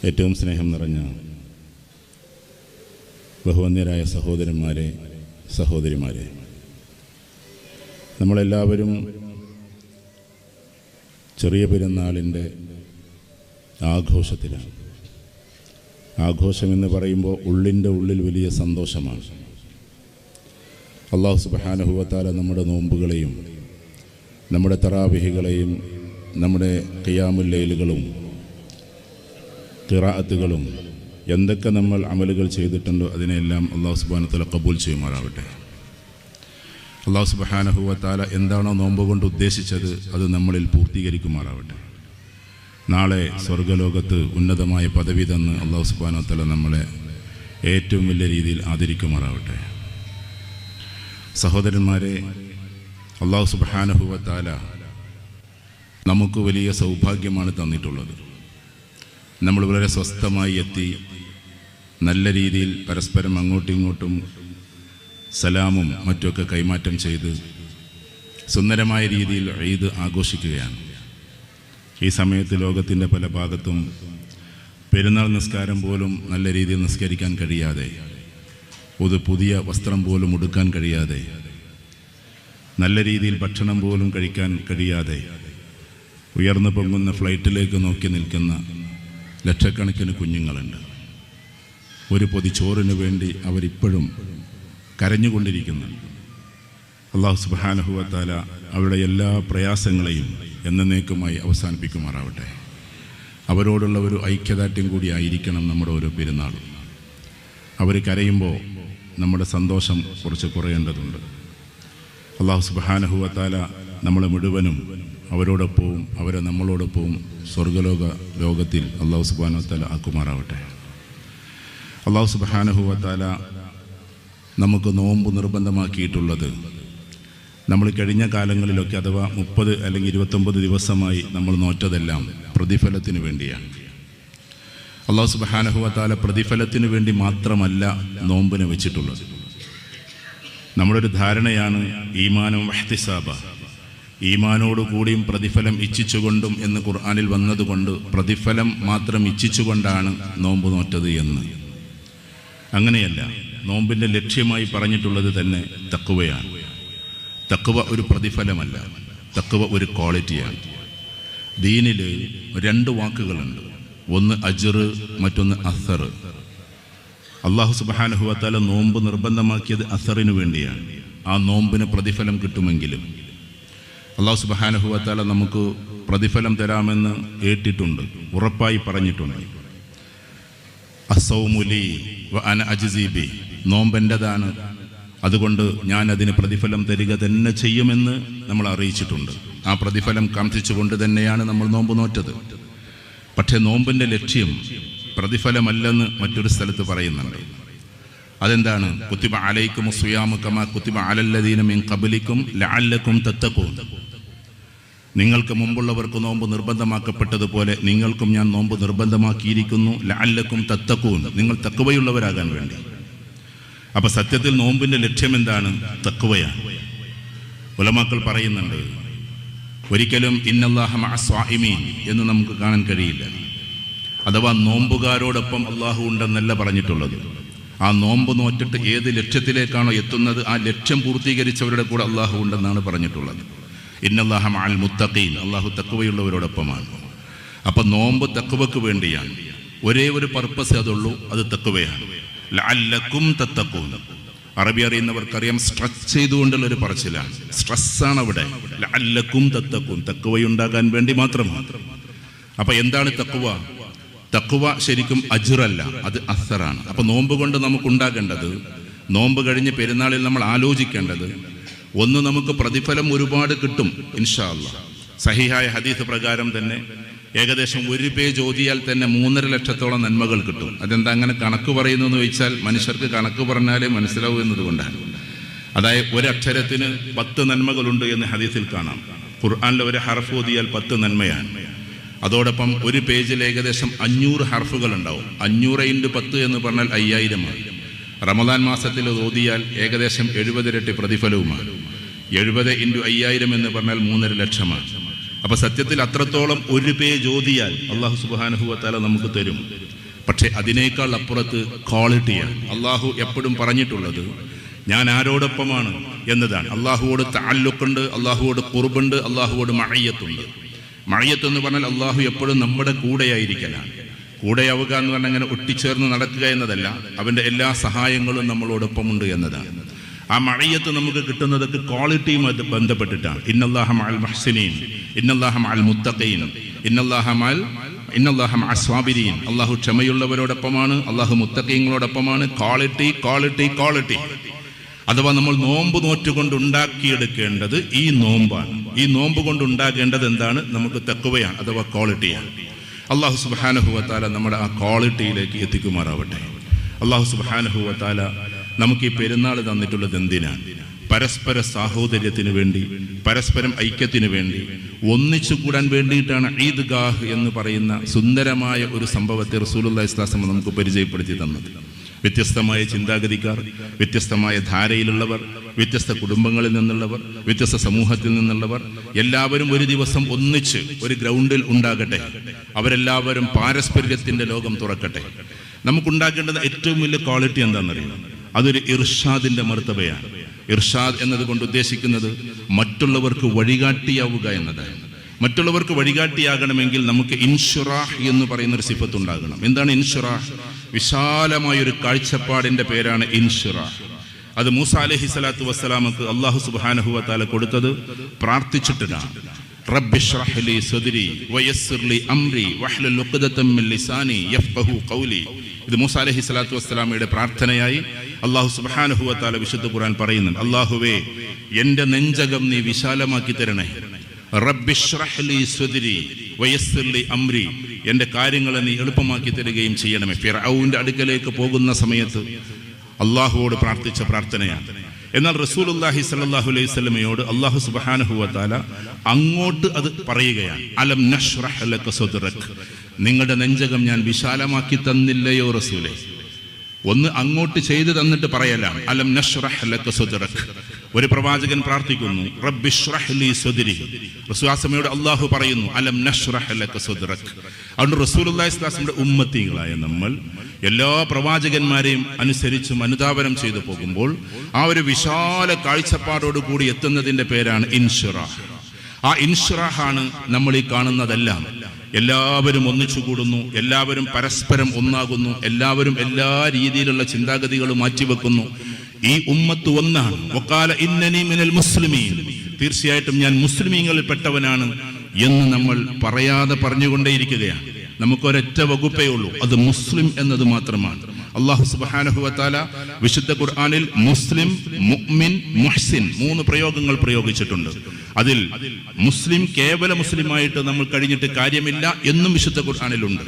ഏറ്റവും സ്നേഹം നിറഞ്ഞ ബഹുവന്യരായ സഹോദരന്മാരെ, സഹോദരിമാരെ, നമ്മളെല്ലാവരും ചെറിയ പെരുന്നാളിൻ്റെ ആഘോഷത്തിലാണ്. ആഘോഷമെന്ന് പറയുമ്പോൾ ഉള്ളിൻ്റെ ഉള്ളിൽ വലിയ സന്തോഷമാണ്. അല്ലാഹു സുബ്ഹാനഹു വ തആല നമ്മുടെ നോമ്പുകളെയും നമ്മുടെ തറാവിഹികളെയും നമ്മുടെ ഖിയാമുൽ ലൈലുകളും ഖിറാഅത്തുകളും എന്തൊക്കെ നമ്മൾ അമലുകൾ ചെയ്തിട്ടുണ്ടോ അതിനെല്ലാം അല്ലാഹു സുബ്ഹാനഹു വ തആല ഖബൂൽ ചെയ്യുമാറാവട്ടെ. അല്ലാഹു സുബ്ഹാനഹു വ തആല എന്താണോ നോമ്പ് കൊണ്ട് ഉദ്ദേശിച്ചത് അത് നമ്മളിൽ പൂർത്തീകരിക്കുമാറാവട്ടെ. നാളെ സ്വർഗ്ഗലോകത്ത് ഉന്നതമായ പദവി തന്ന് അല്ലാഹു സുബ്ഹാനഹു വ തആല നമ്മളെ ഏറ്റവും വലിയ രീതിയിൽ ആദരിക്കുമാറാവട്ടെ. സഹോദരന്മാരെ, അല്ലാഹു സുബ്ഹാനഹു വ തആല നമുക്ക് വലിയ സൗഭാഗ്യമാണ് തന്നിട്ടുള്ളത്. നമ്മൾ വളരെ സ്വസ്ഥമായി എത്തി നല്ല രീതിയിൽ പരസ്പരം അങ്ങോട്ടും ഇങ്ങോട്ടും സലാമും മറ്റുമൊക്കെ കൈമാറ്റം ചെയ്ത് സുന്ദരമായ രീതിയിൽ ഈദ് ആഘോഷിക്കുകയാണ്. ഈ സമയത്ത് ലോകത്തിൻ്റെ പല ഭാഗത്തും പെരുന്നാൾ നിസ്കാരം പോലും നല്ല രീതിയിൽ നിസ്കരിക്കാൻ കഴിയാതെ, പുതിയ വസ്ത്രം പോലും ഉടുക്കാൻ കഴിയാതെ, നല്ല രീതിയിൽ ഭക്ഷണം പോലും കഴിക്കാൻ കഴിയാതെ ഉയർന്നു പൊങ്ങുന്ന ഫ്ലൈറ്റിലേക്ക് നോക്കി നിൽക്കുന്ന ലക്ഷക്കണക്കിന് കുഞ്ഞുങ്ങളുണ്ട്. ഒരു പൊതി ചോറിന് വേണ്ടി അവരിപ്പോഴും കരഞ്ഞുകൊണ്ടിരിക്കുന്നു. അല്ലാഹു സുബ്ഹാനഹു വ തആല അവരുടെ എല്ലാ പ്രയാസങ്ങളെയും എന്നേക്കുമായി അവസാനിപ്പിക്കുമാറാവട്ടെ. അവരോടുള്ള ഒരു ഐക്യദാർഢ്യം കൂടി ആയിരിക്കണം നമ്മുടെ ഓരോ പെരുന്നാളും. അവർ കരയുമ്പോൾ നമ്മുടെ സന്തോഷം കുറച്ച് കുറയേണ്ടതുണ്ട്. അല്ലാഹു സുബ്ഹാനഹു വ തആല നമ്മളെ മുഴുവനും അവരോടൊപ്പവും അവരെ നമ്മളോടൊപ്പവും ലോകത്തിൽ അല്ലാഹു സുബ്ഹാനഹു വ തആല ആക്കുമാറാവട്ടെ. അല്ലാഹു സുബ്ഹാനഹു വ തആല നമുക്ക് നോമ്പ് നിർബന്ധമാക്കിയിട്ടുള്ളത് നമ്മൾ കഴിഞ്ഞ കാലങ്ങളിലൊക്കെ അഥവാ 30 അല്ലെങ്കിൽ 29 ദിവസമായി നമ്മൾ നോറ്റതെല്ലാം പ്രതിഫലത്തിന് വേണ്ടിയാണ്. അല്ലാഹു സുബ്ഹാനഹു വ തആല പ്രതിഫലത്തിന് വേണ്ടി മാത്രമല്ല നോമ്പിനെ വെച്ചിട്ടുള്ളത്. നമ്മുടെ ഒരു ധാരണയാണ് ഈമാനും ഇഹ്തിസാബ, ഈമാനോടുകൂടിയും പ്രതിഫലം ഇച്ഛിച്ചുകൊണ്ടും എന്ന് ഖുർആനിൽ വന്നതുകൊണ്ട് പ്രതിഫലം മാത്രം ഇച്ഛിച്ചുകൊണ്ടാണ് നോമ്പ് നോറ്റത് എന്ന്. അങ്ങനെയല്ല, നോമ്പിൻ്റെ ലക്ഷ്യമായി പറഞ്ഞിട്ടുള്ളത് തന്നെ തഖ്വയാണ്. തഖ്വ ഒരു പ്രതിഫലമല്ല, തഖ്വ ഒരു ക്വാളിറ്റിയാണ്. ദീനിൽ 2 വാക്കുകളുണ്ട്, ഒന്ന് അജ്ർ, മറ്റൊന്ന് അസർ. അല്ലാഹു സുബ്ഹാനഹു വ തആല നോമ്പ് നിർബന്ധമാക്കിയത് അസറിന് വേണ്ടിയാണ്. ആ നോമ്പിന് പ്രതിഫലം കിട്ടുമെങ്കിലും അല്ലാഹു സുബ്ഹാനഹു വ തആല നമുക്ക് പ്രതിഫലം തരാമെന്ന് ഏറ്റിട്ടുണ്ട്, ഉറപ്പായി പറഞ്ഞിട്ടുണ്ട്. അസ്സൗമു ലീ വ അന അജ്സി ബി, നോമ്പെൻ്റെതാണ്, അതുകൊണ്ട് ഞാൻ അതിന് പ്രതിഫലം തരിക തന്നെ ചെയ്യുമെന്ന് നമ്മൾ അറിയിച്ചിട്ടുണ്ട്. ആ പ്രതിഫലം കാംക്ഷിച്ചുകൊണ്ട് തന്നെയാണ് നമ്മൾ നോമ്പ് നോറ്റത്. പക്ഷേ നോമ്പിൻ്റെ ലക്ഷ്യം പ്രതിഫലമല്ലെന്ന് മറ്റൊരു സ്ഥലത്ത് പറയുന്നുണ്ട്. അതെന്താണ്? കുത്തിബ അലൈക്കുമുസ് സിയാമു കമാ കുത്തിബ അലല്ലദീന മിൻ ഖബ്ലിക്കും ലഅല്ലക്കും തത്തഖൂൻ. നിങ്ങൾക്ക് മുമ്പുള്ളവർക്ക് നോമ്പ് നിർബന്ധമാക്കപ്പെട്ടതുപോലെ നിങ്ങൾക്കും ഞാൻ നോമ്പ് നിർബന്ധമാക്കിയിരിക്കുന്നു, ലഅല്ലക്കും തത്തഖൂൻ, നിങ്ങൾ തഖ്വയുള്ളവരാകാൻ വേണ്ടി. അപ്പോൾ സത്യത്തിൽ നോമ്പിൻ്റെ ലക്ഷ്യം എന്താണ്? തഖ്വയാണ്. ഉലമാക്കൾ പറയുന്നുണ്ട്, ഒരിക്കലും ഇന്നല്ലാഹ മഅസ് സ്വാഇമീൻ എന്ന് നമുക്ക് കാണാൻ കഴിയില്ല. അഥവാ നോമ്പുകാരോടൊപ്പം അള്ളാഹു ഉണ്ടെന്നല്ല പറഞ്ഞിട്ടുള്ളത്. ആ നോമ്പ് നോറ്റിട്ട് ഏത് ലക്ഷ്യത്തിലേക്കാണോ എത്തുന്നത് ആ ലക്ഷ്യം പൂർത്തീകരിച്ചവരുടെ കൂടെ അള്ളാഹു ഉണ്ടെന്നാണ് പറഞ്ഞിട്ടുള്ളത്. ഇന്നല്ലാഹ മഅൽ മുത്തഖീൻ, അള്ളാഹു തഖ്വയുള്ളവരോടൊപ്പമാണ്. അപ്പം നോമ്പ് തഖ്വക്ക് വേണ്ടിയാണ്. ഒരേ ഒരു പർപ്പസ് അതുള്ളൂ, അത് തഖ്വയാണ്. ലഅല്ലക്കും തത്തഖൂൻ. അറബി അറിയുന്നവർക്കറിയാം, സ്ട്രെച്ച് ചെയ്തുകൊണ്ടുള്ളൊരു പറച്ചിലാണ്. സ്ട്രെസ്സാണ് അവിടെ. ലഅല്ലക്കും തത്തഖൂൻ, തഖ്വയുണ്ടാകാൻ വേണ്ടി മാത്രമാണ്. അപ്പം എന്താണ് തഖ്വ? തഖ്വ ശരിക്കും അജ്റല്ല, അത് അസറാണ്. അപ്പം നോമ്പ് കൊണ്ട് നമുക്കുണ്ടാകേണ്ടത്, നോമ്പ് കഴിഞ്ഞ് പെരുന്നാളിൽ നമ്മൾ ആലോചിക്കേണ്ടത്, ഒന്ന്, നമുക്ക് പ്രതിഫലം ഒരുപാട് കിട്ടും ഇൻഷാ അല്ലാഹ്. സഹിഹായ ഹദീസ് പ്രകാരം തന്നെ ഏകദേശം 1 പേജ് ഓതിയാൽ തന്നെ 3.5 ലക്ഷത്തോളം നന്മകൾ കിട്ടും. അതെന്താ അങ്ങനെ കണക്ക് പറയുന്നു എന്ന് ചോദിച്ചാൽ, മനുഷ്യർക്ക് കണക്ക് പറഞ്ഞാലേ മനസ്സിലാവൂ എന്നതുകൊണ്ടാണ്. അതായത് ഒരക്ഷരത്തിന് 10 നന്മകളുണ്ട് എന്ന് ഹദീസിൽ കാണാം. ഖുർആനിലെ ഒരു ഹർഫ് ഓതിയാൽ 10 നന്മയാണ്. അതോടൊപ്പം 1 പേജിൽ ഏകദേശം 500 ഹർഫുകൾ ഉണ്ടാവും. 500 × 10 എന്ന് പറഞ്ഞാൽ 5000 റമദാൻ മാസത്തിൽ ഓതിയാൽ ഏകദേശം 70 ഇരട്ടി പ്രതിഫലവുമാണ്. 70 × 5000 എന്ന് പറഞ്ഞാൽ 3.5 ലക്ഷമാണ്. അപ്പൊ സത്യത്തിൽ അത്രത്തോളം ഒരു പേജ് ഓതിയാൽ അള്ളാഹു സുബ്ഹാനഹു വ തആല നമുക്ക് തരും. പക്ഷെ അതിനേക്കാൾ അപ്പുറത്ത് ക്വാളിറ്റിയാണ്. അള്ളാഹു എപ്പോഴും പറഞ്ഞിട്ടുള്ളത് ഞാൻ ആരോടൊപ്പമാണ് എന്നതാണ്. അള്ളാഹുവോട് തഅല്ലുഖുണ്ട്, അള്ളാഹുവോട് ഖുർബുണ്ട്, അള്ളാഹുവോട് മഅയ്യത്തുണ്ട്. മഅയ്യത്ത് എന്ന് പറഞ്ഞാൽ അള്ളാഹു എപ്പോഴും നമ്മുടെ കൂടെയായിരിക്കലാണ്. കൂടെയാവുക എന്ന് പറഞ്ഞാൽ അങ്ങനെ ഒട്ടിച്ചേർന്ന് നടക്കുക എന്നതല്ല, അവൻ്റെ എല്ലാ സഹായങ്ങളും നമ്മളോടൊപ്പമുണ്ട് എന്നതാണ്. ആ മഅയ്യത്ത് നമുക്ക് കിട്ടുന്നതൊക്കെ ക്വാളിറ്റിയുമായി ബന്ധപ്പെട്ടിട്ടാണ്. ഇന്നല്ലാഹ മഅൽ മുഹ്സിനീൻ, ഇന്നല്ലാഹ മഅൽ മുത്തഖീൻ, ഇന്നല്ലാഹ മഅസ് സ്വാബിരീൻ. അള്ളാഹു ക്ഷമയുള്ളവരോടൊപ്പമാണ്, അള്ളാഹു മുത്തഖീങ്ങളോടൊപ്പമാണ്. Quality quality quality. അഥവാ നമ്മൾ നോമ്പ് നോറ്റുകൊണ്ട് ഉണ്ടാക്കിയെടുക്കേണ്ടത് ഈ നോമ്പാണ്. ഈ നോമ്പ് കൊണ്ട് ഉണ്ടാകേണ്ടത് എന്താണ്? നമുക്ക് തഖ്വയാണ്, അഥവാ ക്വാളിറ്റിയാണ്. അള്ളാഹു സുബ്ഹാനഹു വ തആല നമ്മുടെ ആ ക്വാളിറ്റിയിലേക്ക് എത്തിക്കുമാറാവട്ടെ. അള്ളാഹു സുബ്ഹാനഹു വ തആല നമുക്ക് ഈ പെരുന്നാൾ തന്നിട്ടുള്ളത് എന്തിനാണ്? പരസ്പര സാഹോദര്യത്തിന് വേണ്ടി, പരസ്പരം ഐക്യത്തിന് വേണ്ടി, ഒന്നിച്ചു കൂടാൻ വേണ്ടിയിട്ടാണ് ഈദ്ഗാഹ് എന്ന് പറയുന്ന സുന്ദരമായ ഒരു സംഭവത്തെ റസൂലുള്ളാഹി സ്വല്ലല്ലാഹു അലൈഹി വസല്ലം നമുക്ക് പരിചയപ്പെടുത്തി തന്നത്. വ്യത്യസ്തമായ ചിന്താഗതിക്കാർ, വ്യത്യസ്തമായ ധാരയിലുള്ളവർ, വ്യത്യസ്ത കുടുംബങ്ങളിൽ നിന്നുള്ളവർ, വ്യത്യസ്ത സമൂഹത്തിൽ നിന്നുള്ളവർ എല്ലാവരും ഒരു ദിവസം ഒന്നിച്ച് ഒരു ഗ്രൗണ്ടിൽ ഉണ്ടാകട്ടെ. അവരെല്ലാവരും പാരസ്പര്യത്തിന്റെ ലോകം തുറക്കട്ടെ. നമുക്കുണ്ടാക്കേണ്ടത് ഏറ്റവും വലിയ ക്വാളിറ്റി എന്താണെന്നറിയാം? അതൊരു ഇർഷാദിന്റെ മർത്തബയാണ്. ഇർഷാദ് എന്നതുകൊണ്ട് ഉദ്ദേശിക്കുന്നത് മറ്റുള്ളവർക്ക് വഴികാട്ടിയാവുക എന്നതാണ്. മറ്റുള്ളവർക്ക് വഴികാട്ടിയാകണമെങ്കിൽ നമുക്ക് ഇൻഷുറാഹ് എന്ന് പറയുന്ന ഒരു സിഫത്ത് ഉണ്ടാകണം. എന്താണ് ഇൻഷുറാഹ്? വിശാലമായൊരു കാഴ്ചപ്പാടിന്റെ പേരാണ് ഇൻഷുറാഹ്. അത് മൂസ അലൈഹി സ്വലാത്തു വസ്സലാമക്ക് അല്ലാഹു സുബ്ഹാനഹു വ തആല കൊടുത്തത് പ്രാർത്ഥിച്ചിട്ടാണ്. റബ്ബി ഇശ്റഹ് ലി സദ്രി വയസ്സിർ ലി അംരി വഹ്ലുൽ ഉഖ്ദതം മിൻ ലിസാനി യഫ്ഖഹു ഖൗലി. ഇത് മൂസ അലൈഹി സ്വലാത്തു വസ്സലാമയുടെ പ്രാർത്ഥനയായി അല്ലാഹു സുബ്ഹാനഹു വ തആല വിശുദ്ധ ഖുർആൻ പറയുന്നുണ്ട്. അല്ലാഹുവേ, എൻ്റെ നെഞ്ചകം നീ വിശാലമാക്കി തരണേ. റബ്ബി ഇശ്റഹ് ലി സദ്രി വയസ്സിർ ലി അംരി, എൻ്റെ കാര്യങ്ങളെ നീ എളുപ്പമാക്കി തരികയും ചെയ്യണമേ. ഫിർഔന്റെ അടുക്കലേക്ക് പോകുന്ന സമയത്ത് അള്ളാഹുവോട് പ്രാർത്ഥിച്ച പ്രാർത്ഥനയാണ്. എന്നാൽ റസൂലുള്ളാഹി സ്വല്ലല്ലാഹു അലൈഹി വസല്ലമയോട് അല്ലാഹു സുബ്ഹാനഹു വ തആല അങ്ങോട്ട് അത് പറയുകയാണ്. അലം നശ്റഹ് ലക സദ്റക്, നിങ്ങളുടെ നെഞ്ചകം ഞാൻ വിശാലമാക്കി തന്നില്ലയോ റസൂലേ? ഒന്ന് അങ്ങോട്ട് ചെയ്തു തന്നിട്ട് പറയലാണ് അലം നശ്റഹ് ലക സദ്റക്. ഒരു പ്രവാചകൻ പ്രാർത്ഥിക്കുന്നു റബ്ബി ഇശ്റഹ് ലി സദ്രി, റസൂലുള്ളാഹിയോട് അല്ലാഹു പറയുന്നു അലം നശ്റഹ് ലക സദ്റക്. അതുകൊണ്ട് റസൂലുള്ളാഹി സ്വല്ലല്ലാഹു അലൈഹി വസല്ലമയുടെ ഉമ്മത്തികളായ നമ്മൾ എല്ലാ പ്രവാചകന്മാരെയും അനുസരിച്ചും അനുധാവനം ചെയ്തു പോകുമ്പോൾ ആ ഒരു വിശാല കാഴ്ചപ്പാടോടുകൂടി എത്തുന്നതിന്റെ പേരാണ് ഇൻഷിറാഹ്. ആ ഇൻഷിറാഹാണ് നമ്മൾ ഈ കാണുന്നതെല്ലാം. എല്ലാവരും ഒന്നിച്ചു കൂടുന്നു, എല്ലാവരും പരസ്പരം ഒന്നാകുന്നു, എല്ലാവരും എല്ലാ രീതിയിലുള്ള ചിന്താഗതികളും മാറ്റിവെക്കുന്നു. ഈ ഉമ്മത്ത് ഒന്നാണ്. വഖാല ഇന്നനി മിനൽ മുസ്ലിമീൻ, തീർച്ചയായിട്ടും ഞാൻ മുസ്ലിമീങ്ങളിൽ പെട്ടവനാണ് എന്ന് നമ്മൾ പറയാതെ പറഞ്ഞുകൊണ്ടേയിരിക്കുകയാണ്. നമുക്കൊരൊറ്റ വകുപ്പേ ഉള്ളൂ, അത് മുസ്ലിം എന്നത് മാത്രമാണ്. അല്ലാഹു സുബ്ഹാനഹു വ തആല വിശുദ്ധ ഖുർആനിൽ മുസ്ലിം, മുഅ്മിൻ, മുഹ്സിൻ 3 പ്രയോഗങ്ങൾ പ്രയോഗിച്ചിട്ടുണ്ട്. അതിൽ മുസ്ലിം കേവല മുസ്ലിമായിട്ട് നമ്മൾ കഴിഞ്ഞിട്ട് കാര്യമില്ല എന്നും വിശുദ്ധ ഖുർആനിലുണ്ട്.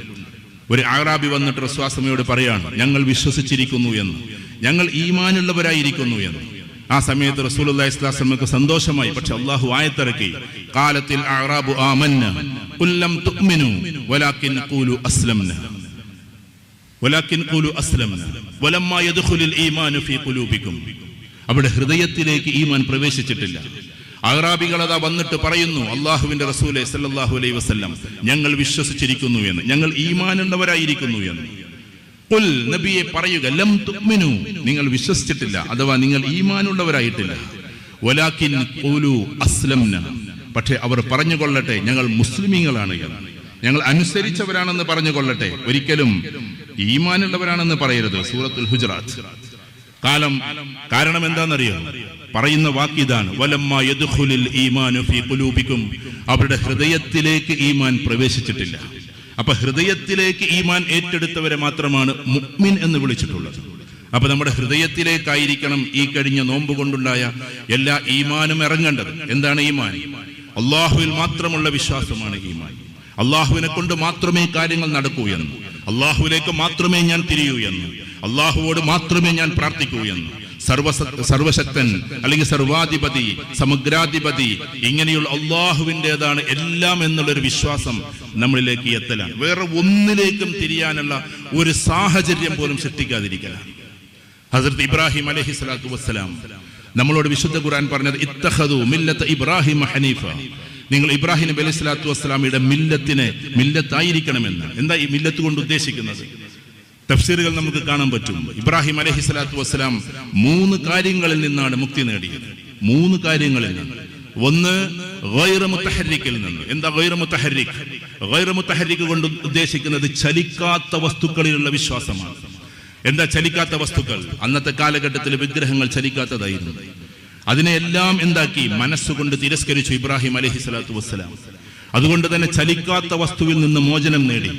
ഒരു അഅറാബി വന്നിട്ട് റസൂലുള്ളാഹിയോട് പറയാണ് ഞങ്ങൾ വിശ്വസിച്ചിരിക്കുന്നു എന്ന്, ഞങ്ങൾ ഈമാനുള്ളവരായിരിക്കുന്നു എന്ന്. ആ സമയത്ത് റസൂലുള്ളാഹി സ്വല്ലല്ലാഹു അലൈഹി വസല്ലമക്ക് സന്തോഷമായി. പക്ഷെ അല്ലാഹു ആയത്തിറക്കി ഖാലത്തിൽ അഅറാബു ആമന്ന ഖുൽ ലം തുഅ്മിനു വലാകിൻ ഖൂലു അസ്ലംനാ വലമ്മാ യദ്ഖുലുൽ ഈമാനു ഫീ ഖുലൂബികും. അവിടെ ഹൃദയത്തിലേക്ക് ഈമാൻ പ്രവേശിച്ചിട്ടില്ല. അഅറാബികൾ അതാ വന്നിട്ട് പറയുന്നു അല്ലാഹുവിന്റെ റസൂലേ സല്ലല്ലാഹു അലൈഹി വസല്ലം ഞങ്ങൾ വിശ്വസിച്ചിരിക്കുന്നു എന്ന്, ഞങ്ങൾ ഈമാനുള്ളവരായിരിക്കുന്നു എന്ന്. ഖുൽ, നബിയെ പറയുക, ലം തുഅ്മിനു, നിങ്ങൾ വിശ്വസിച്ചിട്ടില്ല, അഥവാ നിങ്ങൾ ഈമാനുള്ളവരായിട്ടില്ല. വലാകിൻ ഖൂലു അസ്ലംനാ, പക്ഷേ അവർ പറഞ്ഞുകൊള്ളട്ടെ ഞങ്ങൾ മുസ്ലിമീങ്ങളാണ് എന്ന്, ഞങ്ങൾ അനുസരിച്ചവരാണെന്ന് പറഞ്ഞുകൊള്ളട്ടെ. ഒരിക്കലും ഈമാനുള്ളവരാണെന്ന് പറയരുത്. സൂറത്തുൽ ഹുജറാത്ത്. കാരണം എന്താണെന്നറിയോ? പറയുന്ന വാക്കിതാണ് വലമ്മാ യദ്ഖുലുൽ ഈമാനു ഫീ ഖുലൂബികും, അവരുടെ ഹൃദയത്തിലേക്ക് ഈമാൻ പ്രവേശിച്ചിട്ടില്ല. അപ്പൊ ഹൃദയത്തിലേക്ക് ഈമാൻ ഏറ്റെടുത്തവരെ മാത്രമാണ് മുഅ്മിൻ എന്ന് വിളിച്ചിട്ടുള്ളത്. അപ്പൊ നമ്മുടെ ഹൃദയത്തിലേക്കായിരിക്കണം ഈ കഴിഞ്ഞ നോമ്പ് കൊണ്ടുണ്ടായ എല്ലാ ഈമാനും ഇറങ്ങേണ്ടത്. എന്താണ് ഈമാൻ? അള്ളാഹുവിൽ മാത്രമുള്ള വിശ്വാസമാണ് ഈമാൻ. അള്ളാഹുവിനെ കൊണ്ട് മാത്രമേ കാര്യങ്ങൾ നടക്കൂ എന്ന്, അള്ളാഹുവിലേക്ക് മാത്രമേ ഞാൻ തിരിയൂ എന്ന്, അള്ളാഹുവോട് മാത്രമേ ഞാൻ പ്രാർത്ഥിക്കൂ എന്ന്, സർവശക്തൻ അല്ലെങ്കിൽ സർവാധിപതി, സമഗ്രാധിപതി, ഇങ്ങനെയുള്ള അള്ളാഹുവിൻ്റെതാണ് എല്ലാം എന്നുള്ളൊരു വിശ്വാസം നമ്മളിലേക്ക് എത്തലാണ്. വേറെ ഒന്നിലേക്കും തിരിയാനുള്ള ഒരു സാഹചര്യം പോലും സൃഷ്ടിക്കാതിരിക്കലാണ്. ഹസ്രത്ത് ഇബ്രാഹിം അലൈഹി സ്വലാത്തു വസ്സലാം നമ്മളോട് വിശുദ്ധ ഖുർആൻ പറഞ്ഞത് ഇത്തഖദു മില്ലത ഇബ്രാഹിം ഹനീഫ, നിങ്ങൾ ഇബ്രാഹിം നബി അലൈഹി സ്വലാത്തു വസ്സലാമിയുടെ മില്ലത്തായിരിക്കണമെന്ന്. എന്താ ഈ മില്ലത്ത് കൊണ്ട് ഉദ്ദേശിക്കുന്നത്? തഫ്സീറുകൾ നമുക്ക് കാണാൻ പറ്റും. ഇബ്രാഹിം അലൈഹി സ്വലാത്തു വസ്സലാം 3 കാര്യങ്ങളിൽ നിന്നാണ് മുക്തി നേടിയത്. 3 കാര്യങ്ങളിൽ നിന്ന്. ഒന്ന് ഗൈറ മുത്തഹർരിക്കിൽ നിന്ന്. എന്താ ഗൈറ മുത്തഹർരിക്? ഗൈറ മുത്തഹർരിക് കൊണ്ട് ഉദ്ദേശിക്കുന്നത് ചലിക്കാത്ത വസ്തുക്കളിലുള്ള വിശ്വാസമാണ്. എന്താ ചലിക്കാത്ത വസ്തുക്കൾ? അന്നത്തെ കാലഘട്ടത്തിൽ വിഗ്രഹങ്ങൾ ചലിക്കാത്തതായിരുന്നു. അതിനെല്ലാം എന്താക്കി? മനസ്സുകൊണ്ട് തിരസ്കരിച്ചു ഇബ്രാഹിം അലൈഹി സ്വലാത്തു വസ്സലാം. അതുകൊണ്ട് തന്നെ ചലിക്കാത്ത വസ്തുവിൽ നിന്ന് മോചനം നേടി.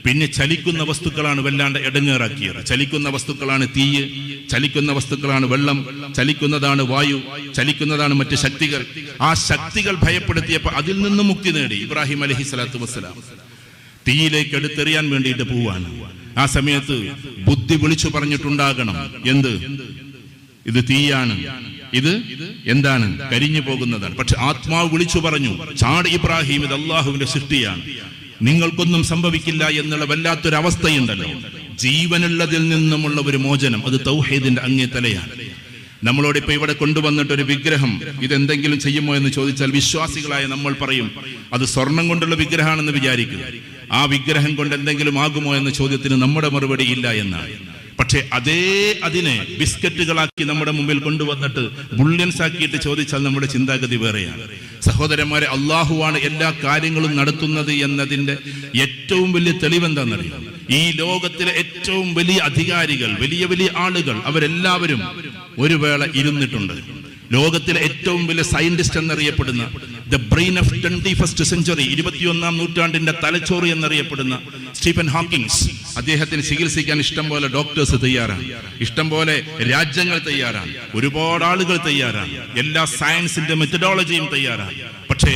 പിന്നെ ചലിക്കുന്ന വസ്തുക്കളാണ് വല്ലാണ്ട് ഇടങ്ങേറാക്കിയത്. ചലിക്കുന്ന വസ്തുക്കളാണ് തീയ്, ചലിക്കുന്ന വസ്തുക്കളാണ് വെള്ളം, ചലിക്കുന്നതാണ് വായു, ചലിക്കുന്നതാണ് മറ്റ് ശക്തികൾ. ആ ശക്തികൾ ഭയപ്പെടുത്തിയപ്പോൾ അതിൽ നിന്ന് മുക്തി നേടി ഇബ്രാഹിം അലൈഹി സ്വലാത്തു വസ്സലാം. തീയിലേക്ക് എടുത്തെറിയാൻ വേണ്ടിയിട്ട് പോവാണ്. ആ സമയത്ത് ബുദ്ധി വിളിച്ചു പറഞ്ഞിട്ടുണ്ടാകണം, എന്ത്? ഇത് തീയാണ്, ഇത് എന്താണ്? കരിഞ്ഞു പോകുന്നതാണ്. പക്ഷെ ആത്മാവ് വിളിച്ചു പറഞ്ഞു, ചാട് ഇബ്രാഹിം, ഇത് അള്ളാഹുവിന്റെ സൃഷ്ടിയാണ്, നിങ്ങൾക്കൊന്നും സംഭവിക്കില്ല എന്നുള്ള വല്ലാത്തൊരവസ്ഥയുണ്ടല്ലോ. ജീവനുള്ളതിൽ നിന്നുമുള്ള ഒരു മോചനം, അത് തൗഹീദിന്റെ അങ്ങേ തലയാണ്. നമ്മളോട് ഇപ്പൊ ഇവിടെ കൊണ്ടുവന്നിട്ട് ഒരു വിഗ്രഹം ഇതെന്തെങ്കിലും ചെയ്യുമോ എന്ന് ചോദിച്ചാൽ വിശ്വാസികളായ നമ്മൾ പറയും അത് സ്വർണം കൊണ്ടുള്ള വിഗ്രഹമാണെന്ന് വിചാരിക്കുക. ആ വിഗ്രഹം കൊണ്ട് എന്തെങ്കിലും ആകുമോ എന്ന ചോദ്യത്തിന് നമ്മുടെ മറുപടി ഇല്ല എന്നാണ്. പക്ഷെ അതിനെ ബിസ്ക്കറ്റുകളാക്കി നമ്മുടെ മുമ്പിൽ കൊണ്ടുവന്നിട്ട് ബുള്ളിയൻസ് ആക്കിയിട്ട് ചോദിച്ചാൽ നമ്മുടെ ചിന്താഗതി വേറെയാണ്. സഹോദരന്മാരെ, അള്ളാഹുവാണ് എല്ലാ കാര്യങ്ങളും നടത്തുന്നത് എന്നതിന്റെ ഏറ്റവും വലിയ തെളിവെന്താണെന്നറിയാം? ഈ ലോകത്തിലെ ഏറ്റവും വലിയ അധികാരികൾ, വലിയ വലിയ ആളുകൾ, അവരെല്ലാവരും ഒരു വേള ഇരുന്നിട്ടുണ്ട്. ലോകത്തിലെ ഏറ്റവും വലിയ സയന്റിസ്റ്റ് എന്നറിയപ്പെടുന്ന the brain of 21st century, 21ാം നൂറ്റാണ്ടിന്റെ തലച്ചോറ് എന്നറിയപ്പെടുന്ന സ്റ്റീഫൻ ഹോക്കിങ്സ്, അദ്ദേഹത്തിന് ചികിത്സിക്കാൻ ഇഷ്ടം പോലെ ഡോക്ടേഴ്സ് തയ്യാറാണ്, ഇഷ്ടം പോലെ രാജ്യങ്ങൾ തയ്യാറാണ്, ഒരുപാട് ആളുകൾ തയ്യാറാണ്, എല്ലാ സയൻസിന്റെ മെത്തഡോളജിയും തയ്യാറാണ്. പക്ഷേ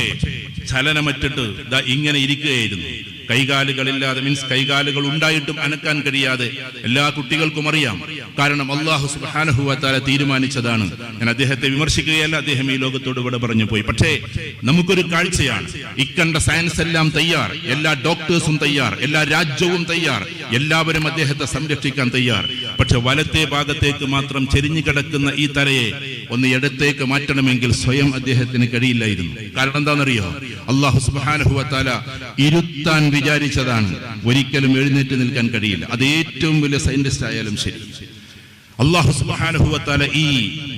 ചലനമറ്റിട്ട് ഇങ്ങനെ ഇരിക്കുകയായിരുന്നു. കൈകാലുകളില്ലാതെ, മീൻസ് കൈകാലുകൾ ഉണ്ടായിട്ടും അനക്കാൻ കഴിയാതെ എല്ലാ കുട്ടികൾക്കും അറിയാം. കാരണം അല്ലാഹു സുബ്ഹാനഹു വ തആല തീരുമാനിച്ചതാണ്. ഞാൻ അദ്ദേഹത്തെ വിമർശിക്കുകയല്ല, അദ്ദേഹം ഈ ലോകത്തോട് ഇവിടെ പറഞ്ഞു പോയി. പക്ഷേ നമുക്കൊരു കാഴ്ചയാണ്, ഇക്കണ്ട സയൻസ് എല്ലാം തയ്യാർ, എല്ലാ ഡോക്ടേഴ്സും തയ്യാർ, എല്ലാ രാജ്യവും തയ്യാർ, എല്ലാവരും അദ്ദേഹത്തെ സംരക്ഷിക്കാൻ തയ്യാർ. പക്ഷെ വലത്തെ ഭാഗത്തേക്ക് മാത്രം ചെരിഞ്ഞു കിടക്കുന്ന ഈ തലയെ ഒന്ന് ഇടത്തേക്ക് മാറ്റണമെങ്കിൽ സ്വയം അദ്ദേഹത്തിന് കഴിയില്ലായിരുന്നു. കാരണം എന്താണെന്നറിയോ? അല്ലാഹു സുബ്ഹാനഹു വ തആല ഇരുത്താൻ വിചാരിച്ചതാണ്, ഒരിക്കലും എഴുന്നേറ്റ് നിൽക്കാൻ കഴിയില്ല. അത് ഏറ്റവും വലിയ സയന്റിസ്റ്റ് ആയാലും ശരി. അല്ലാഹു സുബ്ഹാനഹു വ തആല ഈ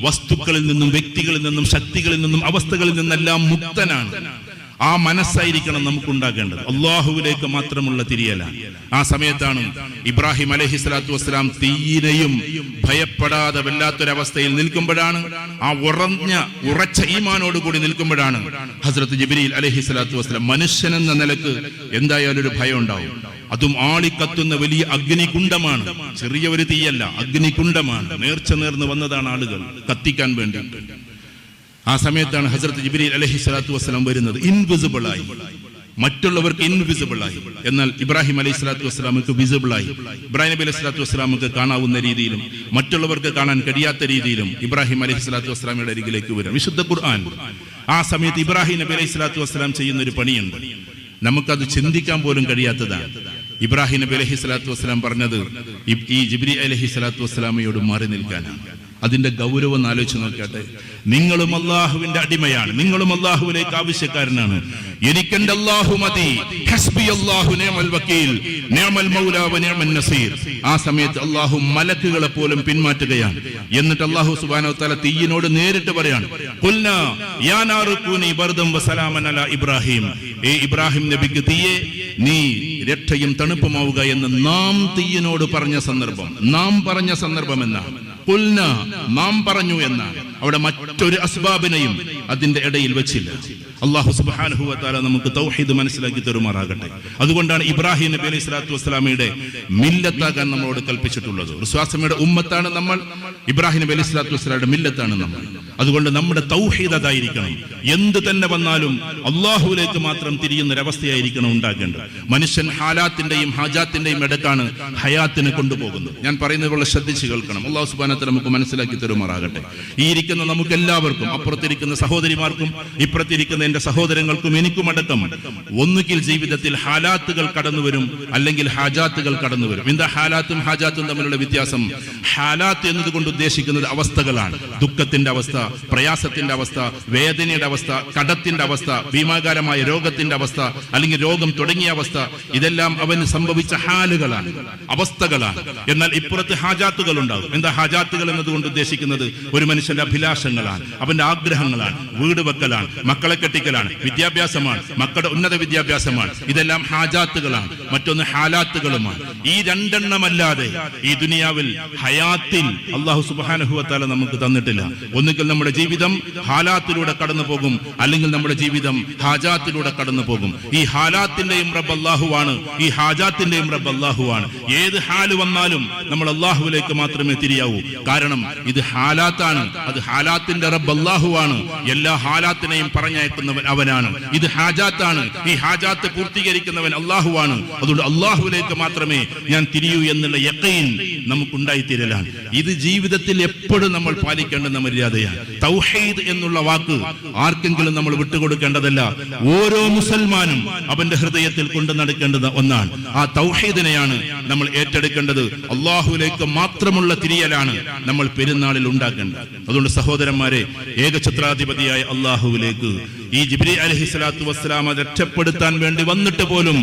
വസ്തുക്കളിൽ നിന്നും, വ്യക്തികളിൽ നിന്നും, ശക്തികളിൽ നിന്നും, അവസ്ഥകളിൽ നിന്നെല്ലാം മുക്തനാണ്. ആ മനസ്സായിരിക്കണം നമുക്കുണ്ടാകേണ്ടത്, അള്ളാഹുവിലേക്ക് മാത്രമുള്ള തിരിയലാണ്. ആ സമയത്താണ് ഇബ്രാഹിം അലൈഹി സ്വലാത്തു വസ്സലാം തീയിനെയും ഭയപ്പെടാതെ വല്ലാത്തൊരവസ്ഥയിൽ നിൽക്കുമ്പോഴാണ്, ആ ഉറച്ച ഈമാനോട് കൂടി നിൽക്കുമ്പോഴാണ് ഹസ്രത്ത് ജിബ്രീൽ അലൈഹി സ്വലാത്തു വസ്സലാം, മനുഷ്യനെന്ന നിലക്ക് എന്തായാലും ഒരു ഭയം ഉണ്ടാവും. അതും ആളിക്കത്തുന്ന വലിയ അഗ്നികുണ്ഡമാണ്, ചെറിയ ഒരു തീയല്ല, അഗ്നികുണ്ഡമാണ്. നേർച്ച നേർന്ന് വന്നതാണ് ആളുകൾ കത്തിക്കാൻ വേണ്ടി. ആ സമയത്താണ് ഹസ്രത്ത് ജിബ്രീൽ അലൈഹി സ്വലാത്തു വസ്സലാം വരുന്നത്. ഇൻവിസിബിളായി, മറ്റുള്ളവർക്ക് ഇൻവിസിബിളായി, എന്നാൽ ഇബ്രാഹിം അലൈഹി സ്വലാത്തു വസ്സലാമക്ക് വിസിബിളായി. ഇബ്രാഹിം നബി അലൈഹി സ്വലാത്തു വസ്സലാമക്ക് കാണാവുന്ന രീതിയിലും മറ്റുള്ളവർക്ക് കാണാൻ കഴിയാത്ത രീതിയിലും ഇബ്രാഹിം അലൈഹി സ്വലാത്തു വസ്സലാമയുടെ അരികിലേക്ക് വരും. വിശുദ്ധ ഖുർആൻ ആ സമയത്ത് ഇബ്രാഹിം നബി അലൈഹി സ്വലാത്തു വസ്സലാം ചെയ്യുന്ന ഒരു പണിയുണ്ട്, നമുക്കത് ചിന്തിക്കാൻ പോലും കഴിയാത്തതാണ്. ഇബ്രാഹിം നബി അലൈഹി സ്വലാത്തു വസ്സലാം പറഞ്ഞത് ഈ ജിബ്രീൽ അലൈഹി സ്വലാത്തു വസ്സലാമയോട് മാറി നിൽക്കാനാണ്. അതിന്റെ ഗൗരവം ആലോചിച്ച് നോക്കട്ടെ. നിങ്ങളും അള്ളാഹുവിന്റെ അടിമയാണ്, നിങ്ങളും അള്ളാഹുവിലേക്ക് ആവശ്യക്കാരനാണ്. എനിക്കെന്റെ അല്ലാഹു മതി, ഹസ്ബി അല്ലാഹു നിഅമൽ വക്കീൽ, നിഅമൽ മൗലാ വ നിഅമൻ നസീർ. ആ സമയത്ത് അല്ലാഹു മലക്കുകളെ പോലും പിന്മാറ്റുകയാണ്. എന്നിട്ട് അല്ലാഹു സുബ്ഹാനഹു വ തആല തീയിനോട് നേരിട്ട് പറയാണ്, ഖുൽനാ യാ നാറു കൂനി ബർദൻ വ സലാമൻ അലാ ഇബ്രാഹിം, ഇബ്രാഹിം നബിക്ക് തീയെ നീ രക്ഷയും തണുപ്പുമാവുക എന്ന് നാം തീയിനോട് പറഞ്ഞ സന്ദർഭം എന്നാണ്. ഖുൽന, നാം പറഞ്ഞു എന്നാണ്. അവിടെ മറ്റൊരു അസ്ബാബിനെയും അതിന്റെ ഇടയിൽ വെച്ചില്ല. അല്ലാഹു സുബ്ഹാനഹു വ തആല നമുക്ക് തൗഹീദ് മനസ്സിലാക്കി തരുമാറാകട്ടെ. അതുകൊണ്ടാണ് ഇബ്രാഹിം നബി അലൈഹി സ്വലാത്തു വസ്സലാമയുടെ മില്ലത്താകാൻ നമ്മളോട് കൽപ്പിച്ചിട്ടുള്ളത്. റസൂലുള്ളാഹിയുടെ ഉമ്മത്താണ് നമ്മൾ, ഇബ്രാഹിം നബി അലൈഹി സ്വലാത്തു വസ്സലാമയുടെ മില്ലത്താണ് നമ്മൾ. അതുകൊണ്ട് നമ്മുടെ തൗഹീദ് അതായിരിക്കണം. എന്ത് തന്നെ വന്നാലും അള്ളാഹുവിലേക്ക് മാത്രം തിരിയുന്നൊരവസ്ഥയായിരിക്കണം ഉണ്ടാകേണ്ടത്. മനുഷ്യൻ ഹാലാത്തിന്റെയും ഹാജാത്തിന്റെയും ഇടക്കാണ് ഹയാത്തിനെ കൊണ്ടുപോകുന്നത്. ഞാൻ പറയുന്നത് വളരെ ശ്രദ്ധിച്ച് കേൾക്കണം. അല്ലാഹു സുബ്ഹാനഹു വ തആല നമുക്ക് മനസ്സിലാക്കി തരുമാറാകട്ടെ. ഈ ഇരിക്കുന്ന നമുക്ക് എല്ലാവർക്കും, അപ്പുറത്തിരിക്കുന്ന സഹോദരിമാർക്കും ഇപ്പുറത്തിരിക്കുന്ന എന്റെ സഹോദരങ്ങൾക്കും എനിക്കുമടക്കം ഒന്നുകിൽ ജീവിതത്തിൽ ഹാലാത്തുകൾ കടന്നു വരും, അല്ലെങ്കിൽ ഹാജാത്തുകൾ കടന്നു വരും. എന്താ ഹാലാത്തും ഹാജാത്തും തമ്മിലുള്ള വ്യത്യാസം? ഹാലാത്ത് എന്നതുകൊണ്ട് ഉദ്ദേശിക്കുന്നത് അവസ്ഥകളാണ്. ദുഃഖത്തിന്റെ അവസ്ഥ, പ്രയാസത്തിന്റെ അവസ്ഥ, വേദനയുടെ അവസ്ഥ, കടത്തിന്റെ അവസ്ഥ, ഭീമാകാരമായ രോഗത്തിന്റെ അവസ്ഥ, അല്ലെങ്കിൽ രോഗം തുടങ്ങിയ അവസ്ഥ, ഇതെല്ലാം അവന് സംഭവിച്ച ഹാലുകളാണ്, അവസ്ഥകളാണ്. എന്നാൽ ഇപ്പുറത്ത് ഹാജാത്തുകൾ ഉണ്ടാകും. എന്താ ഹാജാത്തുകൾ എന്നതുകൊണ്ട് ഉദ്ദേശിക്കുന്നത്? ഒരു മനുഷ്യന്റെ അഭിലാഷങ്ങളാണ്, അവന്റെ ആഗ്രഹങ്ങളാണ്, വീട് വെക്കലാണ്, മക്കളെ കെട്ടിക്കലാണ്, വിദ്യാഭ്യാസമാണ്, മക്കളുടെ ഉന്നത വിദ്യാഭ്യാസമാണ്. ഇതെല്ലാം ഹാജാത്തുകളാണ്. മറ്റൊന്ന് ഹാലാത്തുകളുമാണ്. ഈ രണ്ടെണ്ണമല്ലാതെ ഈ ദുനിയാവിൽ ഹയാത്തിൽ അല്ലാഹു സുബ്ഹാനഹു വ തആല നമുക്ക് തന്നിട്ടില്ല. ഒന്നുകിൽ നമ്മുടെ ജീവിതം ഹാലാത്തിലൂടെ കടന്നു പോകും, അല്ലെങ്കിൽ നമ്മുടെ ജീവിതം ഹാജാത്തിലൂടെ കടന്നു പോകും. ഈ ഹാലാത്തിന്റെയും റബ്ബ് അല്ലാഹുവാണ്, ഈ ഹാജാത്തിന്റെയും റബ്ബ് അല്ലാഹുവാണ്. ഏത് ഹാല് വന്നാലും നമ്മൾ അല്ലാഹുവിലേക്ക് മാത്രമേ തിരിയാവൂ. കാരണം ഇത് ഹാലാത്താണ്, അത് ഹാലാത്തിന്റെ റബ്ബ് അല്ലാഹുവാണ്. എല്ലാ ഹാലാത്തിനെയും പറഞ്ഞയക്കുന്നവൻ അവനാണ്. ഇത് ഹാജാത്താണ്, ഈ ഹാജാത്ത് പൂർത്തീകരിക്കുന്നവൻ അല്ലാഹുവാണ്. അതുകൊണ്ട് അല്ലാഹുവിലേക്ക് മാത്രമേ ഞാൻ തിരിയൂ എന്നുള്ള യഖീൻ നമുക്കുണ്ടായിത്തീരലാണ്. ഇത് ജീവിതത്തിൽ എപ്പോഴും നമ്മൾ പാലിക്കേണ്ടുന്ന മര്യാദയാണ്. തൗഹീദ് എന്നുള്ള വാക്ക് ആർക്കെങ്കിലും നമ്മൾ വിട്ടുകൊടുക്കേണ്ടതല്ല. ഓരോ മുസൽമാനും അവന്റെ ഹൃദയത്തിൽ കൊണ്ടു നടക്കേണ്ടത് ഒന്നാണ്. ആ തൗഹീദിനെയാണ് നമ്മൾ ഏറ്റെടുക്കേണ്ടത്. അല്ലാഹുവിലേക്ക് മാത്രമുള്ള തിരിയലാണ് നമ്മൾ പെരുന്നാളിൽ ഉണ്ടാക്കേണ്ടത്. അതുകൊണ്ട് സഹോദരന്മാരെ, ഏകഛത്രാധിപതിയായ അല്ലാഹുവിലേക്ക് ഈ ജിബ്രീൽ അലൈഹിസ്സലാത്തു വസ്സലാം രക്ഷപ്പെടുത്താൻ വേണ്ടി വന്നിട്ട് പോലും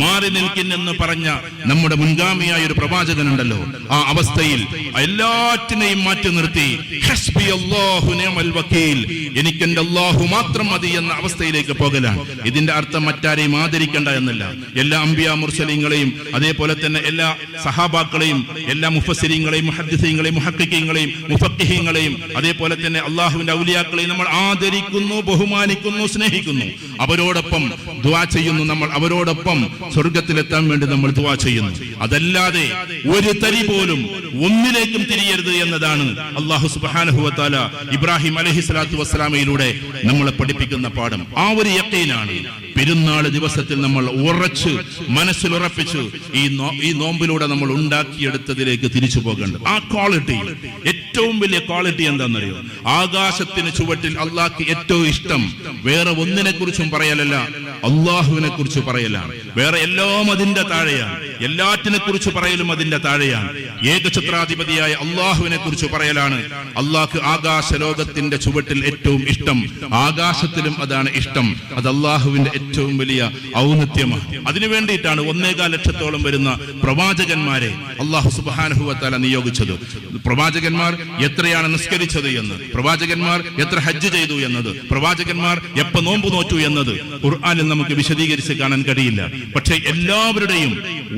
മാറി നിൽക്കില്ലെന്ന് പറഞ്ഞ നമ്മുടെ മുൻഗാമിയായ ഒരു പ്രവാചകനുണ്ടല്ലോ, ആ അവസ്ഥയിൽ എല്ലാറ്റിനെയും മാറ്റി നിർത്തി ഹസ്ബി അല്ലാഹു നിഅമൽ വക്കീൽ, എനിക്ക് എന്റെ അല്ലാഹു മാത്രം മതി എന്ന അവസ്ഥയിലേക്ക് പോകലാണ്. ഇതിന്റെ അർത്ഥം മറ്റാരെയും ആദരിക്കേണ്ട എന്നല്ല. എല്ലാ അംബിയാ മുർസലീങ്ങളെയും, അതേപോലെ തന്നെ എല്ലാ സഹാബാക്കളെയും, എല്ലാ മുഫസ്സിരീങ്ങളെയും, മുഹദ്ദിസീങ്ങളെയും, മുഹഖിഖീങ്ങളെയും, മുഫഖിഹീങ്ങളെയും, അതേപോലെ തന്നെ അല്ലാഹുവിന്റെ ഔലിയാക്കളെയും നമ്മൾ ആദരിക്കുന്നു, ബഹുമാനിക്കുന്നു, സ്നേഹിക്കുന്നു. അവരോടൊപ്പം ദുആ ചെയ്യുന്നു. നമ്മൾ അവരോടൊപ്പം സ്വർഗത്തിലെത്താൻ വേണ്ടി നമ്മൾ ദുആ ചെയ്യുന്നു. അതല്ലാതെ ഒരു തരി പോലും ഒന്നിലേക്കും തിരിയരുത് എന്നതാണ് അല്ലാഹു സുബ്ഹാനഹു വ തആല ഇബ്രാഹിം അലൈഹിസ്സലാത്തു വസ്സലാമയിലൂടെ നമ്മളെ പഠിപ്പിക്കുന്ന പാഠം. ആ ഒരു യഖീനാണ് പെരുന്നാൾ ദിവസത്തിൽ നമ്മൾ ഉറച്ച് മനസ്സിൽ ഉറപ്പിച്ച് ഈ നോമ്പിലൂടെ നമ്മൾ ഉണ്ടാക്കിയെടുത്തതിലേക്ക് തിരിച്ചു പോകേണ്ടത്. ആ ക്വാളിറ്റി, ഏറ്റവും വലിയ ക്വാളിറ്റി എന്താണെന്നറിയോ? ആകാശത്തിന് ചുവട്ടിൽ അള്ളാഹ്ക്ക് ഏറ്റവും ഇഷ്ടം വേറെ ഒന്നിനെ കുറിച്ചും പറയലല്ല, അള്ളാഹുവിനെ കുറിച്ച് പറയലാണ്. വേറെ എല്ലാം അതിന്റെ താഴെയാണ്. എല്ലാറ്റിനെ കുറിച്ച് പറയലും അതിന്റെ താഴെയാണ്. ഏകഛത്രാധിപതിയായ അള്ളാഹുവിനെ കുറിച്ച് പറയലാണ്. അള്ളാഹ്ക്ക് ആകാശ ലോകത്തിന്റെ ചുവട്ടിൽ ഏറ്റവും ഇഷ്ടം, ആകാശത്തിലും അതാണ് ഇഷ്ടം. അത് അള്ളാഹുവിന്റെ ഏറ്റവും വലിയ ഔന്നത്യമാണ്. അതിനു വേണ്ടിയിട്ടാണ് 1.25 ലക്ഷത്തോളം വരുന്ന പ്രവാചകന്മാരെ അല്ലാഹു സുബ്ഹാനഹു വ തആല നിയോഗിച്ചത്. പ്രവാചകന്മാർ എത്രയാണ് നിസ്കരിച്ചത് എന്ന്, പ്രവാചകന്മാർ എത്ര ഹജ്ജ് ചെയ്തു എന്നത്, പ്രവാചകന്മാർ എപ്പോ നോമ്പ് നോറ്റു എന്നത് ഖുർആനിൽ നമുക്ക് വിശദീകരിച്ച് കാണാൻ കഴിയില്ല. പക്ഷേ എല്ലാവരുടെയും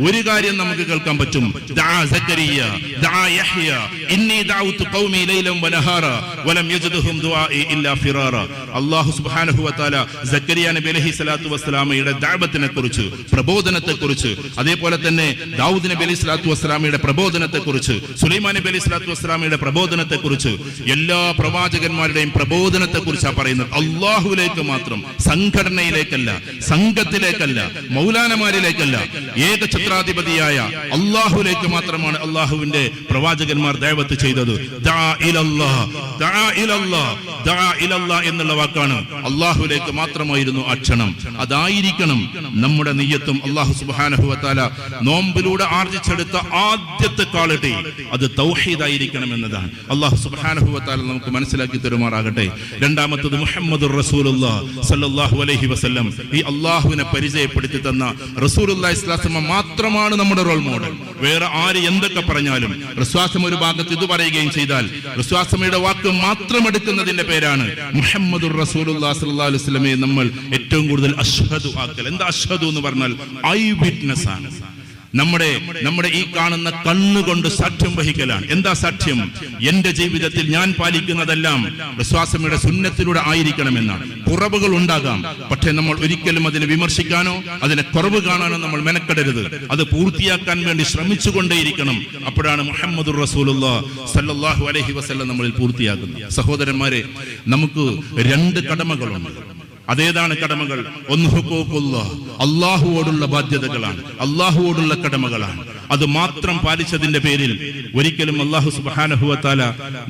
ഒരു കാര്യം നമുക്ക് കേൾക്കാൻ പറ്റും. ദഅ സക്കരിയ ദഅ യഹ്യ ഇന്നി ദഅഉതു ഖൗമി ലൈലൻ വനഹാറ വലം യജിദുഹും ദുആഇ ഇല്ലാ ഫിറാറ. അല്ലാഹു സുബ്ഹാനഹു വ തആല സക്കരിയ നബി അലൈഹിസ്സലാത്തു വസ്സലാമയുടെ ദഅവത്തിനെ കുറിച്ച്, പ്രബോധനത്തെ കുറിച്ച്, അതേപോലെ തന്നെ ദാവൂദ് നബി അലൈഹിസ്സലാത്തു വസ്സലാമയുടെ പ്രബോധനത്തെ കുറിച്ച്, സുലൈമാൻ നബി അലൈഹിസ്സലാത്തു വസ്സലാമയുടെ പ്രബോധനത്തെ കുറിച്ച്, എല്ലാ പ്രവാചകന്മാരുടെയും പ്രബോധനത്തെ കുറിച്ചാണ് പറയുന്നത്. അല്ലാഹുവിലേക്ക് മാത്രം, സംഘടനയിലേക്കല്ല, സംഘത്തിലേക്കല്ല, മൗലാനമാരിലേക്കല്ല, ഏകഛത്രാധിപതിയായ അല്ലാഹുവിലേക്ക് മാത്രമാണ് അല്ലാഹുവിന്റെ പ്രവാചകന്മാർ ദഅവത്ത് ചെയ്തത്. ദഅ ഇലല്ലാഹ്, ദഅ ഇലല്ലാഹ്, ദഅ ഇലല്ലാഹ് എന്നുള്ള വാക്കാണ്. അല്ലാഹുവിലേക്ക് മാത്രമായിരുന്നു ആ ക്ഷണം. അതായിരിക്കണം നമ്മുടെ നിയ്യത്തും. അല്ലാഹു സുബ്ഹാനഹു വ തആല നോമ്പിലൂടെ ആർജിച്ചെടുത്ത ആദ്യത്തെ ക്വാളിറ്റി അത് തൗഹീദായിരിക്കണം എന്നതാണ്. അല്ലാഹു സുബ്ഹാനഹു വ തആല നമുക്ക് മനസ്സിലാക്കി തരുമാറാകട്ടെ. രണ്ടാമത്തത് മുഹമ്മദുർ റസൂലുള്ളാഹി സ്വല്ലല്ലാഹു അലൈഹി വസല്ലം. ഈ അല്ലാഹുവിനെ പരിചയപ്പെടുത്തി തന്ന റസൂലുള്ളാഹി സ്വല്ലല്ലാഹു അലൈഹി വസല്ലം മാത്രമാണ് നമ്മുടെ റോൾ മോഡൽ. വേറെ ആര് എന്തൊക്കെ പറഞ്ഞാലും, റസൂലുള്ളാഹി ഒരു ഭാഗത്ത് ഇത് പറയുകയും ചെയ്താൽ റസൂലുള്ളാഹിയുടെ വാക്ക് മാത്രം എടുക്കുന്നതിന്റെ പേരാണ് മുഹമ്മദുർ റസൂലുള്ളാഹി സ്വല്ലല്ലാഹു അലൈഹി വസല്ലമയെ നമ്മൾ ഏറ്റവും കൂടുതൽ അഷ്ഹദു ആക്കൽ. എന്താ അഷ്ഹദു എന്ന് പറഞ്ഞാൽ? ഐ വിറ്റ്നസ് ആണ്. നമ്മുടെ ഈ കാണുന്ന കണ്ണുകൊണ്ട് സാക്ഷ്യം വഹിക്കലാണ്. എന്താ സാക്ഷ്യം? എന്റെ ജീവിതത്തിൽ ഞാൻ പാലിക്കുന്നതെല്ലാം റസൂലുള്ളാഹിയുടെ സുന്നത്തിലൂടെ ആയിരിക്കണമെന്നാണ്. കുറവുകൾ ഉണ്ടാകാം, പക്ഷേ നമ്മൾ ഒരിക്കലും അതിനെ വിമർശിക്കാനോ അതിനെ കുറവ് കാണാനോ നമ്മൾ മെനക്കെടരുത്. അത് പൂർത്തിയാക്കാൻ വേണ്ടി ശ്രമിച്ചുകൊണ്ടേയിരിക്കണം. അപ്പോഴാണ് മുഹമ്മദുർ റസൂലുള്ളാഹി സ്വല്ലല്ലാഹു അലൈഹി വസല്ലം നമ്മളിൽ പൂർത്തിയാക്കുന്നത്. സഹോദരന്മാരെ, നമുക്ക് 2 കടമകളുണ്ട്. അതേതാണ് കടമകൾ? ഒന്ന് ഹുഖൂഖുല്ലാഹ്, അല്ലാഹുവോടുള്ള ബാധ്യതകളാണ്, അല്ലാഹുവോടുള്ള കടമകളാണ്. അത് മാത്രം പാലിച്ചതിന്റെ പേരിൽ ഒരിക്കലും അല്ലാഹു സുബ്ഹാനഹു വ തആല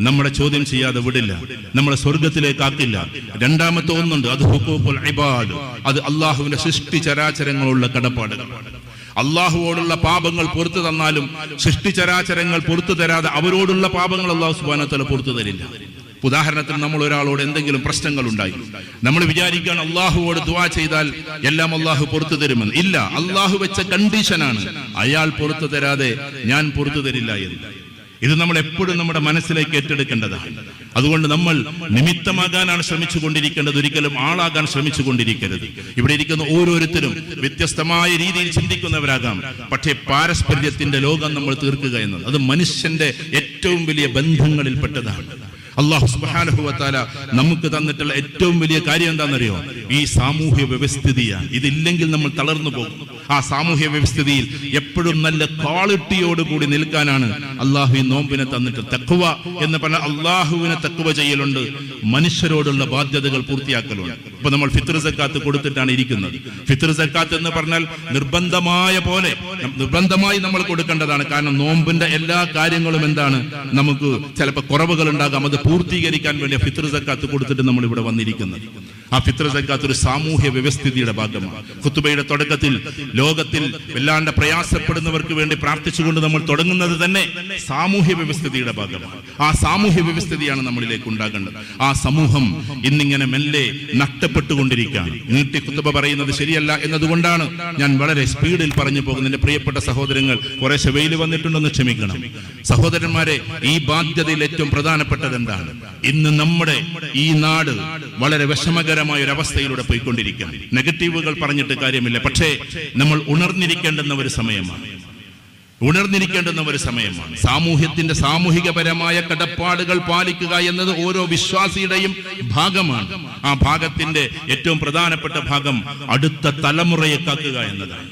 നമ്മളെ ചോദ്യം ചെയ്യാതെ വിടില്ല, നമ്മളെ സ്വർഗത്തിലേക്ക് ആക്കില്ല. രണ്ടാമത്തെ ഒന്നുണ്ട്, അത് ഹുഖൂഖുൽ ഇബാദ്, അത് അള്ളാഹുവിന്റെ സൃഷ്ടി ചരാചരങ്ങളുള്ള കടപ്പാടുകൾ. അള്ളാഹുവോടുള്ള പാപങ്ങൾ പുറത്തു തന്നാലും സൃഷ്ടിചരാചരങ്ങൾ പുറത്തു തരാതെ അവരോടുള്ള പാപങ്ങൾ അള്ളാഹു സുബ്ഹാനഹു വ തആല പുറത്തു തരില്ല. ഉദാഹരണത്തിന്, നമ്മൾ ഒരാളോട് എന്തെങ്കിലും പ്രശ്നങ്ങൾ ഉണ്ടായി, നമ്മൾ വിചാരിക്കുകയാണ് അള്ളാഹുവോട് ദുആ ചെയ്താൽ എല്ലാം അള്ളാഹു പുറത്തു തരുമെന്ന്. ഇല്ല, അള്ളാഹു വെച്ച കണ്ടീഷനാണ്, അയാൾ പുറത്തു തരാതെ ഞാൻ പുറത്തു തരില്ല എന്ന്. ഇത് നമ്മൾ എപ്പോഴും നമ്മുടെ മനസ്സിലേക്ക് ഏറ്റെടുക്കേണ്ടതാണ്. അതുകൊണ്ട് നമ്മൾ നിമിത്തമാകാനാണ് ശ്രമിച്ചുകൊണ്ടിരിക്കേണ്ടത്, ഒരിക്കലും ആളാകാൻ ശ്രമിച്ചുകൊണ്ടിരിക്കരുത്. ഇവിടെ ഇരിക്കുന്ന ഓരോരുത്തരും വ്യത്യസ്തമായ രീതിയിൽ ചിന്തിക്കുന്നവരാകാം, പക്ഷേ പാരസ്പര്യത്തിന്റെ ലോകം നമ്മൾ തീർക്കുക എന്നത് അത് മനുഷ്യന്റെ ഏറ്റവും വലിയ ബന്ധങ്ങളിൽപ്പെട്ടതാണ്. അല്ലാഹു സുബ്ഹാനഹു വ തആല നമുക്ക് തന്നിട്ടുള്ള ഏറ്റവും വലിയ കാര്യം എന്താണെന്നറിയോ? ഈ സാമൂഹ്യ വ്യവസ്ഥിതിയാണ്. ഇതില്ലെങ്കിൽ നമ്മൾ തളർന്നു പോകും. ആ സാമൂഹ്യ വ്യവസ്ഥിതിയിൽ എപ്പോഴും നല്ല ക്വാളിറ്റിയോട് കൂടി നിൽക്കാനാണ് അള്ളാഹു ഈ നോമ്പിനെ തന്നിട്ട്. തഖ്വ എന്ന് പറഞ്ഞാൽ അള്ളാഹുവിനെ തഖ്വ ചെയ്യലുണ്ട്, മനുഷ്യരോടുള്ള ബാധ്യതകൾ പൂർത്തിയാക്കലുണ്ട്. ഇപ്പൊ നമ്മൾ ഫിത്ർ സക്കാത്ത് കൊടുത്തിട്ടാണ് ഇരിക്കുന്നത്. ഫിത്ർ സക്കാത്ത് എന്ന് പറഞ്ഞാൽ നിർബന്ധമായി നമ്മൾ കൊടുക്കേണ്ടതാണ്. കാരണം നോമ്പിന്റെ എല്ലാ കാര്യങ്ങളും എന്താണ്, നമുക്ക് ചിലപ്പോൾ കുറവുകൾ ഉണ്ടാകാം, അത് പൂർത്തീകരിക്കാൻ വേണ്ടി ഫിത്ർ സക്കാത്ത് കൊടുത്തിട്ട് നമ്മൾ ഇവിടെ വന്നിരിക്കുന്നത്. ആ ഫിത്ർ സക്കാത്ത് ഒരു സാമൂഹ്യ വ്യവസ്ഥിതിയുടെ ഭാഗമാണ്. ഖുതുബയുടെ തുടക്കത്തിൽ ലോകത്തിൽ വല്ലാണ്ട് പ്രയാസപ്പെടുന്നവർക്ക് വേണ്ടി പ്രാർത്ഥിച്ചുകൊണ്ട് നമ്മൾ തുടങ്ങുന്നത് തന്നെ സാമൂഹ്യ വ്യവസ്ഥിതിയുടെ ഭാഗമാണ്. ആ സാമൂഹ്യ വ്യവസ്ഥിതിയാണ് നമ്മളിലേക്ക് ഉണ്ടാകേണ്ടത്. ആ സമൂഹം ഇന്നിങ്ങനെ മെല്ലെ നഷ്ടപ്പെട്ടുകൊണ്ടിരിക്കുകയാണ്. നീട്ടി ഖുതുബ പറയുന്നത് ശരിയല്ല എന്നതുകൊണ്ടാണ് ഞാൻ വളരെ സ്പീഡിൽ പറഞ്ഞു പോകുന്നത്. എന്റെ പ്രിയപ്പെട്ട സഹോദരങ്ങൾ, കുറേശ്ശെ വെയിൽ വന്നിട്ടുണ്ടെന്ന് ക്ഷമിക്കണം. സഹോദരന്മാരെ, ഈ ബാധ്യതയിൽ ഏറ്റവും പ്രധാനപ്പെട്ടത് എന്താണ്? ഇന്ന് നമ്മുടെ ഈ നാട് വളരെ വിഷമകരമായ ഒരു അവസ്ഥയിലൂടെ പോയിക്കൊണ്ടിരിക്കുകയാണ്. നെഗറ്റീവുകൾ പറഞ്ഞിട്ട് കാര്യമില്ല, പക്ഷേ നമ്മൾ ഉണർന്നിരിക്കേണ്ടുന്ന ഒരു സമയമാണ്. സാമൂഹ്യത്തിന്റെ സാമൂഹികപരമായ കടപ്പാടുകൾ പാലിക്കുക എന്നത് ഓരോ വിശ്വാസിയുടെയും ഭാഗമാണ്. ആ ഭാഗത്തിന്റെ ഏറ്റവും പ്രധാനപ്പെട്ട ഭാഗം അടുത്ത തലമുറയെ കാക്കുക എന്നതാണ്.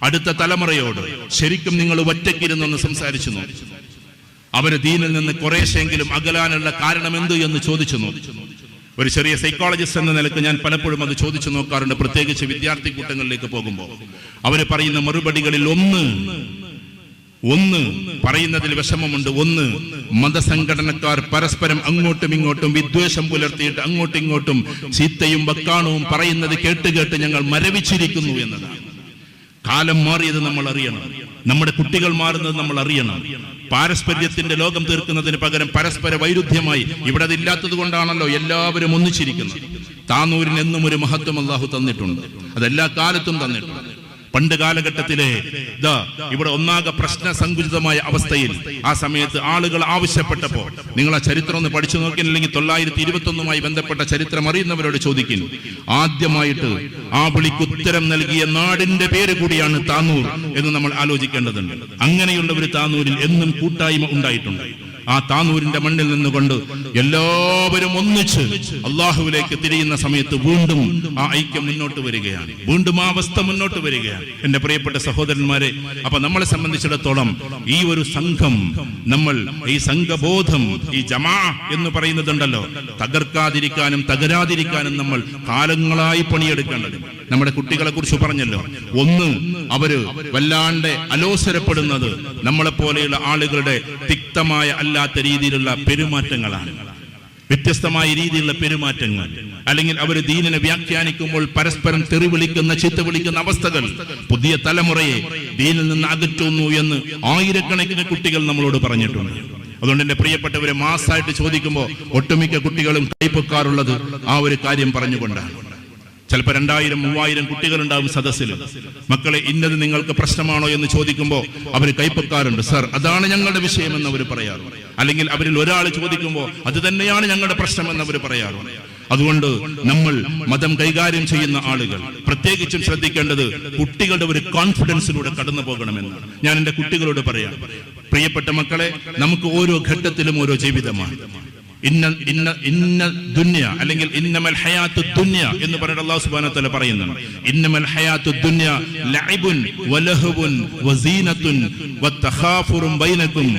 അടുത്ത തലമുറയോട് ശരിക്കും നിങ്ങൾ ഒറ്റയ്ക്കിരുന്നൊന്ന് സംസാരിച്ചു നോക്കി, അവര് ദീനിൽ നിന്ന് കുറേശ്ശെങ്കിലും അകലാനുള്ള കാരണം എന്ത് എന്ന് ചോദിച്ചു നോക്കി. ഒരു ചെറിയ സൈക്കോളജിസ്റ്റ് എന്ന നിലക്ക് ഞാൻ പലപ്പോഴും അത് ചോദിച്ചു നോക്കാറുണ്ട്, പ്രത്യേകിച്ച് വിദ്യാർത്ഥി കൂട്ടങ്ങളിലേക്ക് പോകുമ്പോൾ. അവര് പറയുന്ന മറുപടികളിൽ ഒന്ന് പറയുന്നതിൽ വിഷമമുണ്ട്. ഒന്ന്, മതസംഘടനക്കാർ പരസ്പരം അങ്ങോട്ടും ഇങ്ങോട്ടും വിദ്വേഷം പുലർത്തിയിട്ട് അങ്ങോട്ടും ഇങ്ങോട്ടും ചീത്തയും ബക്കാണവും പറയുന്നത് കേട്ട് ഞങ്ങൾ മരവിച്ചിരിക്കുന്നു എന്നതാണ്. കാലം മാറിയത് നമ്മൾ അറിയണം, നമ്മുടെ കുട്ടികൾ മാറുന്നത് നമ്മൾ അറിയണം. പാരസ്പര്യത്തിന്റെ ലോകം തീർക്കുന്നതിന് പകരം പരസ്പര വൈരുദ്ധ്യമായി, ഇവിടെ അതില്ലാത്തത് കൊണ്ടാണല്ലോ എല്ലാവരും ഒന്നിച്ചിരിക്കുന്നത്. താനൂരിന് എന്നും ഒരു മഹത്വം അല്ലാഹു തന്നിട്ടുണ്ട്, അതെല്ലാ കാലത്തും തന്നിട്ടുണ്ട്. പണ്ട് കാലഘട്ടത്തിലെ ഇവിടെ ഒന്നാകെ പ്രശ്ന സങ്കുചിതമായ അവസ്ഥയിൽ ആ സമയത്ത് ആളുകൾ ആവശ്യപ്പെട്ടപ്പോ, നിങ്ങൾ ആ ചരിത്രം ഒന്ന് പഠിച്ചു നോക്കിയില്ലെങ്കിൽ 921 ബന്ധപ്പെട്ട ചരിത്രം അറിയുന്നവരോട് ചോദിക്കും. ആദ്യമായിട്ട് ആ വിളിക്ക് ഉത്തരം നൽകിയ നാടിന്റെ പേര് കൂടിയാണ് താനൂർ എന്ന് നമ്മൾ ആലോചിക്കേണ്ടതുണ്ട്. അങ്ങനെയുള്ള ഒരു താനൂരിൽ എന്നും കൂട്ടായ്മ ഉണ്ടായിട്ടുണ്ട്. ആ താനൂരിന്റെ മണ്ണിൽ നിന്നുകൊണ്ട് എല്ലാവരും ഒന്നിച്ച് അള്ളാഹുവിലേക്ക് തിരിയുന്ന സമയത്ത് വീണ്ടും ആ ഐക്യം മുന്നോട്ട് വരികയാണ്, വീണ്ടും ആ അവസ്ഥ മുന്നോട്ട് വരികയാണ്. എന്റെ പ്രിയപ്പെട്ട സഹോദരന്മാരെ, അപ്പൊ നമ്മളെ സംബന്ധിച്ചിടത്തോളം ഈ ഒരു സംഘം, നമ്മൾ ഈ സംഘബോധം, ഈ ജമാ എന്ന് പറയുന്നതുണ്ടല്ലോ, തകർക്കാതിരിക്കാനും തകരാതിരിക്കാനും നമ്മൾ കാലങ്ങളായി പണിയെടുക്കേണ്ടത്. നമ്മുടെ കുട്ടികളെ കുറിച്ച് പറഞ്ഞല്ലോ, ഒന്ന്, അവര് വല്ലാണ്ട് അലോസരപ്പെടുന്നത് നമ്മളെപ്പോലെയുള്ള ആളുകളുടെ തിക്തമായ അല്ലാത്ത രീതിയിലുള്ള പെരുമാറ്റങ്ങളാണ്. വ്യത്യസ്തമായ രീതിയിലുള്ള പെരുമാറ്റങ്ങൾ, അല്ലെങ്കിൽ അവർ ദീനിനെ വ്യാഖ്യാനിക്കുമ്പോൾ പരസ്പരം തെറി വിളിക്കുന്ന, ചീത്ത വിളിക്കുന്ന അവസ്ഥകൾ പുതിയ തലമുറയെ ദീനിൽ നിന്ന് അകറ്റുന്നു എന്ന് ആയിരക്കണക്കിന് കുട്ടികൾ നമ്മളോട് പറഞ്ഞിട്ടുണ്ട്. അതുകൊണ്ട് എന്റെ പ്രിയപ്പെട്ടവരെ, മാസമായിട്ട് ചോദിക്കുമ്പോൾ ഒട്ടുമിക്ക കുട്ടികളും കൈപ്പൊക്കാറുള്ളത് ആ ഒരു കാര്യം പറഞ്ഞുകൊണ്ടാണ്. ചിലപ്പോൾ 2000-3000 കുട്ടികളുണ്ടാവും സദസ്സിൽ. മക്കളെ, ഇന്നത് നിങ്ങൾക്ക് പ്രശ്നമാണോ എന്ന് ചോദിക്കുമ്പോൾ അവർ കൈപ്പൊക്കാറുണ്ട്. സർ, അതാണ് ഞങ്ങളുടെ വിഷയമെന്ന് അവർ പറയാറുണ്ട്. അല്ലെങ്കിൽ അവരിൽ ഒരാൾ ചോദിക്കുമ്പോൾ അത് തന്നെയാണ് ഞങ്ങളുടെ പ്രശ്നമെന്ന് അവർ പറയാറുണ്ട്. അതുകൊണ്ട് നമ്മൾ മതം കൈകാര്യം ചെയ്യുന്ന ആളുകൾ പ്രത്യേകിച്ചും ശ്രദ്ധിക്കേണ്ടത് കുട്ടികളുടെ ഒരു കോൺഫിഡൻസിലൂടെ കടന്നു പോകണമെന്നാണ് ഞാൻ എൻ്റെ കുട്ടികളോട് പറയാം. പ്രിയപ്പെട്ട മക്കളെ, നമുക്ക് ഓരോ ഘട്ടത്തിലും ഓരോ ജീവിതമാണ്. ഇന്ന ദുനിയ, അല്ലെങ്കിൽ ഇന്നമൽ ഹയാത്തു ദുനിയ എന്ന് പറഞ്ഞിട്ട് അല്ലാഹു സുബ്ഹാനഹു വ തആല പറയുന്നുണ്ട്. ഇന്നമൽ ഹയാത്തു ദുനിയ ലഅബുൻ വലഹുബുൻ വസീനത്തുൻ വതഖാഫുറുൻ ബൈനകും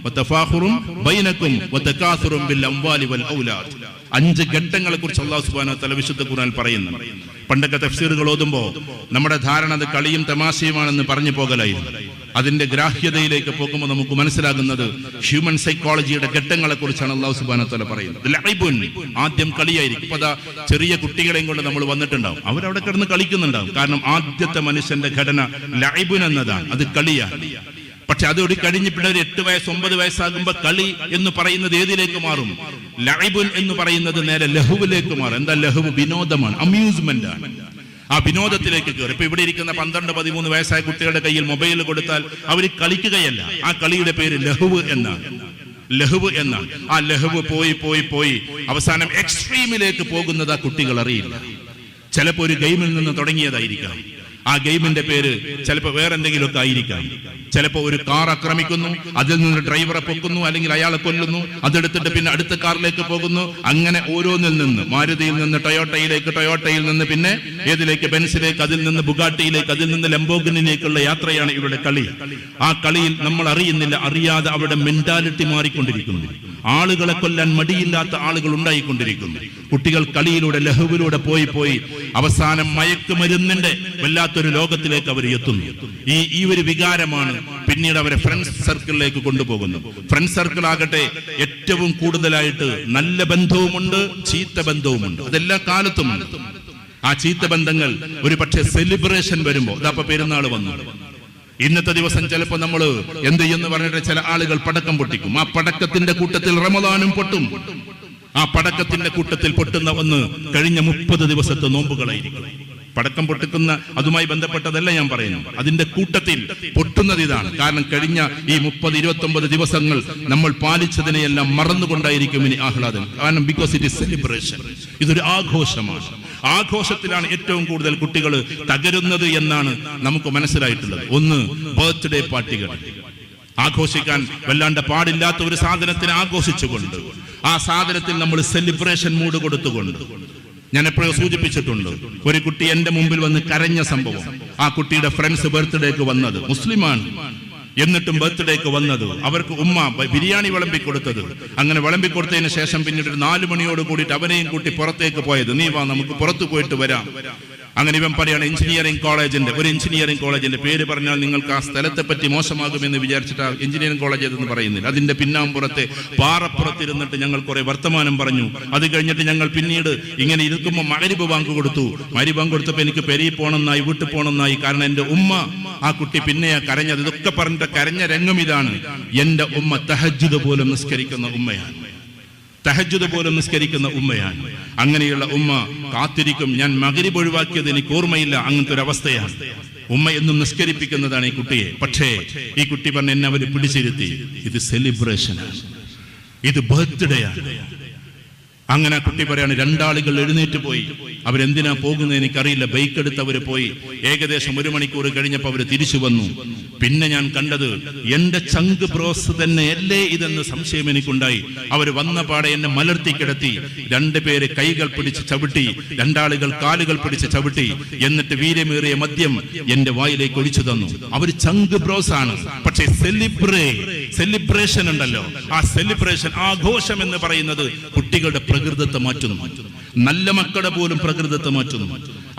വതഫാഖുറുൻ ബൈനകും വതകാസുറുൻ ബിൽ അംവാലി വൽ ഔലാദ്. 5 ഘട്ടങ്ങളെ കുറിച്ച് അല്ലാഹു സുബ്ഹാനഹു വ തആല വിശുദ്ധ ഖുർആനിൽ പറയുന്നുണ്ട്. പണ്ടൊക്കെ തഫ്സീറുകൾ ഓതുമ്പോൾ നമ്മുടെ ധാരണ അത് കളിയും തമാശയുമാണെന്ന് പറഞ്ഞു പോകലായിരുന്നു. അതിന്റെ ഗ്രാഹ്യതയിലേക്ക് പോകുമ്പോൾ നമുക്ക് മനസ്സിലാകുന്നത് ഹ്യൂമൻ സൈക്കോളജിയുടെ ഘട്ടങ്ങളെ കുറിച്ചാണ് അല്ലാഹു സുബ്ഹാനഹു വ തആല പറയുന്നത്. ലൈബുൻ, ആദ്യം കളിയായിരിക്കും. ഇപ്പൊ അതാ ചെറിയ കുട്ടികളെയും കൊണ്ട് നമ്മൾ വന്നിട്ടുണ്ടാവും, അവരവിടെ കിടന്ന് കളിക്കുന്നുണ്ടാവും. കാരണം ആദ്യത്തെ മനുഷ്യന്റെ ഘടന ലൈബുൻ എന്നതാണ്, അത് കളിയാണ്. പക്ഷെ അതോട് കഴിഞ്ഞ് പിന്നെ ഒരു 8 വയസ്സ് 9 വയസ്സാകുമ്പോ കളി എന്ന് പറയുന്നത് ഏതിലേക്ക് മാറും? ലൈബുൻ എന്ന് പറയുന്നത് നേരെ ലഹുവിലേക്ക് മാറും. എന്താ ലഹുവ്? വിനോദമാണ്, അമ്യൂസ്മെന്റ് ആണ്. ആ വിനോദത്തിലേക്ക് കയറി. ഇപ്പൊ ഇവിടെ ഇരിക്കുന്ന 12-13 വയസ്സായ കുട്ടികളുടെ കയ്യിൽ മൊബൈൽ കൊടുത്താൽ അവർ കളിക്കുകയല്ല. ആ കളിയുടെ പേര് ലഹുവ് എന്നാണ്. ലഹുവ് എന്നാണ്. ആ ലഹുവ് പോയി പോയി പോയി അവസാനം എക്സ്ട്രീമിലേക്ക് പോകുന്നത് ആ കുട്ടികൾ അറിയില്ല. ചിലപ്പോൾ ഒരു ഗെയിമിൽ നിന്ന് തുടങ്ങിയതായിരിക്കാം. ആ ഗെയിമിന്റെ പേര് ചിലപ്പോൾ വേറെ എന്തെങ്കിലുമൊക്കെ ആയിരിക്കാം. ചിലപ്പോൾ ഒരു കാർ ആക്രമിക്കുന്നു, അതിൽ നിന്ന് ഡ്രൈവറെ പൊക്കുന്നു, അല്ലെങ്കിൽ അയാളെ കൊല്ലുന്നു, അതെടുത്തിട്ട് പിന്നെ അടുത്ത കാറിലേക്ക് പോകുന്നു. അങ്ങനെ ഓരോന്നിൽ നിന്ന്, മാരുതിയിൽ നിന്ന് ടൊയോട്ടയിലേക്ക്, ടൊയോട്ടയിൽ നിന്ന് പിന്നെ ഏതിലേക്ക്? ബെൻസിലേക്ക്, അതിൽ നിന്ന് ബുഗാട്ടിയിലേക്ക്, അതിൽ നിന്ന് ലംബോർഗിനിയിലേക്കുള്ള യാത്രയാണ് ഇവരുടെ കളി. ആ കളിയിൽ നമ്മൾ അറിയുന്നില്ല, അറിയാതെ അവരുടെ മെന്റാലിറ്റി മാറിക്കൊണ്ടിരിക്കുന്നു. ആളുകളെ കൊല്ലാൻ മടിയില്ലാത്ത ആളുകൾ ഉണ്ടായിക്കൊണ്ടിരിക്കുന്നു. കുട്ടികൾ കളിയിലൂടെ, ലഹുവിലൂടെ പോയി പോയി അവസാനം മയക്കുമരുന്നിന്റെ വല്ലാത്തൊരു ലോകത്തിലേക്ക് അവർ എത്തുന്നു. ഈ ഒരു വികാരമാണ് പിന്നീട് അവരെ ഫ്രണ്ട്സ് സർക്കിളിലേക്ക് കൊണ്ടുപോകുന്നത്. ഫ്രണ്ട്സ് സർക്കിൾ ആകട്ടെ ഏറ്റവും കൂടുതലായിട്ട് നല്ല ബന്ധവുമുണ്ട്, ചീത്ത ബന്ധവുമുണ്ട്. അതെല്ലാ കാലത്തുമുണ്ട്. ആ ചീത്ത ബന്ധങ്ങൾ ഒരു പക്ഷേ സെലിബ്രേഷൻ വരുമ്പോ, ഇതപ്പൊ പെരുന്നാൾ വന്നു, ഇന്നത്തെ ദിവസം ചിലപ്പോൾ നമ്മൾ എന്ത് ചെയ്യുന്നു പറഞ്ഞിട്ട് ചില ആളുകൾ പടക്കം പൊട്ടിക്കും. ആ പടക്കത്തിന്റെ കൂട്ടത്തിൽ റമദാനും പൊട്ടും. ആ പടക്കത്തിന്റെ കൂട്ടത്തിൽ പൊട്ടുന്ന ഒന്ന് കഴിഞ്ഞ 30 ദിവസത്തെ നോമ്പുകളായിരിക്കും. പടക്കം പൊട്ടിക്കുന്ന അതുമായി ബന്ധപ്പെട്ടതല്ല ഞാൻ പറയുന്നു. അതിന്റെ കൂട്ടത്തിൽ പൊട്ടുന്നത് ഇതാണ്. കാരണം കഴിഞ്ഞ ഈ 30-29 ദിവസങ്ങൾ നമ്മൾ പാലിച്ചതിനെയെല്ലാം മറന്നുകൊണ്ടായിരിക്കും ഇനി ആഹ്ലാദം. കാരണം ബിക്കോസ് ഇറ്റ് ഇസ് സെലിബ്രേഷൻ. ഇതൊരു ആഘോഷമാണ്. ആഘോഷത്തിലാണ് ഏറ്റവും കൂടുതൽ കുട്ടികൾ തകരുന്നത് എന്നാണ് നമുക്ക് മനസ്സിലായിട്ടുള്ളത്. ഒന്ന്, ബർത്ത്ഡേ പാർട്ടികൾ. ആഘോഷിക്കാൻ വല്ലാണ്ട് പാടില്ലാത്ത ഒരു സാധനത്തിന് ആഘോഷിച്ചുകൊണ്ട്, ആ സാധനത്തിൽ നമ്മൾ സെലിബ്രേഷൻ മൂഡ് കൊടുത്തുകൊണ്ട്. ഞാൻ എപ്പോഴും സൂചിപ്പിച്ചിട്ടുണ്ട്, ഒരു കുട്ടി എന്റെ മുമ്പിൽ വന്ന് കരഞ്ഞ സംഭവം. ആ കുട്ടിയുടെ ഫ്രണ്ട്സ് ബർത്ത്ഡേക്ക് വന്നത്, മുസ്ലിമാണ്, എന്നിട്ടും ബർത്ത്ഡേക്ക് വന്നത്, അവർക്ക് ഉമ്മ ബിരിയാണി വിളമ്പി കൊടുത്തത്. അങ്ങനെ വിളമ്പി കൊടുത്തതിന് ശേഷം പിന്നീട് 4 മണിയോട് കൂടിയിട്ട് അവനെയും കൂട്ടി പുറത്തേക്ക് പോയത്. നീ വാ, നമുക്ക് പുറത്തു പോയിട്ട് വരാം. അങ്ങനെ ഇവൻ പറയാണ് എഞ്ചിനീയറിംഗ് കോളേജിന്റെ പേര് പറഞ്ഞാൽ നിങ്ങൾക്ക് ആ സ്ഥലത്തെ പറ്റി മോശമാകുമെന്ന് വിചാരിച്ചിട്ട് എഞ്ചിനീയറിംഗ് കോളേജ് എന്ന് പറയുന്നില്ല. അതിന്റെ പിന്നാമ്പുറത്തെ പാറപ്പുറത്തിരുന്നിട്ട് ഞങ്ങൾ കുറെ വർത്തമാനം പറഞ്ഞു. അത് കഴിഞ്ഞിട്ട് ഞങ്ങൾ പിന്നീട് ഇങ്ങനെ ഇരിക്കുമ്പോൾ മഗ്‌രിബ് ബാങ്ക് കൊടുത്തു. മഗ്‌രിബ് ബാങ്ക് കൊടുത്തപ്പോൾ എനിക്ക് പെരിയിൽ പോകണമെന്നായി, വീട്ടിൽ പോകണമെന്നായി. കാരണം എന്റെ ഉമ്മ, ആ കുട്ടി പിന്നെയാ കരഞ്ഞത്. ഇതൊക്കെ പറഞ്ഞിട്ട് കരഞ്ഞ രംഗം ഇതാണ്. എന്റെ ഉമ്മ തഹജ്ജുദ് പോലും നിസ്കരിക്കുന്ന ഉമ്മയാണ്. അങ്ങനെയുള്ള ഉമ്മ കാത്തിരിക്കും. ഞാൻ മഗ്‌രിബ് ഒഴിവാക്കിയത് എനിക്ക് ഓർമ്മയില്ല. അങ്ങനത്തെ ഒരു അവസ്ഥയാണ്. ഉമ്മ എന്നും നിസ്കരിപ്പിക്കുന്നതാണ് ഈ കുട്ടിയെ. പക്ഷേ ഈ കുട്ടി പറഞ്ഞ എന്നെ അവർ പിടിച്ചിരുത്തി. ഇത് സെലിബ്രേഷനാണ്, ഇത് ബർത്ത്ഡേ ആണ്. അങ്ങനെ ആ കുട്ടി പറയാണ്, 2 ആളുകൾ എഴുന്നേറ്റ് പോയി. അവരെന്തിനാ പോകുന്നത് എനിക്കറിയില്ല. ബൈക്ക് എടുത്ത് അവർ പോയി. ഏകദേശം 1 മണിക്കൂർ കഴിഞ്ഞപ്പോൾ അവർ തിരിച്ചു വന്നു. പിന്നെ ഞാൻ കണ്ടത് എന്റെ ചങ്ക് ബ്രോസ് തന്നെ അല്ലേ ഇതെന്ന് സംശയം എനിക്കുണ്ടായി. അവർ വന്ന പാടെ എന്നെ മലർത്തി കിടത്തി. 2 പേര് കൈകൾ പിടിച്ച് ചവിട്ടി, 2 ആളുകൾ കാലുകൾ പിടിച്ച് ചവിട്ടി. എന്നിട്ട് വീര്യമേറിയ മദ്യം എന്റെ വായിലേക്ക് ഒഴിച്ചു തന്നു. അവർ ചങ്ക് ബ്രോസ് ആണ്. പക്ഷേ സെലിബ്രേഷൻ ഉണ്ടല്ലോ, ആ സെലിബ്രേഷൻ, ആഘോഷം എന്ന് പറയുന്നത് കുട്ടികളുടെ പ്രകൃതത്തെ മാറ്റുന്നു. നല്ല മക്കളുടെ പോലും പ്രകൃതത്തെ മാറ്റുന്നു.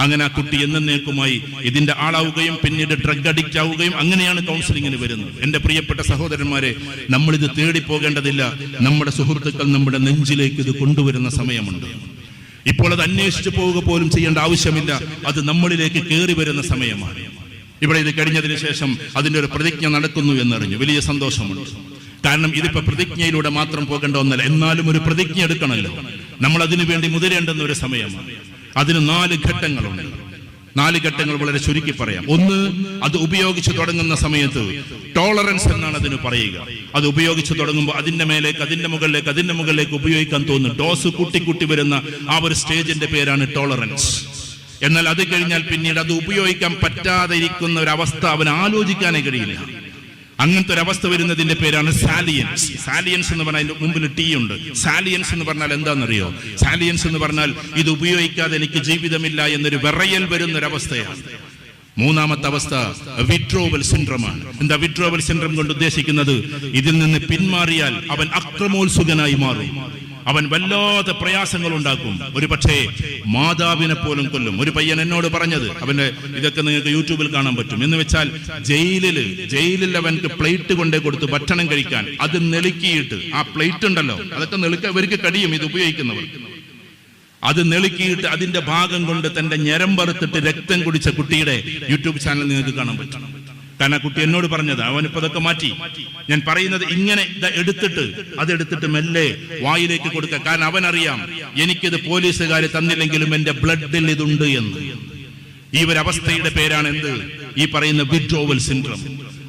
അങ്ങനെ ആ കുട്ടി എന്നേക്കുമായി ഇതിന്റെ ആളാവുകയും പിന്നീട് ഡ്രഗ് അഡിക്റ്റ് ആവുകയും അങ്ങനെയാണ് കൗൺസിലിങ്ങിന് വരുന്നത്. എന്റെ പ്രിയപ്പെട്ട സഹോദരന്മാരെ, നമ്മളിത് തേടി പോകേണ്ടതില്ല. നമ്മുടെ സുഹൃത്തുക്കൾ നമ്മുടെ നെഞ്ചിലേക്ക് ഇത് കൊണ്ടുവരുന്ന സമയമുണ്ട്. ഇപ്പോൾ അത് അന്വേഷിച്ചു പോവുക പോലും ചെയ്യേണ്ട ആവശ്യമില്ല. അത് നമ്മളിലേക്ക് കയറി വരുന്ന സമയമാണ്. ഇവിടെ ഇത് കഴിഞ്ഞതിന് ശേഷം അതിന്റെ ഒരു പ്രതിജ്ഞ നടക്കുന്നു എന്നറിഞ്ഞു വലിയ സന്തോഷമുണ്ട്. കാരണം ഇതിപ്പോ പ്രതിജ്ഞയിലൂടെ മാത്രം പോകേണ്ട ഒന്നല്ല. എന്നാലും ഒരു പ്രതിജ്ഞ എടുക്കണമല്ലോ. നമ്മൾ അതിനു വേണ്ടി മുതിരേണ്ടുന്ന ഒരു സമയമാണ്. അതിന് 4 ഘട്ടങ്ങളുണ്ട്. 4 ഘട്ടങ്ങൾ വളരെ ചുരുക്കി പറയാം. ഒന്ന്, അത് ഉപയോഗിച്ച് തുടങ്ങുന്ന സമയത്ത് ടോളറൻസ് എന്നാണ് അതിന് പറയുക. അത് ഉപയോഗിച്ച് തുടങ്ങുമ്പോൾ അതിന്റെ മേലേക്ക്, അതിന്റെ മുകളിലേക്ക് ഉപയോഗിക്കാൻ തോന്നും. ഡോസ് കൂട്ടി വരുന്ന ആ ഒരു സ്റ്റേജിന്റെ പേരാണ് ടോളറൻസ്. എന്നാൽ അത് കഴിഞ്ഞാൽ പിന്നീട് അത് ഉപയോഗിക്കാൻ പറ്റാതെ ഇരിക്കുന്ന ഒരു അവസ്ഥ അവൻ ആലോചിക്കാനേ കഴിയില്ല. അങ്ങനത്തെ ഒരു അവസ്ഥ വരുന്നതിന്റെ പേരാണ് സാലിയൻസ്. സാലിയൻസ് എന്ന് പറഞ്ഞാൽ അതിന്റെ മുമ്പിൽ ടി ഉണ്ട്. സാലിയൻസ് എന്ന് പറഞ്ഞാൽ എന്താണെന്നറിയോ? സാലിയൻസ് എന്ന് പറഞ്ഞാൽ ഇത് ഉപയോഗിക്കാതെ എനിക്ക് ജീവിതമില്ല എന്നൊരു വിറയൽ വരുന്നൊരവസ്ഥയാണ്. 3ാമത്തെ അവസ്ഥ വിഡ്രോവൽ സിൻഡ്രോമാണ്. എന്താ വിഡ്രോവൽ സിൻഡ്രോം കൊണ്ട് ഉദ്ദേശിക്കുന്നത്? ഇതിൽ നിന്ന് പിന്മാറിയാൽ അവൻ അക്രമോത്സുകനായി മാറും. അവൻ വല്ലാത്ത പ്രയാസങ്ങൾ ഉണ്ടാക്കും. ഒരു പക്ഷേ മാതാവിനെ പോലും കൊല്ലും. ഒരു പയ്യൻ എന്നോട് പറഞ്ഞത്, അവന്റെ ഇതൊക്കെ നിങ്ങൾക്ക് യൂട്യൂബിൽ കാണാൻ പറ്റും. എന്ന് വെച്ചാൽ ജയിലിൽ അവൻക്ക് പ്ലേറ്റ് കൊണ്ടേ കൊടുത്ത് ഭക്ഷണം കഴിക്കാൻ, അത് നെളുക്കിയിട്ട്, ആ പ്ലേറ്റ് ഉണ്ടല്ലോ അതൊക്കെ നെളുക്കാൻ ഇവർക്ക് കഴിയും, ഇത് ഉപയോഗിക്കുന്നവർ. അത് നെളുക്കിയിട്ട് അതിന്റെ ഭാഗം കൊണ്ട് തന്റെ ഞരമ്പറുത്തിട്ട് രക്തം കുടിച്ച കുട്ടിയുടെ യൂട്യൂബ് ചാനൽ നിങ്ങൾക്ക് കാണാൻ പറ്റും. കാരണം ആ കുട്ടി എന്നോട് പറഞ്ഞത്, അവനിപ്പോ അതൊക്കെ മാറ്റി. ഞാൻ പറയുന്നത് ഇങ്ങനെ അതെടുത്തിട്ട് മെല്ലെ വായിലേക്ക് കൊടുക്കുക. കാരണം അവനറിയാം എനിക്കിത് പോലീസുകാർ തന്നില്ലെങ്കിലും എന്റെ ബ്ലഡിൽ ഇതുണ്ട് എന്ന്. ഈ ഒരു അവസ്ഥയുടെ പേരാണ് എന്ത്? ഈ പറയുന്ന വിഡ്രോവൽ സിൻഡ്രോം.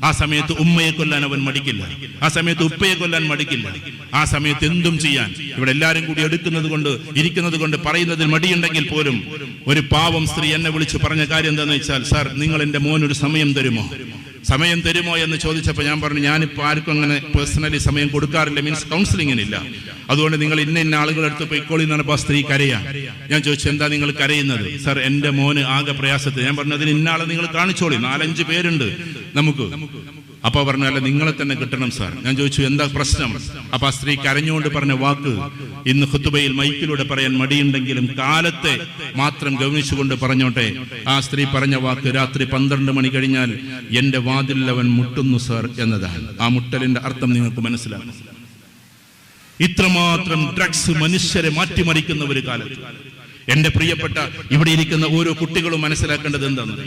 ആ സമയത്ത് ഉമ്മയെ കൊല്ലാൻ അവൻ മടിക്കില്ല, ആ സമയത്ത് ഉപ്പയെ കൊല്ലാൻ മടിക്കില്ല, ആ സമയത്ത് എന്തും ചെയ്യാൻ. ഇവിടെ എല്ലാരും കൂടി ഇരിക്കുന്നത് കൊണ്ട് പറയുന്നതിൽ മടിയുണ്ടെങ്കിൽ പോലും ഒരു പാവം സ്ത്രീ എന്നെ വിളിച്ച് പറഞ്ഞ കാര്യം എന്താണെന്ന് വെച്ചാൽ, സാർ നിങ്ങൾ എന്റെ മോനൊരു സമയം തരുമോ എന്ന് ചോദിച്ചപ്പോൾ ഞാൻ പറഞ്ഞു, ഞാനിപ്പോൾ ആർക്കും അങ്ങനെ പേഴ്സണലി സമയം കൊടുക്കാറില്ല, മീൻസ് കൗൺസിലിങ്ങിനില്ല. അതുകൊണ്ട് നിങ്ങൾ ഇന്ന ആളുകളെടുത്ത് പോയിക്കോളി എന്നാണ്. അപ്പോൾ സ്ത്രീ കരയാ. ഞാൻ ചോദിച്ചു, എന്താ നിങ്ങൾ കരയുന്നത്? സാർ എൻ്റെ മോന് ആകെ പ്രയാസത്തിൽ. ഞാൻ പറഞ്ഞു, അതിന് ഇന്ന ആളെ നിങ്ങൾ കാണിച്ചോളി, 4-5 പേരുണ്ട് നമുക്ക്. അപ്പൊ പറഞ്ഞു, അല്ല നിങ്ങളെ തന്നെ കിട്ടണം സാർ. ഞാൻ ചോദിച്ചു, എന്താ പ്രശ്നം? അപ്പൊ ആ സ്ത്രീ കരഞ്ഞുകൊണ്ട് പറഞ്ഞ വാക്ക് ഇന്ന് ഖുതുബയിൽ മൈക്കിലൂടെ പറയാൻ മടിയുണ്ടെങ്കിലും കാലത്തെ മാത്രം ഗവനിച്ചുകൊണ്ട് പറഞ്ഞോട്ടെ. ആ സ്ത്രീ പറഞ്ഞ വാക്ക്, രാത്രി 12 മണി കഴിഞ്ഞാൽ എന്റെ വാതിലിൽ അവൻ മുട്ടുന്നു സാർ എന്നതാണ്. ആ മുട്ടലിന്റെ അർത്ഥം നിങ്ങൾക്ക് മനസ്സിലാകും. ഇത്രമാത്രം ഡ്രഗ്സ് മനുഷ്യരെ മാറ്റിമറിക്കുന്ന ഒരു കാലത്ത് എന്റെ പ്രിയപ്പെട്ട ഇവിടെ ഇരിക്കുന്ന ഓരോ കുട്ടികളും മനസ്സിലാക്കേണ്ടത് എന്താണെന്ന്,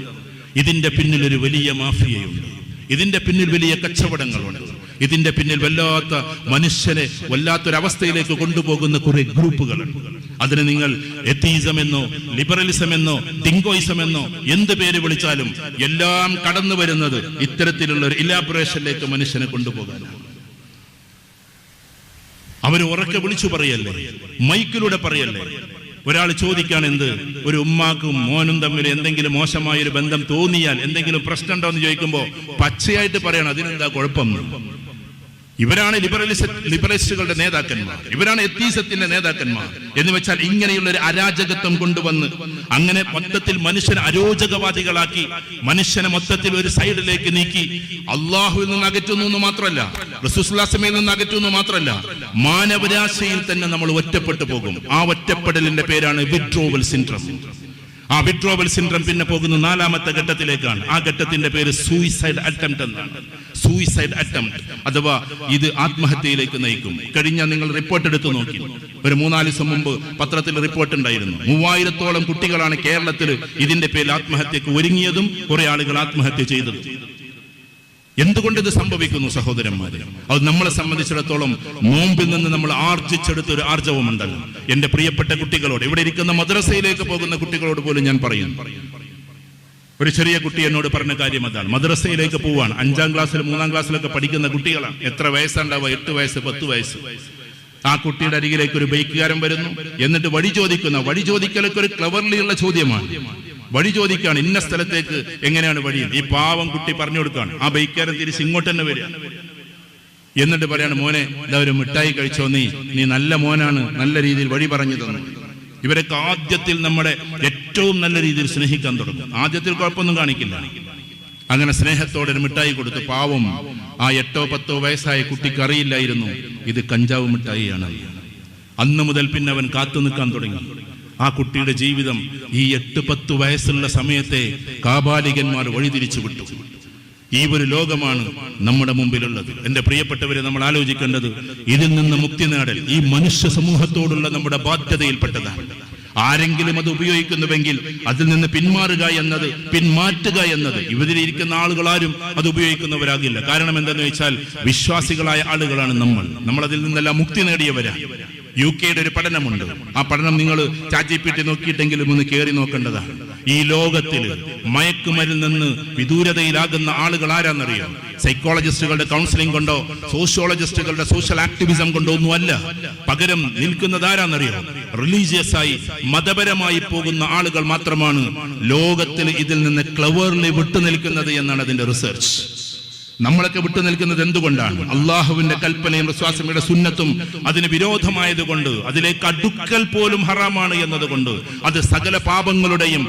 ഇതിന്റെ പിന്നിൽ ഒരു വലിയ മാഫിയയുണ്ട്, ഇതിന്റെ പിന്നിൽ വലിയ കച്ചവടങ്ങളുണ്ട്, ഇതിന്റെ പിന്നിൽ മനുഷ്യനെ വല്ലാത്തൊരവസ്ഥയിലേക്ക് കൊണ്ടുപോകുന്ന കുറെ ഗ്രൂപ്പുകളുണ്ട്. അതിന് നിങ്ങൾ എത്തീസം എന്നോ ലിബറലിസം എന്നോ ഡിങ്കോയിസം എന്നോ എന്ത് പേര് വിളിച്ചാലും എല്ലാം കടന്നു വരുന്നത് ഇത്തരത്തിലുള്ള ഒരു ഇലാബറേഷനിലേക്ക് മനുഷ്യനെ കൊണ്ടുപോകാനാണ്. അവര് ഉറക്കെ വിളിച്ചു പറയല്ലേ, മൈക്കിലൂടെ പറയല്ലേ. ഒരാൾ ചോദിക്കാണ്, എന്ത് ഒരു ഉമ്മാക്കും മോനും തമ്മിൽ എന്തെങ്കിലും മോശമായൊരു ബന്ധം തോന്നിയാൽ എന്തെങ്കിലും പ്രശ്നമുണ്ടോ എന്ന് ചോദിക്കുമ്പോൾ പച്ചയായിട്ട് പറയണം, അതിനെന്താ കുഴപ്പം? ഇവരാണ് ലിബറലിസ്റ്റുകളുടെ നേതാക്കന്മാർ, ഇവരാണ് എത്തീസത്തിന്റെ നേതാക്കന്മാർ. എന്ന് വെച്ചാൽ ഇങ്ങനെയുള്ള ഒരു അരാജകത്വം കൊണ്ടുവന്ന് അങ്ങനെ മൊത്തത്തിൽ മനുഷ്യനെ അരോചകവാദികളാക്കി, മനുഷ്യനെ മൊത്തത്തിൽ ഒരു സൈഡിലേക്ക് നീക്കി അള്ളാഹുവിൽ നിന്ന് അകറ്റുന്നു എന്ന് മാത്രമല്ല, റസൂലുള്ളാഹിയിൽ നിന്ന് അകറ്റുന്നു മാത്രമല്ല, മാനവരാശിയിൽ തന്നെ നമ്മൾ ഒറ്റപ്പെട്ടു പോകും. ആ ഒറ്റപ്പെടലിന്റെ പേരാണ് വിഡ്രോവൽ സിൻഡ്രോം. ആ വിഡ്രോവൽ സിൻഡ്രോം പിന്നെ പോകുന്ന 4ാമത്തെ ഘട്ടത്തിലേക്കാണ്. ആ ഘട്ടത്തിന്റെ പേര് സൂയിസൈഡ് അറ്റംപ്റ്റ് എന്നാണ്. സൂയിസൈഡ് അറ്റംപ്റ്റ് അഥവാ ഇത് ആത്മഹത്യയിലേക്ക് നയിക്കും. കഴിഞ്ഞ നിങ്ങൾ റിപ്പോർട്ട് എടുത്തു നോക്കി, ഒരു 3-4 ദിവസം മുമ്പ് പത്രത്തിൽ റിപ്പോർട്ട് ഉണ്ടായിരുന്നു. 3000-ഓളം കുട്ടികളാണ് കേരളത്തിൽ ഇതിന്റെ പേരിൽ ആത്മഹത്യക്ക് ഒരുങ്ങിയതും കുറെ ആളുകൾ ആത്മഹത്യ ചെയ്തതും. എന്തുകൊണ്ട് ഇത് സംഭവിക്കുന്നു സഹോദരന്മാരെ? അത് നമ്മളെ സംബന്ധിച്ചിടത്തോളം നോമ്പിൽ നിന്ന് നമ്മൾ ആർജിച്ചെടുത്ത ഒരു ആർജവമുണ്ടല്ലോ. എന്റെ പ്രിയപ്പെട്ട കുട്ടികളോട്, ഇവിടെ ഇരിക്കുന്ന മദ്രസയിലേക്ക് പോകുന്ന കുട്ടികളോട് പോലും ഞാൻ പറയുന്നു. ഒരു ചെറിയ കുട്ടി എന്നോട് പറഞ്ഞ കാര്യം അതാണ്. മദ്രസയിലേക്ക് പോവാണ്, 5ാം ക്ലാസ്സിലും 3ാം ക്ലാസ്സിലൊക്കെ പഠിക്കുന്ന കുട്ടികളാണ്. എത്ര വയസ്സുണ്ടാവുക? 8 വയസ്സ് 10 വയസ്സ്. ആ കുട്ടിയുടെ അരികിലേക്ക് ഒരു ബൈക്കുകാരൻ വരുന്നു. എന്നിട്ട് വഴി ചോദിക്കലൊക്കെ ഒരു ക്ലവർലിയുള്ള ചോദ്യമാണ്. വഴി ചോദിക്കാണ്, ഇന്ന സ്ഥലത്തേക്ക് എങ്ങനെയാണ് വഴി? ഈ പാവം കുട്ടി പറഞ്ഞു കൊടുക്കാണ്. ആ ബൈക്കുകാരൻ തിരിച്ച് ഇങ്ങോട്ട് തന്നെ വരിക. എന്നിട്ട് പറയാണ്, മോനെ ഇതാ ഒരു മിഠായി കഴിച്ചോ, നീ നല്ല മോനാണ്, നല്ല രീതിയിൽ വഴി പറഞ്ഞു തന്നു. ഇവരൊക്കെ ആദ്യത്തിൽ നമ്മുടെ ഏറ്റവും നല്ല രീതിയിൽ സ്നേഹിക്കാൻ തുടങ്ങും. ആദ്യത്തിൽ കുഴപ്പമൊന്നും കാണിക്കില്ല. അങ്ങനെ സ്നേഹത്തോടെ ഒരു മിഠായി കൊടുത്ത്, പാവം ആ 8-10 വയസ്സായ കുട്ടിക്ക് അറിയില്ലായിരുന്നു ഇത് കഞ്ചാവ് മിഠായിയാണ്. അന്ന് മുതൽ പിന്നെ അവൻ കാത്തു നിൽക്കാൻ തുടങ്ങി. ആ കുട്ടിയുടെ ജീവിതം ഈ 8-10 വയസ്സുള്ള സമയത്തെ കാബാലികന്മാർ വഴിതിരിച്ചു വിട്ടു. ഈ ഒരു ലോകമാണ് നമ്മുടെ മുമ്പിലുള്ളത്. എന്റെ പ്രിയപ്പെട്ടവരെ, നമ്മൾ ആലോചിക്കേണ്ടത് ഇതിൽ നിന്ന് മുക്തി നേടൽ ഈ മനുഷ്യ സമൂഹത്തോടുള്ള നമ്മുടെ ബാധ്യതയിൽപ്പെട്ടതാണ്. ആരെങ്കിലും അത് ഉപയോഗിക്കുന്നുവെങ്കിൽ അതിൽ നിന്ന് പിന്മാറ്റുക എന്നത് ഇവരിലിരിക്കുന്ന ആളുകളാരും അത് ഉപയോഗിക്കുന്നവരാകില്ല. കാരണം എന്താണെന്ന് വെച്ചാൽ വിശ്വാസികളായ ആളുകളാണ് നമ്മൾ അതിൽ നിന്നെല്ലാം മുക്തി നേടിയവരാണ്. UK-യുടെ ഒരു പഠനമുണ്ട്. ആ പഠനം നിങ്ങൾ ChatGPT നോക്കിയിട്ടെങ്കിലും ഒന്ന് കയറി നോക്കേണ്ടതാണ്. ഈ ലോകത്തിൽ മയക്കുമരുന്നിൽ നിന്ന് വിദൂരതയിലാകുന്ന ആളുകൾ ആരാന്നറിയാം? സൈക്കോളജിസ്റ്റുകളുടെ കൗൺസിലിംഗ് കൊണ്ടോ സോഷ്യോളജിസ്റ്റുകളുടെ സോഷ്യൽ ആക്ടിവിസം കൊണ്ടോ ഒന്നുമല്ല. പകരം നിൽക്കുന്നത് ആരാന്നറിയാം? റിലീജിയസ് ആയി മതപരമായി പോകുന്ന ആളുകൾ മാത്രമാണ് ലോകത്തിൽ ഇതിൽ നിന്ന് ക്ലവർലി വിട്ടുനിൽക്കുന്നത് എന്നാണ് അതിന്റെ റിസർച്ച്. നമ്മളൊക്കെ വിട്ടു നിൽക്കുന്നത് എന്തുകൊണ്ടാണ്? അള്ളാഹുവിന്റെ കൽപ്പനയും റസൂലുള്ളാഹിയുടെ സുന്നത്തും അതിന് വിരോധമായതുകൊണ്ട്, അതിലേക്ക് അടുക്കൽ പോലും ഹറാമാണ് എന്നതുകൊണ്ട്, അത് സകല പാപങ്ങളുടെയും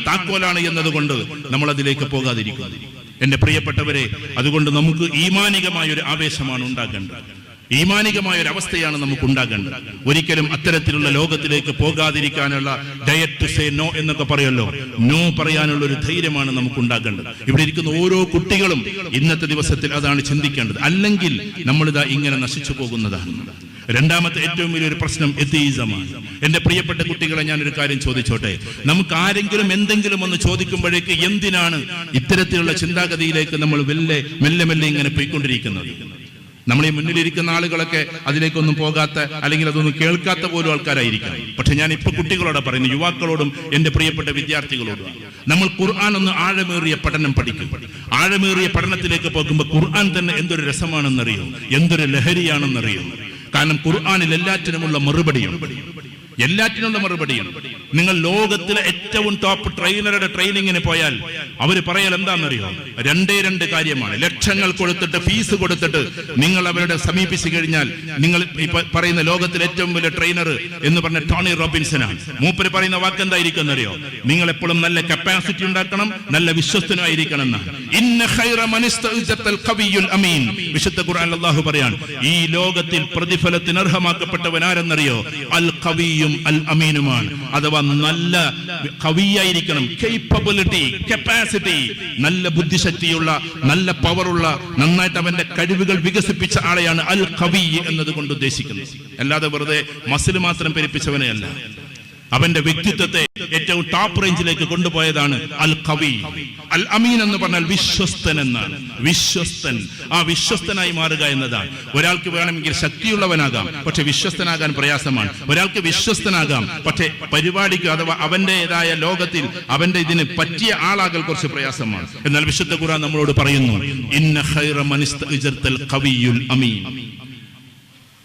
താക്കോലാണ് എന്നതുകൊണ്ട് നമ്മൾ അതിലേക്ക് പോകാതിരിക്കുന്നു. എന്റെ പ്രിയപ്പെട്ടവരെ, അതുകൊണ്ട് നമുക്ക് ഈമാനികമായ ഒരു ആവേശമാണ് ഉണ്ടാകേണ്ടത്. ഈമാനികമായ ഒരു അവസ്ഥയാണ് നമുക്ക് ഉണ്ടാകേണ്ടത്. ഒരിക്കലും അത്തരത്തിലുള്ള ലോകത്തിലേക്ക് പോകാതിരിക്കാനുള്ള ഡയറ്റ് ടു സേ നോ എന്നൊക്കെ പറയുമല്ലോ, നോ പറയാനുള്ള ഒരു ധൈര്യമാണ് നമുക്ക് ഉണ്ടാകേണ്ടത്. ഇവിടെ ഇരിക്കുന്ന ഓരോ കുട്ടികളും ഇന്നത്തെ ദിവസത്തിൽ അതാണ് ചിന്തിക്കേണ്ടത്. അല്ലെങ്കിൽ നമ്മളിതാ ഇങ്ങനെ നശിച്ചു പോകുന്നതാണ്. രണ്ടാമത്തെ ഏറ്റവും വലിയൊരു പ്രശ്നം എത്തീസമാണ്. എന്റെ പ്രിയപ്പെട്ട കുട്ടികളെ, ഞാനൊരു കാര്യം ചോദിച്ചോട്ടെ. നമുക്ക് ആരെങ്കിലും എന്തെങ്കിലും ഒന്ന് ചോദിക്കുമ്പോഴേക്ക് എന്തിനാണ് ഇത്തരത്തിലുള്ള ചിന്താഗതിയിലേക്ക് നമ്മൾ മെല്ലെ മെല്ലെ ഇങ്ങനെ പോയിക്കൊണ്ടിരിക്കുന്നത്? നമ്മൾ ഈ മുന്നിലിരിക്കുന്ന ആളുകളൊക്കെ അതിലേക്കൊന്നും പോകാത്ത, അല്ലെങ്കിൽ അതൊന്നും കേൾക്കാത്ത പോലും ആൾക്കാരായിരിക്കാം. പക്ഷെ ഞാൻ ഇപ്പൊ കുട്ടികളോട് പറയുന്നു, യുവാക്കളോടും എന്റെ പ്രിയപ്പെട്ട വിദ്യാർത്ഥികളോടും, നമ്മൾ ഖുർആൻ ഒന്ന് ആഴമേറിയ പഠനം പഠിക്കും. ആഴമേറിയ പഠനത്തിലേക്ക് പോകുമ്പോൾ ഖുർആൻ തന്നെ എന്തൊരു രസമാണെന്നറിയോ, എന്തൊരു ലഹരിയാണെന്നറിയോ. കാരണം ഖുർആനിൽ എല്ലാറ്റിനുമുള്ള മറുപടിയുണ്ട്. നിങ്ങൾ ലോകത്തിലെ ഏറ്റവും ടോപ്പ് ട്രെയിനറുടെ ട്രെയിനിങ്ങിന് പോയാൽ അവർ പറയൽ എന്താണെന്നറിയോ? രണ്ട് കാര്യമാണ്. ലക്ഷങ്ങൾ കൊടുത്തിട്ട്, ഫീസ് കൊടുത്തിട്ട് നിങ്ങൾ അവരുടെ സമീപിച്ചു കഴിഞ്ഞാൽ, നിങ്ങൾ ഇപ്പൊ പറയുന്ന ലോകത്തിലെ ഏറ്റവും വലിയ ട്രെയിനർ എന്ന് പറഞ്ഞ ടോണി റോബിൻസനാണ്. മൂപ്പര് പറയുന്ന വാക്ക് എന്തായിരിക്കും എന്നറിയോ? നിങ്ങൾ എപ്പോഴും നല്ല കപ്പാസിറ്റി ഉണ്ടാക്കണം, നല്ല വിശ്വസ്തനായിരിക്കണം എന്നാണ്. ഇന്ന ഖൈറ മൻ ഇസ്തഅജതൽ ഖവിയ്യുൽ അമീൻ. വിശുദ്ധ ഖുർആനിൽ അല്ലാഹു പറയാണ്, ഈ ലോകത്തിൽ പ്രതിഫലത്തിന് അർഹമാക്കപ്പെട്ടവൻ ആരെന്നറിയോ? അൽ ഖവിയ്യും അൽ അമീനുമാണ്. അഥവാ നല്ല കവിയായിരിക്കണം, കേപ്പബിലിറ്റി, കപ്പാസിറ്റി, നല്ല ബുദ്ധിശക്തിയുള്ള, നല്ല പവറുള്ള, നന്നായിട്ട് അവന്റെ കഴിവുകൾ വികസിപ്പിച്ച ആളെയാണ് അൽ കവി എന്നതുകൊണ്ട് ഉദ്ദേശിക്കുന്നത്. അല്ലാതെ വെറുതെ മസിൽ മാത്രം പെരുപ്പിച്ചവനെ അല്ല. അവന്റെ വ്യക്തിത്വത്തെ ഏറ്റവും ടോപ്പ് റേഞ്ചിലേക്ക് കൊണ്ടുപോയതാണ് അൽ കവി. അൽ അമീൻ എന്ന് പറഞ്ഞാൽ വിശ്വസ്തൻ എന്നാണ്. വിശ്വസ്തൻ, ആ വിശ്വസ്തനായി മാറുക എന്നതാണ്. ഒരാൾക്ക് വേണമെങ്കിൽ ശക്തിയുള്ളവനാകാം, പക്ഷെ വിശ്വസ്തനാകാൻ പ്രയാസമാണ്. ഒരാൾക്ക് വിശ്വസ്തനാകാം, പക്ഷെ പരിപാടിക്ക് അഥവാ അവന്റേതായ ലോകത്തിൽ അവന്റെ ഇതിന് പറ്റിയ ആളാകൽ കുറച്ച് പ്രയാസമാണ്. എന്നാൽ വിശുദ്ധ ഖുർആൻ നമ്മളോട് പറയുന്നു, ഇന്ന ഖൈറ മൻ ഇസ്തഅജർതൽ ഖവിയ്യുൽ അമീൻ.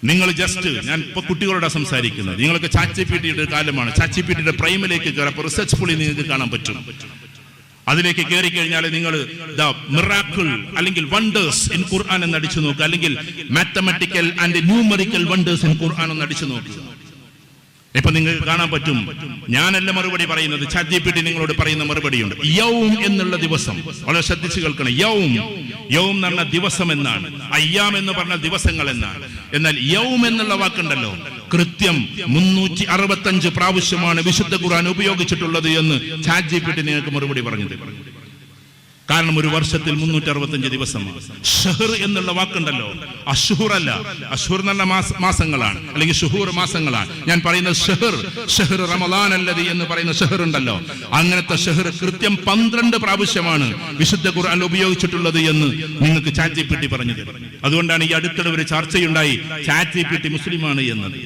നിങ്ങൾ ജസ്റ്റ്, ഞാൻ ഇപ്പൊ കുട്ടികളോട് സംസാരിക്കുന്നത്, നിങ്ങൾക്ക് ചാറ്റ്ജിപിടിയുടെ കാലമാണ്. ചാറ്റ്ജിപിടിയുടെ പ്രൈമിലേക്ക് കയറപ്പോൾ റിസർച്ച് ഫുള്ളി നിങ്ങൾക്ക് കാണാൻ പറ്റും. അതിലേക്ക് കയറി കഴിഞ്ഞാൽ നിങ്ങൾ ദ മിറാക്കിൾ അല്ലെങ്കിൽ വണ്ടേഴ്സ് ഇൻ ഖുർആൻ എന്ന് അടിച്ചു നോക്കുക, അല്ലെങ്കിൽ mathematical and numerical wonders in Quran എന്ന് അടിച്ചു നോക്കുക. ഇപ്പൊ നിങ്ങൾക്ക് കാണാൻ പറ്റും. ഞാനല്ല മറുപടി പറയുന്നത്, ചാറ്റ്ജിപിടി നിങ്ങളോട് പറയുന്ന മറുപടിയുണ്ട്. യൗം എന്നുള്ള ദിവസം വളരെ ശ്രദ്ധിച്ചു കേൾക്കണം. യൗം എന്ന് പറഞ്ഞ ദിവസം എന്നാണ്. അയ്യാം എന്ന് പറഞ്ഞ ദിവസങ്ങൾ എന്നാണ്. എന്നാൽ യൗം എന്നുള്ള വാക്കുണ്ടല്ലോ, കൃത്യം 365 പ്രാവശ്യമാണ് വിശുദ്ധ ഖുർആൻ ഉപയോഗിച്ചിട്ടുള്ളത് എന്ന് ചാറ്റ്ജിപിടി നിങ്ങൾക്ക് മറുപടി പറഞ്ഞത്. കാരണം ഒരു വർഷത്തിൽ 365 ദിവസമാണ്. ഷഹർ എന്നുള്ള വാക്കുണ്ടല്ലോ, അഷ്ഹുർ അല്ല. അഷ്ഹുർ എന്നുള്ള മാസങ്ങളാണ്, അല്ലെങ്കിൽ ഷുഹൂർ മാസങ്ങളാണ്. ഞാൻ പറയുന്നത് ഷഹർ റമളാൻ അല്ലദി എന്ന് പറയുന്ന ഷഹർ ഉണ്ടല്ലോ, അങ്ങനത്തെ ഷഹർ കൃത്യം 12 പ്രാവശ്യമാണ് വിശുദ്ധ ഖുർആൻ ഉപയോഗിച്ചിട്ടുള്ളത് എന്ന് നിങ്ങൾക്ക് ചാറ്റ്ജിപിടി പറഞ്ഞു തരും. അതുകൊണ്ടാണ് ഈ അടുത്തിടെ ഒരു ചർച്ചയുണ്ടായി, ചാറ്റ്ജിപിടി മുസ്ലിമാണ് എന്നത്.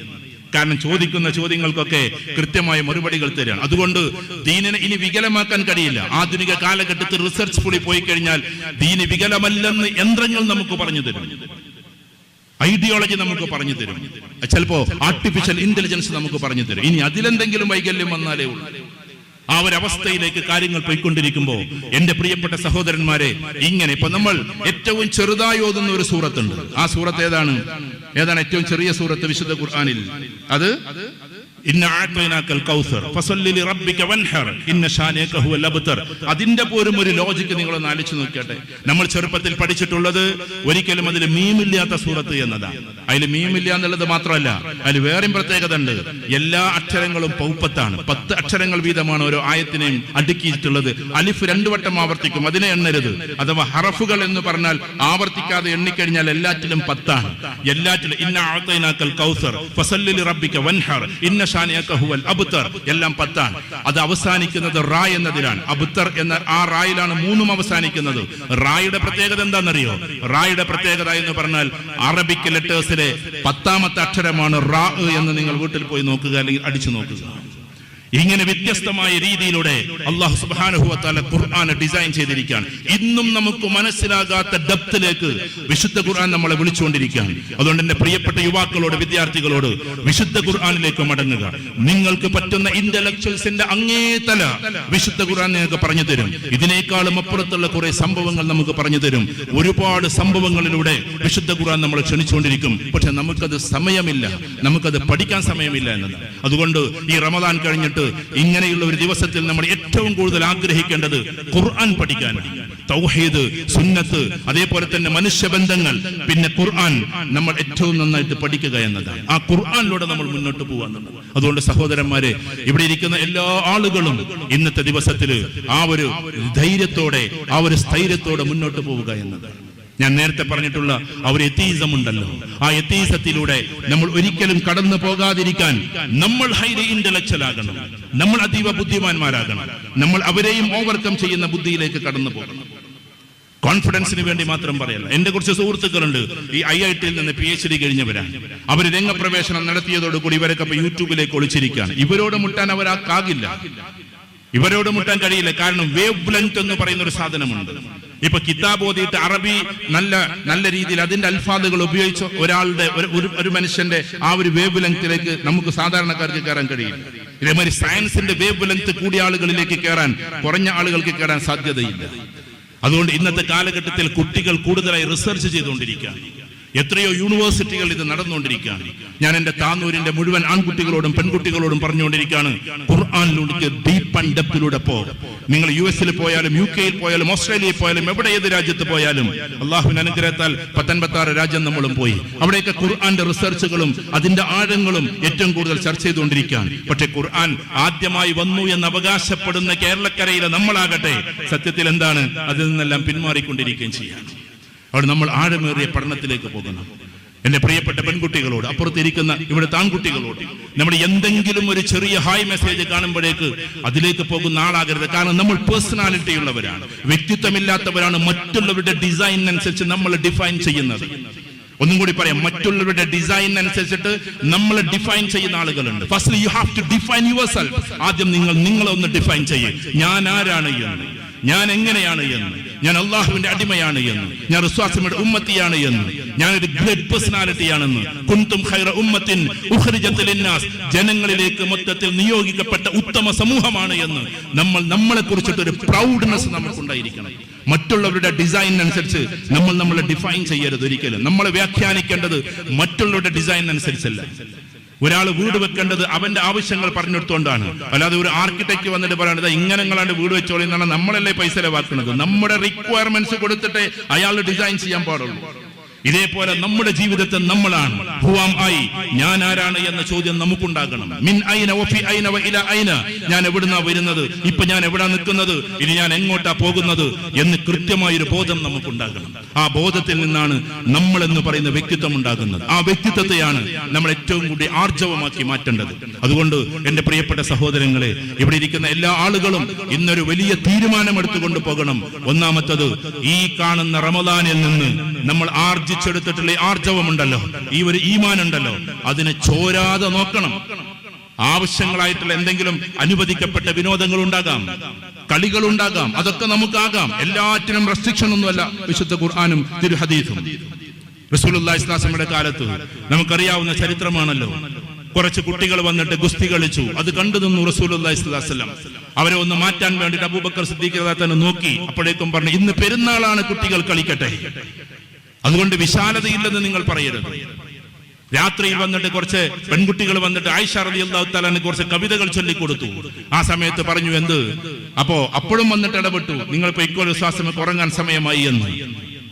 കാരണം ചോദിക്കുന്ന ചോദ്യങ്ങൾക്കൊക്കെ കൃത്യമായ മറുപടികൾ തരാണ്. അതുകൊണ്ട് ദീനിനെ ഇനി വികലമാക്കാൻ കഴിയില്ല. ആധുനിക കാലഘട്ടത്തിൽ റിസർച്ച് ഫുള്ളി പോയി കഴിഞ്ഞാൽ ദീന് വികലമല്ലെന്ന് യന്ത്രങ്ങൾ നമുക്ക് പറഞ്ഞു തരും, ഐഡിയോളജി നമുക്ക് പറഞ്ഞു തരും, ചിലപ്പോ ആർട്ടിഫിഷ്യൽ ഇന്റലിജൻസ് നമുക്ക് പറഞ്ഞു തരും. ഇനി അതിലെന്തെങ്കിലും വൈകല്യം വന്നാലേ ഉള്ളൂ. ആ ഒരു അവസ്ഥയിലേക്ക് കാര്യങ്ങൾ പോയിക്കൊണ്ടിരിക്കുമ്പോൾ എന്റെ പ്രിയപ്പെട്ട സഹോദരന്മാരെ, ഇങ്ങനെ ഇപ്പൊ നമ്മൾ ഏറ്റവും ചെറുതായി ഓതുന്ന ഒരു സൂറത്തുണ്ട്. ആ സൂറത്ത് ഏതാണ് ഏറ്റവും ചെറിയ സൂറത്ത് വിശുദ്ധ ഖുർആനിൽ? അത് അതിന്റെ പോലും ഒരു ലോജിക്ക് നിങ്ങളൊന്ന് ആലോചിച്ച് നോക്കിയാട്ടെ. നമ്മൾ ചെറുപ്പത്തിൽ പഠിച്ചിട്ടുള്ളത് ഒരിക്കലും അതിൽ മീമില്ലാത്ത സൂറത്ത് എന്നതാണ്. അതിൽ മീമില്ല എന്നുള്ളത് മാത്രമല്ല, അതിൽ വേറെയും പ്രത്യേകത ഉണ്ട്. എല്ലാ അക്ഷരങ്ങളും പൗപ്പത്താണ്. 10 അക്ഷരങ്ങൾ വീതമാണ് ഓരോ ആയത്തിനെയും അടുക്കിയിട്ടുള്ളത്. അലിഫ് 2 വട്ടം ആവർത്തിക്കും, അതിനെ എണ്ണരുത്. അഥവാ ഹറഫുകൾ എന്ന് പറഞ്ഞാൽ ആവർത്തിക്കാതെ എണ്ണിക്കഴിഞ്ഞാൽ എല്ലാറ്റിലും 10 ആണ്. എല്ലാറ്റിലും ഇന്ന അഅ്തൈനാക്കൽ കൗസർ ഫസല്ലി ലിറബ്ബിക വൻഹർ ഇന്ന ഷാനിഅക ഹുവൽ അബ്തർ എല്ലാം 10 ആണ്. അത് അവസാനിക്കുന്നത് റാ എന്നതിലാണ്. അബ്തർ എന്ന ആ റായിലാണ് 3ഉം അവസാനിക്കുന്നത്. റായുടെ പ്രത്യേകത എന്താണെന്നറിയോ? റായുടെ പ്രത്യേകത എന്ന് പറഞ്ഞാൽ അറബിക് ലെറ്റേഴ്സിലെ 10ാമത്തെ അക്ഷരമാണ് റാ എന്ന് നിങ്ങൾ വീട്ടിൽ പോയി നോക്കുക, അല്ലെങ്കിൽ അടിച്ചു നോക്കുക. ഇങ്ങനെ വ്യത്യസ്തമായ രീതിയിലൂടെ അല്ലാഹു സുബ്ഹാനഹു വ തആല ഖുർആനെ ഡിസൈൻ ചെയ്തിരിക്കുകയാണ്. ഇന്നും നമുക്ക് മനസ്സിലാകാത്ത ഡെപ്തിലേക്ക് വിശുദ്ധ ഖുർആൻ നമ്മളെ വിളിച്ചുകൊണ്ടിരിക്കുകയാണ്. അതുകൊണ്ട് എന്റെ പ്രിയപ്പെട്ട യുവാക്കളോട്, വിദ്യാർത്ഥികളോട് വിശുദ്ധ ഖുർആനിലേക്ക് മടങ്ങുക. നിങ്ങൾക്ക് പറ്റുന്ന ഇന്റലക്ച്വൽസിന്റെ അങ്ങേതല വിശുദ്ധ ഖുർആൻ നിങ്ങൾക്ക് പറഞ്ഞു തരും. ഇതിനേക്കാളും അപ്പുറത്തുള്ള കുറെ സംഭവങ്ങൾ നമുക്ക് പറഞ്ഞു തരും. ഒരുപാട് സംഭവങ്ങളിലൂടെ വിശുദ്ധ ഖുർആൻ നമ്മളെ ക്ഷണിച്ചുകൊണ്ടിരിക്കും. പക്ഷെ നമുക്കത് സമയമില്ല, നമുക്കത് പഠിക്കാൻ സമയമില്ല എന്നതാണ്. അതുകൊണ്ട് ഈ റമദാൻ കഴിഞ്ഞിട്ട് കഴിഞ്ഞിട്ട് ഇങ്ങനെയുള്ള ഒരു ദിവസത്തിൽ നമ്മൾ ഏറ്റവും കൂടുതൽ ആഗ്രഹിക്കേണ്ടത് ഖുർആൻ പഠിക്കാനാണ്. തൗഹീദ്, സുന്നത്ത്, അതേപോലെ തന്നെ മനുഷ്യബന്ധങ്ങൾ, പിന്നെ ഖുർആൻ നമ്മൾ ഏറ്റവും നന്നായിട്ട് പഠിക്കുക എന്നതാണ്. ആ ഖുർആനിലൂടെ നമ്മൾ മുന്നോട്ട് പോകാന്നുള്ളത്. അതുകൊണ്ട് സഹോദരന്മാരെ, ഇവിടെ ഇരിക്കുന്ന എല്ലാ ആളുകളും ഇന്നത്തെ ദിവസത്തിൽ ആ ഒരു ധൈര്യത്തോടെ, ആ ഒരു സ്ഥൈര്യത്തോടെ മുന്നോട്ട് പോവുക എന്നതാണ്. ഞാൻ നേരത്തെ പറഞ്ഞിട്ടുള്ള ആ ഒരു എത്തീസം ഉണ്ടല്ലോ, ആ എത്തീസത്തിലൂടെ നമ്മൾ ഒരിക്കലും കടന്നു പോകാതിരിക്കാൻ നമ്മൾ ഹൈലി ഇന്റലക്ച്വൽ ആകണം, നമ്മൾ അതീവ ബുദ്ധിമാന്മാരാകണം, നമ്മൾ അവരെയും ഓവർകം ചെയ്യുന്ന ബുദ്ധിയിലേക്ക് കടന്നു പോകണം. കോൺഫിഡൻസിന് വേണ്ടി മാത്രം പറയല്ല. എന്റെ കുറച്ച് സുഹൃത്തുക്കളുണ്ട്, ഈ IIT-യിൽ നിന്ന് PhD കഴിഞ്ഞവരാണ്. അവർ രംഗപ്രവേശനം നടത്തിയതോടുകൂടി ഇവരൊക്കെ യൂട്യൂബിലേക്ക് ഒളിച്ചിരിക്കുകയാണ്. ഇവരോട് മുട്ടാൻ അവരാക്കാകില്ല, ഇവരോട് മുട്ടാൻ കഴിയില്ല. കാരണം വേവ് ലെങ്ത് എന്ന് പറയുന്ന ഒരു സാധനമുണ്ട്. ഇപ്പൊ കിതാബ് ഓതിയിട്ട് അറബി നല്ല രീതിയിൽ അതിന്റെ അൽഫാദുകൾ ഉപയോഗിച്ച് ഒരു മനുഷ്യന്റെ ആ ഒരു വേവ് ലെങ്ത്തിലേക്ക് നമുക്ക് സാധാരണക്കാർക്ക് കയറാൻ കഴിയില്ല. ഇതേമാതിരി സയൻസിന്റെ വേവ് ലെങ്ത് കൂടിയ ആളുകളിലേക്ക് കയറാൻ കുറഞ്ഞ ആളുകൾക്ക് കയറാൻ സാധ്യതയില്ല. അതുകൊണ്ട് ഇന്നത്തെ കാലഘട്ടത്തിൽ കുട്ടികൾ കൂടുതലായി റിസർച്ച് ചെയ്തുകൊണ്ടിരിക്കുകയാണ്. എത്രയോ യൂണിവേഴ്സിറ്റികൾ ഇത് നടന്നുകൊണ്ടിരിക്കുകയാണ്. ഞാൻ എന്റെ താന്നൂരിന്റെ മുഴുവൻ ആൺകുട്ടികളോടും പെൺകുട്ടികളോടും പറഞ്ഞുകൊണ്ടിരിക്കുകയാണ്, ഖുർആനിലൂടെ ഡീപ്പ് ആൻഡ് ഡെപ്തിലൂടെ പോ. നിങ്ങൾ US-ൽ പോയാലും UK-യിൽ പോയാലും ഓസ്ട്രേലിയയിൽ പോയാലും എവിടെ ഏത് രാജ്യത്ത് പോയാലും അള്ളാഹുവിന്റെ അനുഗ്രഹത്താൽ 56 രാജ്യം നമ്മളും പോയി. അവിടെയൊക്കെ ഖുർആന്റെ റിസർച്ചുകളും അതിന്റെ ആഴങ്ങളും ഏറ്റവും കൂടുതൽ ചർച്ച ചെയ്തുകൊണ്ടിരിക്കുകയാണ്. പക്ഷെ ഖുർആൻ ആദ്യമായി വന്നു എന്ന് അവകാശപ്പെടുന്ന കേരളക്കരയിലെ നമ്മളാകട്ടെ സത്യത്തിൽ എന്താണ്, അതിൽ നിന്നെല്ലാം പിന്മാറിക്കൊണ്ടിരിക്കുകയും ചെയ്യാം. അവിടെ നമ്മൾ ആഴമേറിയ പഠനത്തിലേക്ക് പോകണം. എന്റെ പ്രിയപ്പെട്ട പെൺകുട്ടികളോട്, അപ്പുറത്തിരിക്കുന്ന ഇവിടുത്തെ ആൺകുട്ടികളോട്, നമ്മൾ എന്തെങ്കിലും ഒരു ചെറിയ ഹായ് മെസ്സേജ് കാണുമ്പോഴേക്ക് അതിലേക്ക് പോകുന്ന ആളാകരുത്. കാരണം നമ്മൾ പേഴ്സണാലിറ്റി ഉള്ളവരാണ്, വ്യക്തിത്വമില്ലാത്തവരാണ്. മറ്റുള്ളവരുടെ ഡിസൈനനുസരിച്ച് നമ്മൾ ഡിഫൈൻ ചെയ്യുന്നത്. ഒന്നും കൂടി പറയാം, മറ്റുള്ളവരുടെ ഡിസൈൻ അനുസരിച്ചിട്ട് നമ്മൾ ഡിഫൈൻ ചെയ്യുന്ന ആളുകളുണ്ട്. First you have to define yourself. ആദ്യം നിങ്ങളെ ഒന്ന് ഡിഫൈൻ ചെയ്യും. ഞാൻ ആരാണ് എന്ന്, ഞാൻ എങ്ങനെയാണ് എന്ന്, ഞാൻ അള്ളാഹുവിന്റെ അടിമയാണ് എന്ന്, ഞാൻ റസൂലുള്ളാഹിയുടെ ഉമ്മത്തിയാണ് എന്ന്, ഞാൻ ഒരു ഗ്രേറ്റ് പേഴ്സണാലിറ്റിയാണെന്ന്, കുൻതും ഖൈറ ഉമ്മത്തിൻ ഉഖ്രിജത് ലിന്നാസ്, ജനങ്ങളിലേക്ക് മൊത്തത്തിൽ നിയോഗിക്കപ്പെട്ട ഉത്തമ സമൂഹമാണ് എന്ന് നമ്മളെ കുറിച്ചിട്ട് ഒരു പ്രൗഡ്നെസ് നമുക്കുണ്ടായിരിക്കണം. മറ്റുള്ളവരുടെ ഡിസൈൻ അനുസരിച്ച് നമ്മളെ ഡിഫൈൻ ചെയ്യരുത് ഒരിക്കലും. നമ്മളെ വ്യാഖ്യാനിക്കേണ്ടത് മറ്റുള്ളവരുടെ ഡിസൈൻ അനുസരിച്ചല്ല. ഒരാൾ വീട് വെക്കേണ്ടത് അവന്റെ ആവശ്യങ്ങൾ പറഞ്ഞെടുത്തോണ്ടാണ്. അല്ലാതെ ഒരു ആർക്കിടെക്ട് വന്നിട്ട് പറയുന്നത് ഇങ്ങനെങ്ങളാണ്ട് വീട് വെച്ചോളി എന്നാണ് നമ്മളല്ലേ പൈസ ചെലവാക്കുന്നത്. നമ്മുടെ റിക്വയർമെന്റ്സ് കൊടുത്തിട്ട് അയാൾ ഡിസൈൻ ചെയ്യാൻ പാടുള്ളൂ. ഇതേപോലെ നമ്മുടെ ജീവിതത്തെ നമ്മളാണ് ഞാൻ ആരാണ് എന്ന ചോദ്യം നമുക്കുണ്ടാകണം. മിൻ ഐന വഫി ഐന വഇല ഐന, ഞാൻ എവിടുന്നാ വരുന്നത്, ഇപ്പൊ ഞാൻ എവിടാ നിൽക്കുന്നത്, ഇനി ഞാൻ എങ്ങോട്ടാ പോകുന്നത് എന്ന് കൃത്യമായൊരു ബോധം നമുക്കുണ്ടാകണം. ആ ബോധത്തിൽ നിന്നാണ് നമ്മൾ എന്ന് പറയുന്ന വ്യക്തിത്വം ഉണ്ടാകുന്നത്. ആ വ്യക്തിത്വത്തെയാണ് നമ്മൾ ഏറ്റവും കൂടി ആർജവമാക്കി മാറ്റേണ്ടത്. അതുകൊണ്ട് എന്റെ പ്രിയപ്പെട്ട സഹോദരങ്ങളെ, ഇവിടെ ഇരിക്കുന്ന എല്ലാ ആളുകളും ഇന്നൊരു വലിയ തീരുമാനമെടുത്തുകൊണ്ട് പോകണം. ഒന്നാമത്തത്, ഈ കാണുന്ന റമദാനിൽ നിന്ന് നമ്മൾ ആർജിച്ചെടുത്തിട്ടുള്ള ആർജവമുണ്ടല്ലോ, ഈ ഒരു ഈമാൻ ഉണ്ടല്ലോ, അതിനെ ചോരാതെ നോക്കണം. ആവശ്യങ്ങളായിട്ടുള്ള എന്തെങ്കിലും അനുവദിക്കപ്പെട്ട വിനോദങ്ങൾ ഉണ്ടാകാം, കളികൾ ഉണ്ടാകാം, അതൊക്കെ നമുക്കാകാം. എല്ലാറ്റിനും റെസ്ട്രിക്ഷൻ ഒന്നുമല്ല വിശുദ്ധ ഖുർആനും തിരു ഹദീസും. റസൂലുള്ളാഹി സ്വല്ലല്ലാഹു അലൈഹി വസല്ലമയുടെ കാലത്ത് നമുക്കറിയാവുന്ന ചരിത്രമാണല്ലോ. കുറച്ച് കുട്ടികൾ വന്നിട്ട് ഗുസ്തി കളിച്ചു. അത് കണ്ടു നിന്നു റസൂലുള്ളാഹി സ്വല്ലല്ലാഹു അലൈഹി വസല്ലം. അവരെ ഒന്ന് മാറ്റാൻ വേണ്ടിയിട്ട് അബൂബക്കർ സിദ്ദീഖ് റളിയല്ലാഹു അൻഹു നോക്കി. അപ്പോഴേക്കും പറഞ്ഞു, ഇന്ന് പെരുന്നാളാണ്, കുട്ടികൾ കളിക്കട്ടെ, അതുകൊണ്ട് വിശാലതയില്ലെന്ന് നിങ്ങൾ പറയരുത്. രാത്രിയിൽ വന്നിട്ട് കുറച്ച് പെൺകുട്ടികൾ വന്നിട്ട് ആയിഷ റളിയല്ലാഹു തആല അൻഹ കുറച്ച് കവിതകൾ ചൊല്ലിക്കൊടുത്തു. ആ സമയത്ത് പറഞ്ഞു എന്ത്, അപ്പോഴും വന്നിട്ട് ഇടപെട്ടു, നിങ്ങൾ പൊയ്ക്കോൾ, വിശ്വാസം ഉറങ്ങാൻ സമയമായി എന്ന്.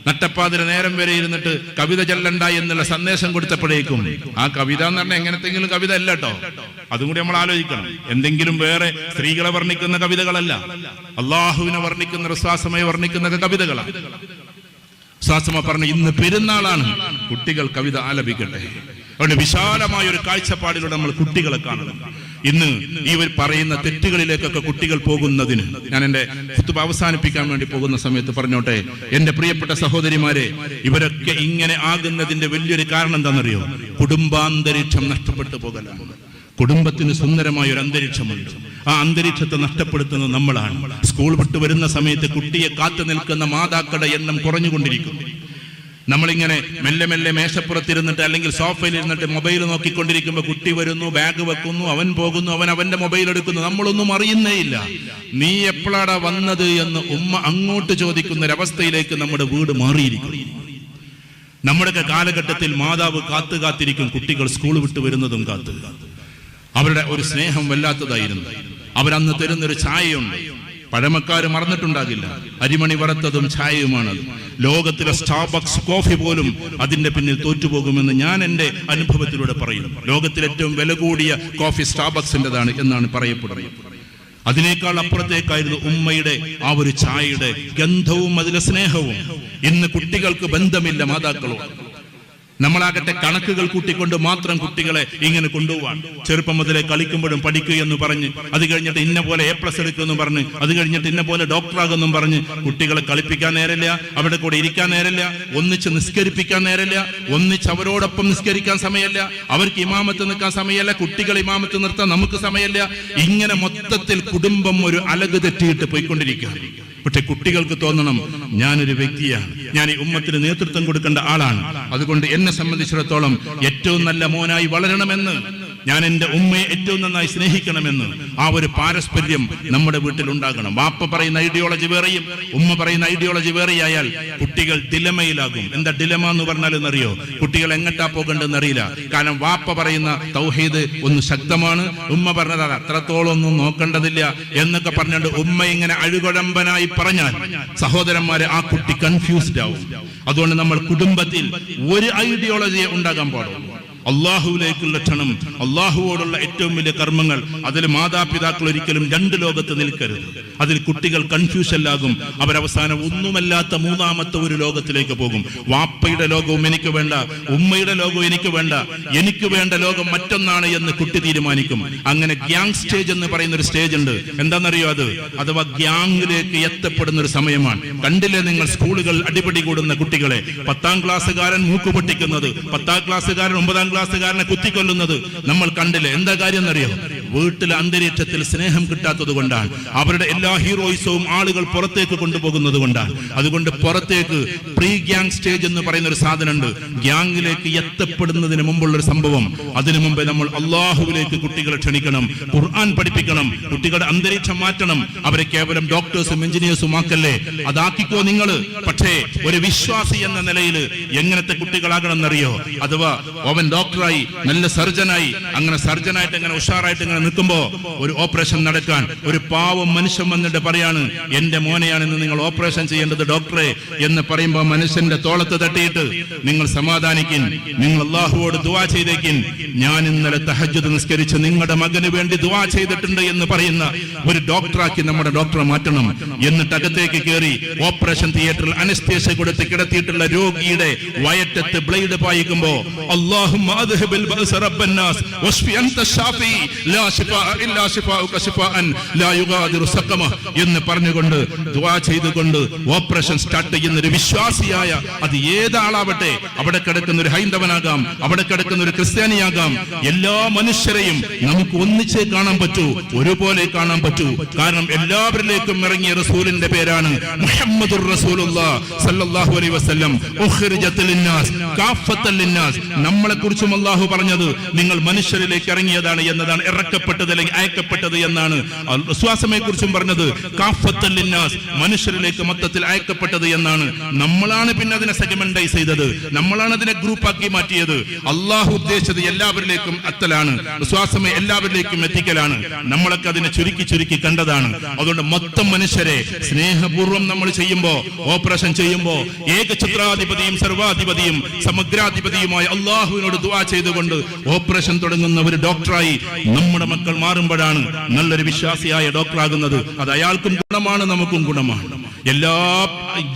നട്ടപ്പാതിര നേരം വരെ ഇരുന്നിട്ട് കവിത ചൊല്ലണ്ട എന്നുള്ള സന്ദേശം കൊടുത്തപ്പോഴേക്കും, ആ കവിത എന്ന് പറഞ്ഞാൽ എങ്ങനത്തെങ്കിലും കവിത അല്ല കേട്ടോ, അതും കൂടി നമ്മൾ ആലോചിക്കണം. എന്തെങ്കിലും വേറെ സ്ത്രീകളെ വർണ്ണിക്കുന്ന കവിതകളല്ല, അള്ളാഹുവിനെ വർണ്ണിക്കുന്ന റസൂലുള്ളാഹിയെ വർണ്ണിക്കുന്ന കവിതകളാണ്. സാസമ പറഞ്ഞു, ഇന്ന് പെരുന്നാളാണ്, കുട്ടികൾ കവിത ആലപിക്കട്ടെ. അതുകൊണ്ട് വിശാലമായ ഒരു കാഴ്ചപ്പാടിലൂടെ നമ്മൾ കുട്ടികളെ കാണണം. ഇന്ന് ഈ പറയുന്ന തെറ്റുകളിലേക്കൊക്കെ കുട്ടികൾ പോകുന്നതിന് ഞാൻ എന്റെ ഖുതുബ അവസാനിപ്പിക്കാൻ വേണ്ടി പോകുന്ന സമയത്ത് പറഞ്ഞോട്ടെ, എന്റെ പ്രിയപ്പെട്ട സഹോദരിമാരെ, ഇവരൊക്കെ ഇങ്ങനെ ആകുന്നതിന്റെ വലിയൊരു കാരണം എന്താണെന്നറിയോ? കുടുംബാന്തരീക്ഷം നഷ്ടപ്പെട്ടു പോകലാണ്. കുടുംബത്തിന് സുന്ദരമായ ഒരു അന്തരീക്ഷമുണ്ട്, ആ അന്തരീക്ഷത്തെ നഷ്ടപ്പെടുത്തുന്നത് നമ്മളാണ്. സ്കൂൾ വിട്ടു വരുന്ന സമയത്ത് കുട്ടിയെ കാത്തു നിൽക്കുന്ന മാതാക്കളുടെ എണ്ണം കുറഞ്ഞുകൊണ്ടിരിക്കുന്നു. നമ്മളിങ്ങനെ മെല്ലെ മെല്ലെ മേശപ്പുറത്തിരുന്നിട്ട് അല്ലെങ്കിൽ സോഫയിൽ ഇരുന്നിട്ട് മൊബൈൽ നോക്കിക്കൊണ്ടിരിക്കുമ്പോൾ കുട്ടി വരുന്നു, ബാഗ് വെക്കുന്നു, അവൻ പോകുന്നു, അവൻ അവന്റെ മൊബൈൽ എടുക്കുന്നു, നമ്മളൊന്നും അറിയുന്നേ ഇല്ല. നീ എപ്പോഴാടാ വന്നത് എന്ന് ഉമ്മ അങ്ങോട്ട് ചോദിക്കുന്ന ഒരവസ്ഥയിലേക്ക് നമ്മുടെ വീട് മാറിയിരിക്കുന്നു. നമ്മുടെയൊക്കെ കാലഘട്ടത്തിൽ മാതാവ് കാത്തിരിക്കും കുട്ടികൾ സ്കൂൾ വിട്ടു വരുന്നതും കാത്ത്. അവരുടെ ഒരു സ്നേഹം വല്ലാത്തതായിരുന്നു. അവരന്ന് തരുന്നൊരു ചായയുണ്ട്, പഴമക്കാർ മറന്നിട്ടുണ്ടാകില്ല. അരിമണി വറുത്തതും ചായയുമാണത്. ലോകത്തിലെ സ്റ്റാർബക്സ് കോഫി പോലും അതിന്റെ പിന്നിൽ തോറ്റുപോകുമെന്ന് ഞാൻ എൻ്റെ അനുഭവത്തിലൂടെ പറയുന്നു. ലോകത്തിലെ ഏറ്റവും വില കൂടിയ കോഫി സ്റ്റാർബക്സിൻ്റെതാണ് എന്നാണ് പറയപ്പെടുന്നത്. അതിനേക്കാൾ അപ്പുറത്തേക്കായിരുന്നു ഉമ്മയുടെ ആ ഒരു ചായയുടെ ഗന്ധവും അതിലെ സ്നേഹവും. ഇന്ന് കുട്ടികൾക്ക് ബന്ധമില്ല മാതാക്കളോട്. നമ്മളാകട്ടെ കണക്കുകൾ കൂട്ടിക്കൊണ്ട് മാത്രം കുട്ടികളെ ഇങ്ങനെ കൊണ്ടുപോവാൻ. ചെറുപ്പം മുതലേ കളിക്കുമ്പോഴും പഠിക്കുക എന്ന് പറഞ്ഞ്, അത് കഴിഞ്ഞിട്ട് ഇന്ന പോലെ A+ എടുക്കുമെന്നും പറഞ്ഞ്, അത് കഴിഞ്ഞിട്ട് ഇന്ന പോലെ ഡോക്ടറാകുമെന്നും പറഞ്ഞ് കുട്ടികളെ കളിപ്പിക്കാൻ നേരമില്ല, അവിടെ കൂടെ ഇരിക്കാൻ നേരമില്ല, ഒന്നിച്ച് നിസ്കരിപ്പിക്കാൻ നേരമില്ല, ഒന്നിച്ച് അവരോടൊപ്പം നിസ്കരിക്കാൻ സമയമല്ല, അവർക്ക് ഇമാമത്ത് നിൽക്കാൻ സമയമല്ല, കുട്ടികൾ ഇമാമത്ത് നിർത്താൻ നമുക്ക് സമയമല്ല. ഇങ്ങനെ മൊത്തത്തിൽ കുടുംബം ഒരു അലക് തെറ്റിയിട്ട് പോയിക്കൊണ്ടിരിക്കുക. പക്ഷെ കുട്ടികൾക്ക് തോന്നണം, ഞാനൊരു വ്യക്തിയാണ്, ഞാൻ ഈ ഉമ്മത്തിന് നേതൃത്വം കൊടുക്കേണ്ട ആളാണ്. അതുകൊണ്ട് എന്നെ സംബന്ധിച്ചിടത്തോളം ഏറ്റവും നല്ല മോനായി വളരണമെന്ന്, ഞാൻ എൻ്റെ ഉമ്മയെ ഏറ്റവും നന്നായി സ്നേഹിക്കണമെന്ന് ആ ഒരു പാരസ്പര്യം നമ്മുടെ വീട്ടിൽ ഉണ്ടാകണം. വാപ്പ പറയുന്ന ഐഡിയോളജി വേറെയും ഉമ്മ പറയുന്ന ഐഡിയോളജി വേറെയായാൽ കുട്ടികൾ ഡിലമയിലാകും. എന്താ ഡിലമ എന്ന് പറഞ്ഞാൽ എന്നറിയോ? കുട്ടികൾ എങ്ങോട്ടാ പോകേണ്ടതെന്ന് അറിയില്ല. കാരണം വാപ്പ പറയുന്ന തൗഹീദ് ഒന്ന് ശക്തമാണ്, ഉമ്മ പറഞ്ഞത് അത്രത്തോളം ഒന്നും നോക്കേണ്ടതില്ല എന്നൊക്കെ പറഞ്ഞുകൊണ്ട് ഉമ്മ ഇങ്ങനെ അഴുകുഴമ്പനായി പറഞ്ഞാൽ സഹോദരന്മാരെ ആ കുട്ടി കൺഫ്യൂസ്ഡ് ആവും. അതുകൊണ്ട് നമ്മൾ കുടുംബത്തിൽ ഒരു ഐഡിയോളജിയെ ഉണ്ടാകാൻ പാടുള്ളൂ. അള്ളാഹുവിലേക്കുള്ള ക്ഷണം, അള്ളാഹുവോടുള്ള ഏറ്റവും വലിയ കർമ്മങ്ങൾ, അതിൽ മാതാപിതാക്കൾ ഒരിക്കലും രണ്ട് ലോകത്ത് നിൽക്കരുത്. അതിൽ കുട്ടികൾ കൺഫ്യൂഷനിലാകും. അവരവസാനം ഒന്നുമല്ലാത്ത മൂന്നാമത്തെ ഒരു ലോകത്തിലേക്ക് പോകും. വാപ്പയുടെ ലോകവും എനിക്ക് വേണ്ട, ഉമ്മയുടെ ലോകവും എനിക്ക് വേണ്ട, എനിക്ക് വേണ്ട ലോകം മറ്റൊന്നാണ് എന്ന് കുട്ടി തീരുമാനിക്കും. അങ്ങനെ ഗ്യാങ് സ്റ്റേജ് എന്ന് പറയുന്ന ഒരു സ്റ്റേജ് ഉണ്ട്. എന്താണെന്നറിയോ? അഥവാ ഗ്യാങ്ങിലേക്ക് എത്തപ്പെടുന്ന ഒരു സമയമാണ്. കണ്ടില്ലേ നിങ്ങൾ സ്കൂളുകൾ അടിപിടി കൂടുന്ന കുട്ടികളെ? 10ാം ക്ലാസ്സുകാരൻ മൂക്ക് പൊട്ടിക്കുന്നത്, 10ാം ക്ലാസ്സുകാരൻ 9ാം ക്ലാസ്സുകാരനെ കുത്തിക്കൊല്ലുന്നത് നമ്മൾ കണ്ടില്ലേ? എന്താ കാര്യം എന്നറിയോ? വീട്ടിലെ അന്തരീക്ഷത്തിൽ സ്നേഹം കിട്ടാത്തത് കൊണ്ടാണ്. അവരുടെ എല്ലാ ഹീറോയിസവും ആളുകൾ പുറത്തേക്ക് കൊണ്ടുപോകുന്നത് കൊണ്ടാണ്. അതുകൊണ്ട് പുറത്തേക്ക് പ്രീ ഗ്യാങ് സ്റ്റേജ് എന്ന് പറയുന്ന ഒരു സാധനമുണ്ട്. ഗ്യാങ്ങിലേക്ക് എത്തപ്പെടുന്നതിന് മുമ്പുള്ള ഒരു സംഭവം. അതിനു മുമ്പേ നമ്മൾ അള്ളാഹുവിലേക്ക് കുട്ടികളെ ക്ഷണിക്കണം, ഖുർആൻ പഠിപ്പിക്കണം, കുട്ടികളുടെ അന്തരീക്ഷം മാറ്റണം. അവരെ കേവലം ഡോക്ടേഴ്സും എഞ്ചിനീയേഴ്സും ആക്കല്ലേ, അതാക്കിക്കോ നിങ്ങൾ. പക്ഷേ ഒരു വിശ്വാസി എന്ന നിലയിൽ എങ്ങനത്തെ കുട്ടികളാകണം എന്നറിയോ? അഥവാ അവൻ ഡോക്ടറായി, നല്ല സർജനായി, അങ്ങനെ സർജനായിട്ട് ഇങ്ങനെ ഉഷാറായിട്ട് ഇങ്ങനെ നിൽക്കുമ്പോ ഒരു ഓപ്പറേഷൻ നടക്കാൻ ഒരു പാവം മനുഷ്യൻ വന്നിട്ട് പറയാണ്, എന്റെ മോനെയാണെന്ന് നിങ്ങൾ ഓപ്പറേഷൻ ചെയ്യേണ്ടത് ഡോക്ടറെ എന്ന് പറയുമ്പോ മനുഷ്യന്റെ തോളത്ത് തട്ടിയിട്ട് നിങ്ങൾ സമാധാനിക്കിൻ, നിങ്ങൾ അള്ളാഹുവോട് ദുആ ചെയ്തേക്കിൻ, ഞാൻ ഇന്നലെ തഹജ്ജുദ് നിസ്കരിച്ച് നിങ്ങളുടെ മകന് വേണ്ടി ദുആ ചെയ്തിട്ടുണ്ട് എന്ന് പറയുന്ന ഒരു ഡോക്ടറാക്കി നമ്മുടെ ഡോക്ടറെ മാറ്റണം. എന്നിട്ട് അകത്തേക്ക് കയറി ഓപ്പറേഷൻ തിയേറ്ററിൽ അനസ്തേഷ്യ കൊടുത്ത് കിടത്തിയിട്ടുള്ള രോഗിയുടെ വയറ്റത്ത് ബ്ലേഡ് പായിക്കുമ്പോ അല്ലാഹുമ്മ അദ്ഹിബിൽ ബഅസ റബ്ബന്നാസ് വശ്ഫി അൻത ശാഫി ലാ ശിഫാഅ ഇല്ലാ ശിഫാഉക ശിഫാഅൻ ലാ യുഗാദിറു സഖമ എന്ന് പറഞ്ഞുകൊണ്ട് ദുആ ചെയ്തുകൊണ്ട് ഓപ്പറേഷൻ സ്റ്റാർട്ട് ചെയ്യുന്ന ഒരു വിശ്വാസിയായ, അത് ഏതാളാവട്ടെ, അവിടെ കിടക്കുന്ന ഒരു ഹൈന്ദവനാകാം, അവിടെ കിടക്കുന്ന ഒരു ക്രിസ്ത്യാനിയാകാം, എല്ലാ മനുഷ്യരെയും നമുക്ക് ഒന്നിച്ചേ കാണാൻ പറ്റൂ, ഒരുപോലെ കാണാൻ പറ്റൂ. കാരണം എല്ലാവരിലേക്കും ഇറങ്ങിയ റസൂലിന്റെ പേരാണ് മുഹമ്മദുർ റസൂലുള്ളാഹ് സല്ലല്ലാഹു അലൈഹി വസല്ലം. ഉഖ്രിജത്തുൽ ലിന്നാസ് കാഫത്തൽ ലിന്നാസ്. നമ്മളെ കുറിച്ചും അല്ലാഹു പറഞ്ഞത് നിങ്ങൾ മനുഷ്യരിലേക്ക് ഇറങ്ങിയതാണ് എന്നതാണ്, ഇറക്കപ്പെട്ടത് അല്ലെങ്കിൽ അയക്കപ്പെട്ടത് എന്നാണ്. വിശ്വാസമെ കുറിച്ചും പറഞ്ഞത് കാഫത്തൽ ലിന്നാസ്, മനുഷ്യരിലേക്ക് മൊത്തത്തിൽ അയക്കപ്പെട്ടത് എന്നാണ്. നമ്മളാണ് പിന്നെ അതിനെ സെഗ്മെന്റൈസ് ചെയ്തത്, നമ്മളാണ് അതിനെ ഗ്രൂപ്പാക്കി മാറ്റിയത്. അല്ലാഹു ഉദ്ദേശിച്ചത് എല്ലാവരിലേക്കും എത്തലാണ്, വിശ്വാസമെ എല്ലാവരിലേക്കും എത്തിക്കലാണ്. നമ്മളൊക്കെ അതിനെ ചുരുക്കി കണ്ടതാണ്. അതുകൊണ്ട് മൊത്തം മനുഷ്യരെ സ്നേഹപൂർവ്വം നമ്മൾ ചെയ്യുമ്പോ, ഓപ്പറേഷൻ ചെയ്യുമ്പോ, ഏകഛത്രാധിപതിയും സർവാധിപതിയും സമഗ്രാധിപതിയുമായ അള്ളാഹുവിനോട് ദുആ ചെയ്തുകൊണ്ട് ഓപ്പറേഷൻ തുടങ്ങുന്ന ഒരു ഡോക്ടറായി നമ്മുടെ മക്കൾ മാറുമ്പോഴാണ് നല്ലൊരു വിശ്വാസിയായ ഡോക്ടറാകുന്നത്. അത് അയാൾക്കും ഗുണമാണ്, നമുക്കും ഗുണമാണ്. എല്ലാ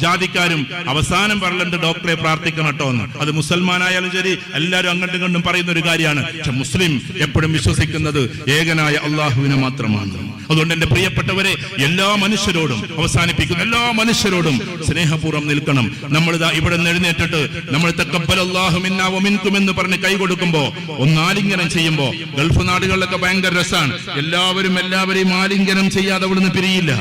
ജാതിക്കാരും അവസാനം പറയലുണ്ട് ഡോക്ടറെ പ്രാർത്ഥിക്കണം കേട്ടോ എന്ന്. അത് മുസൽമാനായാലും ശരി, എല്ലാവരും അങ്ങോട്ടും ഇങ്ങോട്ടും പറയുന്ന ഒരു കാര്യമാണ്. പക്ഷെ മുസ്ലിം എപ്പോഴും വിശ്വസിക്കുന്നത് ഏകനായ അള്ളാഹുവിനെ മാത്രമാണ്. അതുകൊണ്ട് എന്റെ പ്രിയപ്പെട്ടവരെ, എല്ലാ മനുഷ്യരോടും അവസാനിപ്പിക്കുന്ന എല്ലാ മനുഷ്യരോടും സ്നേഹപൂർവ്വം നിൽക്കണം. നമ്മളിതാ ഇവിടെ നിന്ന് എഴുന്നേറ്റിട്ട് നമ്മൾ തഖബ്ബലല്ലാഹു മിന്നാ വമിൻകും എന്ന് പറഞ്ഞ് കൈ കൊടുക്കുമ്പോ, ഒന്നാലിംഗനം ചെയ്യുമ്പോ, ഗൾഫ് നാടുകളിലൊക്കെ ഭയങ്കര രസമാണ്. എല്ലാവരെയും ആലിംഗനം ചെയ്യാതെ അവിടുന്ന് പിരിയില്ല.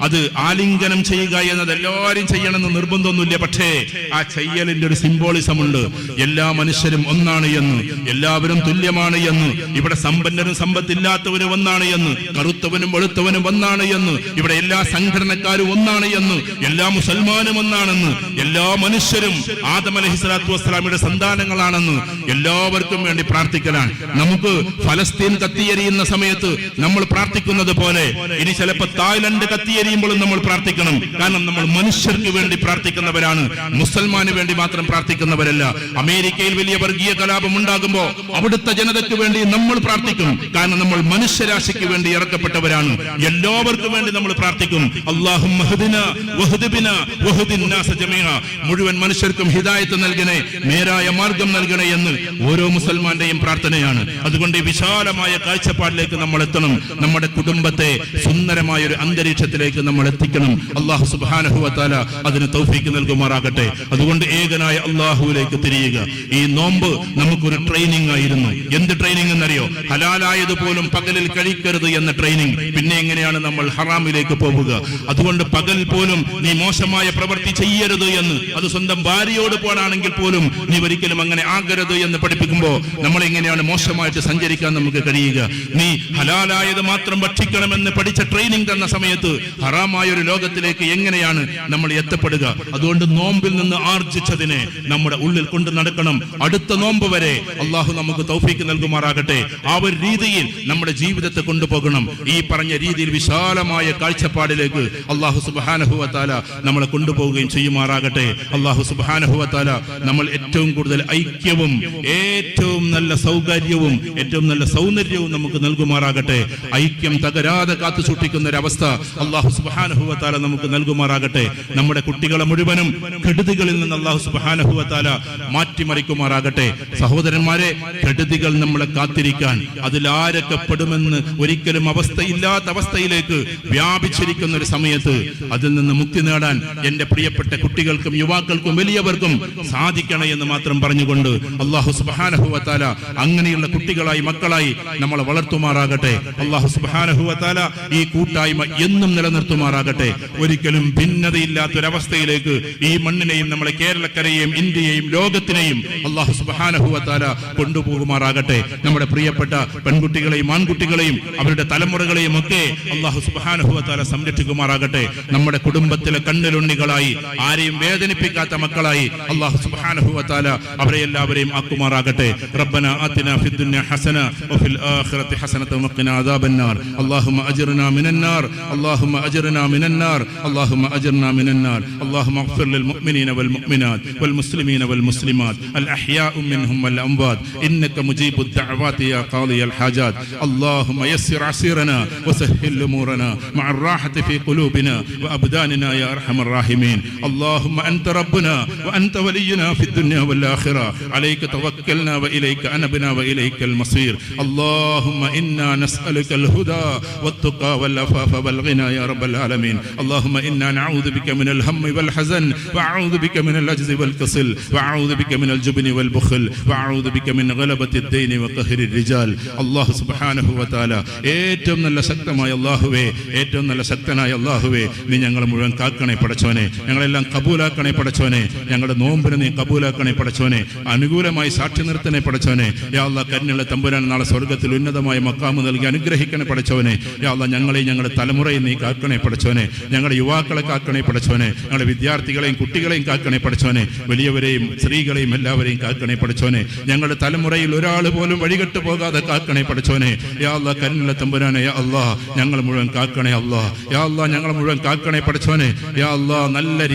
അത് ആലിംഗനം ചെയ്യുക എന്നത് എല്ലാവരും ചെയ്യണമെന്ന് നിർബന്ധമൊന്നുമില്ല. പക്ഷേ ആ ചെയ്യലിന്റെ ഒരു സിംബോളിസം ഉണ്ട്. എല്ലാ മനുഷ്യരും ഒന്നാണ് എന്ന്, എല്ലാവരും തുല്യമാണ് എന്ന്, ഇവിടെ സമ്പന്നരും സമ്പത്തില്ലാത്തവരും ഒന്നാണ് എന്ന്, കറുത്ത കറുത്തവനും വെളുത്തവനും ഒന്നാണ് എന്ന്, ഇവിടെ എല്ലാ സംഘടനക്കാരും ഒന്നാണ് എന്ന്, എല്ലാ മുസൽമാനും ഒന്നാണെന്ന്, എല്ലാ മനുഷ്യരും ആദം അലൈഹിസ്സലാത്തു വസ്സലാമിയുടെ സന്താനങ്ങളാണെന്ന് എല്ലാവർക്കും വേണ്ടി പ്രാർത്ഥിക്കലാണ്. നമുക്ക് ഫലസ്തീൻ കത്തിയെരിയുന്ന സമയത്ത് നമ്മൾ പ്രാർത്ഥിക്കുന്നത് പോലെ ഇനി ചിലപ്പോൾ തായ്ലൻഡ് കത്തിയെരിയുമ്പോഴും നമ്മൾ പ്രാർത്ഥിക്കണം. കാരണം നമ്മൾ മനുഷ്യർക്ക് വേണ്ടി പ്രാർത്ഥിക്കുന്നവരാണ്, മുസൽമാന് വേണ്ടി മാത്രം പ്രാർത്ഥിക്കുന്നവരല്ല. അമേരിക്കയിൽ വലിയ വർഗീയ കലാപം ഉണ്ടാകുമ്പോൾ അവിടുത്തെ ജനതയ്ക്ക് വേണ്ടി നമ്മൾ പ്രാർത്ഥിക്കും. കാരണം നമ്മൾ മനുഷ്യരാശിക്ക് വേണ്ടി ഇറക്കപ്പെട്ടവരാണ്. എല്ലാവർക്കും വേണ്ടി നമ്മൾ പ്രാർത്ഥിക്കും. അല്ലാഹുമ്മ ഹ്ദിനാ വഹ്ദി ബിനാ വഹ്ദിൻ നാസ ജമീഅ, മുഴുവൻ മനുഷ്യർക്കും ഹിദായത്ത് നൽകണേ, നേരായ മാർഗം നൽകണേ എന്ന് ഓരോ മുസൽമാന്റെയും പ്രാർത്ഥനയാണ്. അതുകൊണ്ട് ഈ വിശാലമായ കാഴ്ചപ്പാടിലേക്ക് നമ്മൾ എത്തണം. നമ്മുടെ കുടുംബത്തെ സുന്ദരമായ ഒരു അന്തരീക്ഷത്തിലേക്ക് നമ്മൾ എത്തിക്കണം. അല്ലാഹു സുബ്ഹാനഹു വ തആല അതിന് തൗഫീഖ് നൽകുമാറാകട്ടെ. അതുകൊണ്ട് ഏകനായ അല്ലാഹുവിലേക്ക് തിരിയുക. ഈ നോമ്പ് നമുക്കൊരു ട്രെയിനിങ് ആയിരുന്നു. എന്ത് ട്രെയിനിങ് എന്നറിയോ? ഹലാലായത് പോലും പകലിൽ കഴിക്കരുത് എന്ന ട്രെയിനിങ്. പിന്നെ എങ്ങനെയാണ് നമ്മൾ ഹറാമിലേക്ക് പോവുക? അതുകൊണ്ട് പകൽ പോലും നീ മോശമായ പ്രവൃത്തി ചെയ്യരുത് എന്ന്, അത് സ്വന്തം ഭാര്യയോട് പോലാണെങ്കിൽ പോലും നീ ഒരിക്കലും അങ്ങനെ ആകരുത് എന്ന് പഠിപ്പിക്കുമ്പോൾ നമ്മൾ എങ്ങനെയാണ് മോശമായിട്ട് സഞ്ചരിക്കാൻ നമുക്ക് കഴിയുക? നീ ഹലാലായത് മാത്രം ഭക്ഷിക്കണമെന്ന് പഠിച്ച ട്രെയിനിങ് തന്ന സമയത്ത് ഹറാമായ ഒരു ലോകത്തിലേക്ക് എങ്ങനെയാണ് നമ്മൾ എത്തപ്പെടുക? അതുകൊണ്ട് നോമ്പിൽ നിന്ന് ആർജിച്ചതിനെ നമ്മുടെ ഉള്ളിൽ കൊണ്ട് നടക്കണം. അടുത്ത നോമ്പ് വരെ അള്ളാഹു നമുക്ക് തൗഫീഖ് നൽകുമാറാകട്ടെ. ആ ഒരു രീതിയിൽ നമ്മുടെ ജീവിതത്തെ കൊണ്ടുപോകണം. ഈ പറഞ്ഞ രീതിയിൽ വിശാലമായ കാഴ്ചപ്പാടിലേക്ക് അള്ളാഹു സുബ്ഹാനഹു വ തആല നമ്മളെ കൊണ്ടുപോവുകയും ചെയ്യുമാറാകട്ടെ. അള്ളാഹു സുബ്ഹാനഹു വ തആല നമ്മൾ ഏറ്റവും കൂടുതൽ ഐക്യവും ഏറ്റവും നല്ല സൗകര്യവും ഏറ്റവും നല്ല സൗന്ദര്യവും നമുക്ക് നൽകുമാറാകട്ടെ. ഐക്യം തകരാതെ കാത്തു സൂക്ഷിക്കുന്ന ഒരു അവസ്ഥ അള്ളാഹു സുബ്ഹാനഹു വ തആല നമുക്ക് നൽകുമാറാകട്ടെ. നമ്മുടെ കുട്ടികളെ മുഴുവനും കെടുതികളിൽ നിന്ന് അള്ളാഹു സുബ്ഹാനഹു വ തആല മാറ്റിമറിക്കുമാറാകട്ടെ. സഹോദരന്മാരെ, കെടുതികൾ നമ്മളെ കാത്തിരിക്കാൻ, അതിൽ ആരൊക്കെ പെടുമെന്ന് ഒരിക്കലും അവസ്ഥയില്ലാത്ത അവസ്ഥയിലേക്ക് വ്യാപിച്ചിരിക്കുന്ന ഒരു സമയത്ത് അതിൽ നിന്ന് മുക്തി നേടാൻ എന്റെ പ്രിയപ്പെട്ട കുട്ടികൾക്കും യുവാക്കൾക്കും വലിയവർക്കും സാധിക്കണേ എന്ന് മാത്രം പറഞ്ഞുകൊണ്ട് അല്ലാഹു സുബ്ഹാനഹു വ തആല അങ്ങനെയുള്ള കുട്ടികളായി മക്കളായി നമ്മളെ വളർത്തുമാറാകട്ടെ. അല്ലാഹു സുബ്ഹാനഹു വ തആല ഈ കൂട്ടായ്മ എന്നും നിലനിർത്തുമാറാകട്ടെ. ഒരിക്കലും ഭിന്നതയില്ലാത്തൊരവസ്ഥയിലേക്ക് ഈ മണ്ണിനെയും നമ്മളെ കേരളക്കരയെയും ഇന്ത്യയെയും ലോകത്തിനെയും അല്ലാഹു സുബ്ഹാനഹു വ തആല കൊണ്ടുപോകുമാറാകട്ടെ. നമ്മുടെ പ്രിയപ്പെട്ട പെൺകുട്ടികളെയും ആൺകുട്ടികളെയും അവരുടെ തലമുറകളെയും ഒക്കെ അല്ലാഹു സുബ്ഹാനഹു വ തആല സംരക്ഷിക്കുമാറാകട്ടെ. നമ്മുടെ കുടുംബത്തിലെ കണ്ണിലുണ്ണികളായി ആരെയും വേദനിപ്പിക്കാത്ത മക്കളായി അല്ലാഹു സുബ്ഹാനഹു വ തആല അവരെ എല്ലാവരെയും ആക്കുമാറാകട്ടെ. റബ്ബനാ ആതിനാ ഫിദ് ദുനിയ ഹസന വഫിൽ ആഖിറതി ഹസനത വഖിനാ അദാബന്നാർ. അല്ലാഹുമ്മ അജിർനാ മിനന്നാർ. അല്ലാഹുമ്മ അജിർനാ മിനന്നാർ. അല്ലാഹുമ്മ അജിർനാ മിനന്നാർ. അല്ലാഹുമ്മ اغفر للمؤمنين والمؤمنات والمسلمين والمسلمات الأحياء منهم والأموات إنك مجيب الدعوات يا قاضي الحاجات. اللهم يسر عسيرنا وسهل أمورنا مع الراحة في قلوبنا وأبداننا يا أرحم الراحمين. اللهم أنت ربنا وأنت ولينا في الدنيا والآخرة. عليك توكلنا وإليك أنبنا وإليك المصير. اللهم إنا نسألك الهدى والتقى والعفاف والغنى يا رب العالمين. اللهم إنا نعوذ بك من الهم والحزن وأعوذ بك من العجز والكسل وأعوذ بك من الجبن والبخل وأعوذ بك من غلبة الدين وقهر الرجال. الله سبحانه وتعالى ഏറ്റവും നല്ല ശക്തമായ അല്ലാഹുവേ, ഏറ്റവും നല്ല ശക്തനായ അല്ലാഹുവേ, നീ ഞങ്ങളെ മുഴുവൻ കാക്കണേ പടച്ചോനെ. ഞങ്ങളെല്ലാം കബൂലാക്കണേ പടച്ചോനെ. ഞങ്ങളുടെ നോമ്പിനെ നീ കബൂലാക്കണേ പടച്ചോനെ. അനുകൂലമായി സാക്ഷി നിർത്തണേ പടച്ചോനെ. യാ അല്ലാഹ്, കരുണയുള്ള തമ്പുരാൻ നാളെ സ്വർഗ്ഗത്തിൽ ഉന്നതമായ മഖാമ് നൽകി അനുഗ്രഹിക്കണേ പടച്ചോനെ. യാ അല്ലാഹ്, ഞങ്ങളെയും ഞങ്ങളുടെ തലമുറയെ നീ കാക്കണേ പടച്ചോനെ. ഞങ്ങളുടെ യുവാക്കളെ കാക്കണേ പടച്ചോനെ. ഞങ്ങളുടെ വിദ്യാർത്ഥികളെയും കുട്ടികളെയും കാക്കണേ പടച്ചോനെ. വലിയവരെയും സ്ത്രീകളെയും എല്ലാവരെയും കാക്കണേ പടച്ചോനെ. ഞങ്ങളുടെ തലമുറയിൽ ഒരാൾ പോലും വഴികെട്ട് പോകാതെ കാക്കണേ പടച്ചോനെ. യാ അല്ലാഹ്, കരുണയുള്ള തമ്പുരാനെ, യാ അല്ലാഹ്, ഞങ്ങൾ മുഴുവൻ കാക്കണേ അല്ലാഹ്. യാ അല്ലാഹ്, ഞങ്ങൾ മുഴുവൻ കാക്കണേ പടച്ചോനെ. യാ അല്ലാഹ്, നല്ല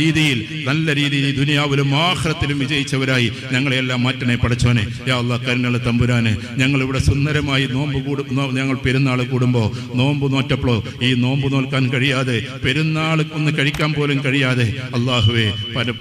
രീതിയിൽ ദുനിയാവിലും ആഖിറത്തിലും വിജയിച്ചവരായി ഞങ്ങളെല്ലാം മാറ്റണേ പടച്ചോനെ. യാ അല്ലാഹ്, കരുണയുള്ള തമ്പുരാനെ, ഞങ്ങൾ ഇവിടെ സുന്ദരമായി ഞങ്ങൾ പെരുന്നാൾ കൂടുമ്പോൾ നോമ്പ് നോറ്റപ്പോൾ ഈ നോമ്പ് നോൽക്കാൻ കഴിയാതെ, പെരുന്നാൾ ഒന്ന് കഴിക്കാൻ പോലും കഴിയാതെ അല്ലാഹുവേ,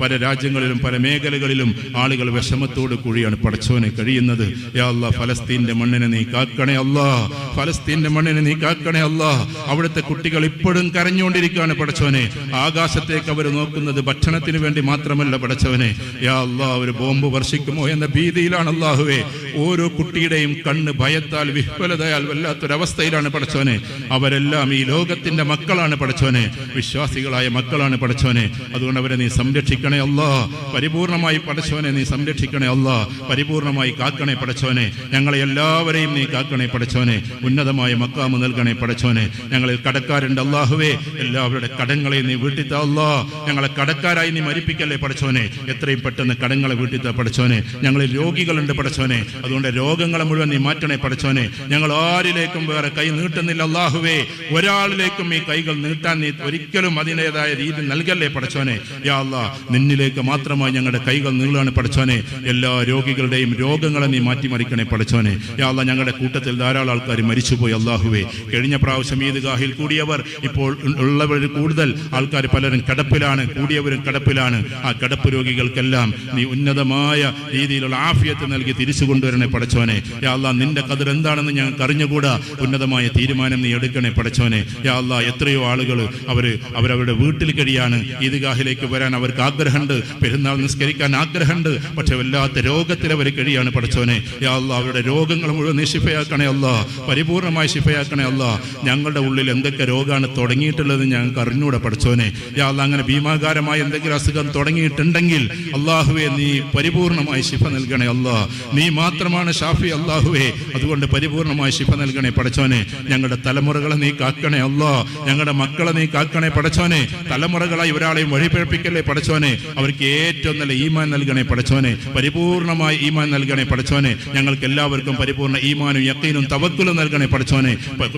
പല രാജ്യങ്ങളിലും പല മേഖലകളിലും ആളുകൾ വിഷമത്തോട് കൂടിയാണ് പടച്ചോനെ കഴിയുന്നത്. യാ അല്ലാഹ്, ഫലസ്തീന്റെ മണ്ണിനെ നീ കാക്കണേ അല്ലാഹ്. ഫലസ്തീന്റെ മണ്ണിനെ നീ കാക്കണേ അല്ലാഹ്. അവിടുത്തെ കുട്ടികൾ ഇപ്പോഴും കരഞ്ഞുകൊണ്ടിരിക്കുകയാണ് പടച്ചോനെ. ആകാശത്തേക്ക് അവർ നോക്കുന്നത് ഭക്ഷണത്തിന് വേണ്ടി മാത്രമല്ല പടച്ചവനെ. യാ അല്ലാഹ്, ഒരു ബോംബ് വർഷിക്കുമോ എന്ന ഭീതിയിലാണ് അല്ലാഹുവേ. ഓരോ കുട്ടിയുടെയും കണ്ണ് ഭയത്താൽ വിഹ്വലതയാൽ വല്ലാത്തൊരവസ്ഥയിലാണ് പടച്ചോനെ. അവരെല്ലാം ഈ ലോകത്തിന്റെ മക്കളാണ് പടച്ചോനെ, വിശ്വാസികളായ മക്കളാണ് പടച്ചോനെ. അതുകൊണ്ട് അവരെ നീ സംരക്ഷിക്കണേ അല്ലാഹ്. പരിപൂർണമായി പടച്ചോനെ നീ സംരക്ഷിക്കണേ അല്ലാഹ്. പരിപൂർണമായി കാക്കണേ പടച്ചോനെ. ഞങ്ങളെ എല്ലാവരെയും നീ കാക്കണേ പടച്ചോനെ. ഉന്നതമായ മഖാമ് നൽകണേ നൽകണേ പടച്ചോനെ. ഞങ്ങളിൽ കടക്കാരുണ്ട് അല്ലാഹുവേ, എല്ലാവരുടെ കടങ്ങളെ നീ വീട്ടിത്ത അല്ലാ. ഞങ്ങളെ കടക്കാരായി നീ മരിപ്പിക്കല്ലേ പടച്ചോനെ. എത്രയും പെട്ടെന്ന് കടങ്ങളെ വീട്ടിത്ത പടച്ചോനെ. ഞങ്ങളിൽ രോഗികളുണ്ട് പടച്ചോനെ, അതുകൊണ്ട് രോഗങ്ങളെ മുഴുവൻ നീ മാറ്റണേ പടച്ചോനെ. ഞങ്ങൾ ആരിലേക്കും വേറെ കൈ നീട്ടുന്നില്ല അല്ലാഹുവേ. ഒരാളിലേക്കും ഈ കൈകൾ നീട്ടാൻ നീ ഒരിക്കലും അതിൻ്റെതായ രീതി നൽകല്ലേ പടച്ചോനെ. യാ അല്ലാ, നിന്നിലേക്ക് മാത്രമായി ഞങ്ങളുടെ കൈകൾ നീളാണ് പടച്ചോനെ. എല്ലാ രോഗികളുടെയും രോഗങ്ങളെ നീ മാറ്റിമറിക്കണേ പടച്ചോനെ. യാ അല്ലാ, ഞങ്ങളുടെ കൂട്ടത്തിൽ ധാരാളം ആൾക്കാർ മരിച്ചുപോയി അല്ലാഹുവേ. കഴിഞ്ഞ പ്രാവശ്യം ഈദ്ഗാഹിൽ കൂടിയവർ, ഇപ്പോൾ ഉള്ളവർ കൂടുതൽ ആൾക്കാർ പലരും കിടപ്പിലാണ്, കൂടിയവരും കിടപ്പിലാണ്. ആ കിടപ്പ് രോഗികൾക്കെല്ലാം നീ ഉന്നതമായ രീതിയിലുള്ള ആഫിയത്ത് നൽകി തിരിച്ചു കൊണ്ടുവരണേ പടച്ചോനെ. യാ അല്ലാ, നിന്റെ ഖദർ എന്താണെന്ന് ഞങ്ങൾക്ക് അറിഞ്ഞുകൂടാ. ഉന്നതമായ തീരുമാനം നീ എടുക്കണേ പടച്ചോനെ. യാ അല്ലാ, എത്രയോ ആളുകൾ അവരവരുടെ വീട്ടിൽ കഴിയാണ്. ഈദ്ഗാഹിലേക്ക് വരാൻ അവർക്ക് ആഗ്രഹമുണ്ട്, പെരുന്നാൾ നിസ്കരിക്കാൻ ആഗ്രഹമുണ്ട്, പക്ഷെ വല്ലാത്ത രോഗത്തിൽ അവർ കഴിയാണ് പടച്ചോനെ. യാ അല്ലാ, അവരുടെ രോഗങ്ങൾ മുഴുവൻ നീ ശിഫയാക്കണേ അല്ലാ, പരിപൂർണമായി ശിഫയാക്കണേ അല്ലാ. ഞങ്ങളുടെ ഉള്ളിൽ എന്തൊക്കെ രോഗമാണ് തുടങ്ങിയിട്ടുള്ളത് ഞങ്ങൾക്ക് അറിഞ്ഞൂടെ പടച്ചോനെ. യാ അല്ലാ, അങ്ങനെ ഭീമാകാരമായ എന്തെങ്കിലും അസുഖം തുടങ്ങിയിട്ടുണ്ടെങ്കിൽ അല്ലാഹുവേ നീ പരിപൂർണമായി ശിഫ നൽകണേ അല്ലാ. നീ മാത്രമാണ് ഷാഫി അല്ലാഹുവേ, അതുകൊണ്ട് പരിപൂർണമായി ശിഫ നൽകണേ പടച്ചോനെ. ഞങ്ങളുടെ തലമുറകളെ നീ കാക്കണേ അല്ലാ, ഞങ്ങളുടെ മക്കളെ നീ കാക്കണേ പടച്ചോനെ. തലമുറകളായി ഒരാളെയും വഴിപഴപ്പിക്കല്ലേ പടച്ചോനെ. അവർക്ക് ഏറ്റവും നല്ല ഈമാൻ നൽകണേ പടച്ചോനെ, പരിപൂർണമായി ഈമാൻ നൽകണേ പടച്ചോനെ. ഞങ്ങൾക്ക് എല്ലാവർക്കും പരിപൂർണ്ണ ഈമാനും യഖീനും തവക്കുലും നൽകണേ പടച്ചോനെ,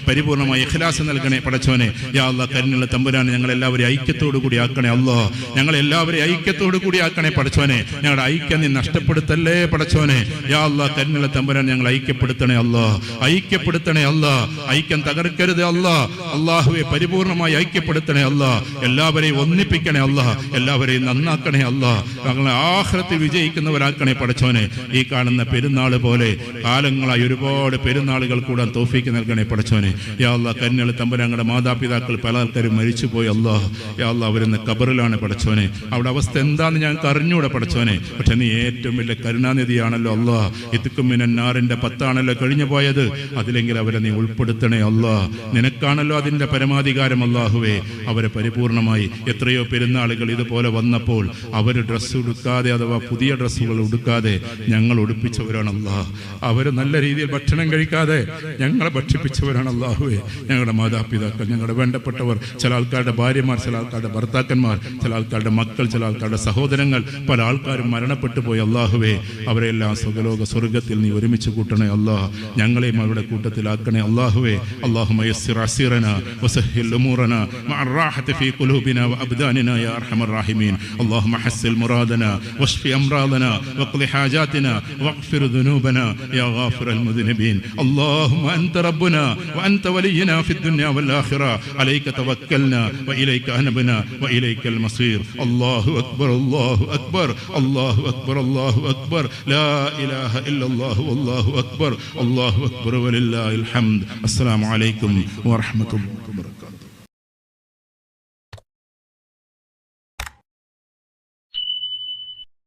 പരിപൂർണമായ ഇഖ്ലാസ് നൽകണേ പടച്ചോനെ. യാ അല്ലാ, കരുണയുള്ള തമ്പുരാനെ ഞങ്ങളെല്ലാവരും ഐക്യത്തോടു കൂടി ആക്കണേ അല്ലാ. ഞങ്ങളെല്ലാവരും ഐക്യത്തോടു കൂടി ആക്കണേ പടച്ചോനെ. ഞങ്ങളുടെ ഐക്യം നീ നഷ്ടപ്പെടുത്തല്ലേ പടച്ചോനെ. യാ അല്ലാ, കരുണയുള്ള തമ്പുരാൻ ഞങ്ങൾ ഐക്യപ്പെടുത്തണേ അല്ലാ, ഐക്യപ്പെടുത്തണേ അല്ലാ. ഐക്യം തകർക്കരുത് അല്ലാ. അല്ലാഹുവേ, പരിപൂർണമായി ഐക്യപ്പെടുത്തണേ അല്ലാ. എല്ലാവരെയും ഒന്നിപ്പിക്കണേ അല്ലാ, എല്ലാവരെയും നന്നാക്കണേ അല്ലാ. ഞങ്ങളെ ആഖിറത്തിൽ വിജയിക്കുന്നവരാക്കണേ പടച്ചോനെ. ഈ കാണുന്ന പെരുന്നാൾ പോലെ കാലങ്ങളായി ഒരുപാട് പെരുന്നാളുകൾ കൂടാൻ തൗഫീക്ക് നൽകണേ പടച്ചോനെ. യാ അല്ലാ, കരുണയുള്ള തമ്പുരാൻ ഞങ്ങളുടെ മാതാപിതാക്കൾ പല ആൾക്കാരും മരിച്ചുപോയി അല്ലാ. യാ അല്ലാ, അവരിന്ന് ഖബറിലാണ് പടച്ചോനെ. അവിടെ അവസ്ഥ എന്താണെന്ന് ഞങ്ങൾക്ക് അറിഞ്ഞൂടെ പടച്ചോനെ. പക്ഷെ നീ ഏറ്റവും വലിയ കരുണാനിധിയാണല്ലോ അല്ലാ. ഇത്ക്കും മിനന്നാറിന്റെ 10 കഴിഞ്ഞു പോയത്, അതിലെങ്കിൽ അവരെ നീ ഉൾപ്പെടുത്തണേ അല്ലാ. നിനക്കാണല്ലോ അതിന്റെ പരമാധികാരം അല്ലാഹുവേ. അവരെ പരിപൂർണമായി എത്രയോ പെരുന്നാളുകൾ ഇതുപോലെ വന്നപ്പോൾ അവർ ഡ്രസ്സ് ഉടുക്കാതെ, അഥവാ പുതിയ ഡ്രസ്സുകൾ ഉടുക്കാതെ ഞങ്ങൾ ഉടുപ്പിച്ചവരാണല്ലാ. അവർ നല്ല രീതിയിൽ ഭക്ഷണം കഴിക്കാതെ ഞങ്ങളെ ഭക്ഷിപ്പിച്ചവരാണ് അല്ലാഹുവേ. ഞങ്ങളുടെ മാതാപിതാക്കൾ, ഞങ്ങളുടെ വേണ്ടപ്പെട്ടവർ, ചില ആൾക്കാരുടെ ഭാര്യമാർ, ചില ആൾക്കാരുടെ ഭർത്താക്കന്മാർ, ചില ആൾക്കാരുടെ മക്കൾ, ചില ആൾക്കാരുടെ സഹോദരങ്ങൾ, പല ആൾക്കാരും മരണപ്പെട്ടു പോയി അല്ലാഹുവേ. അവരെല്ലാം സുഖലോക സ്വർഗത്തിൽ നീ ഒരുമിച്ച് കൂട്ടണേ അല്ലാ. ഞങ്ങളെയും അവരുടെ കൂട്ടത്തിലാക്കണേ അല്ലാഹുവേ. അല്ലാഹുമ്മ യസ്സിർ അസീറനാ വസഹ്ഹിൽ ഉമൂറനാ മഅ الراحة في قلوبنا وأبداننا يا أرحم الراحمين. اللهم حسن مرادنا واشف أمراضنا واقض حاجاتنا واغفر ذنوبنا يا غافر المذنبين. اللهم أنت ربنا وأنت ولينا في الدنيا والآخرة. عليك توكلنا وإليك أنبنا وإليك المصير. الله أكبر الله أكبر الله أكبر الله أكبر. لا إله إلا الله والله أكبر. الله أكبر ولله الحمد. السلام عليكم ورحمة الله وبركاته.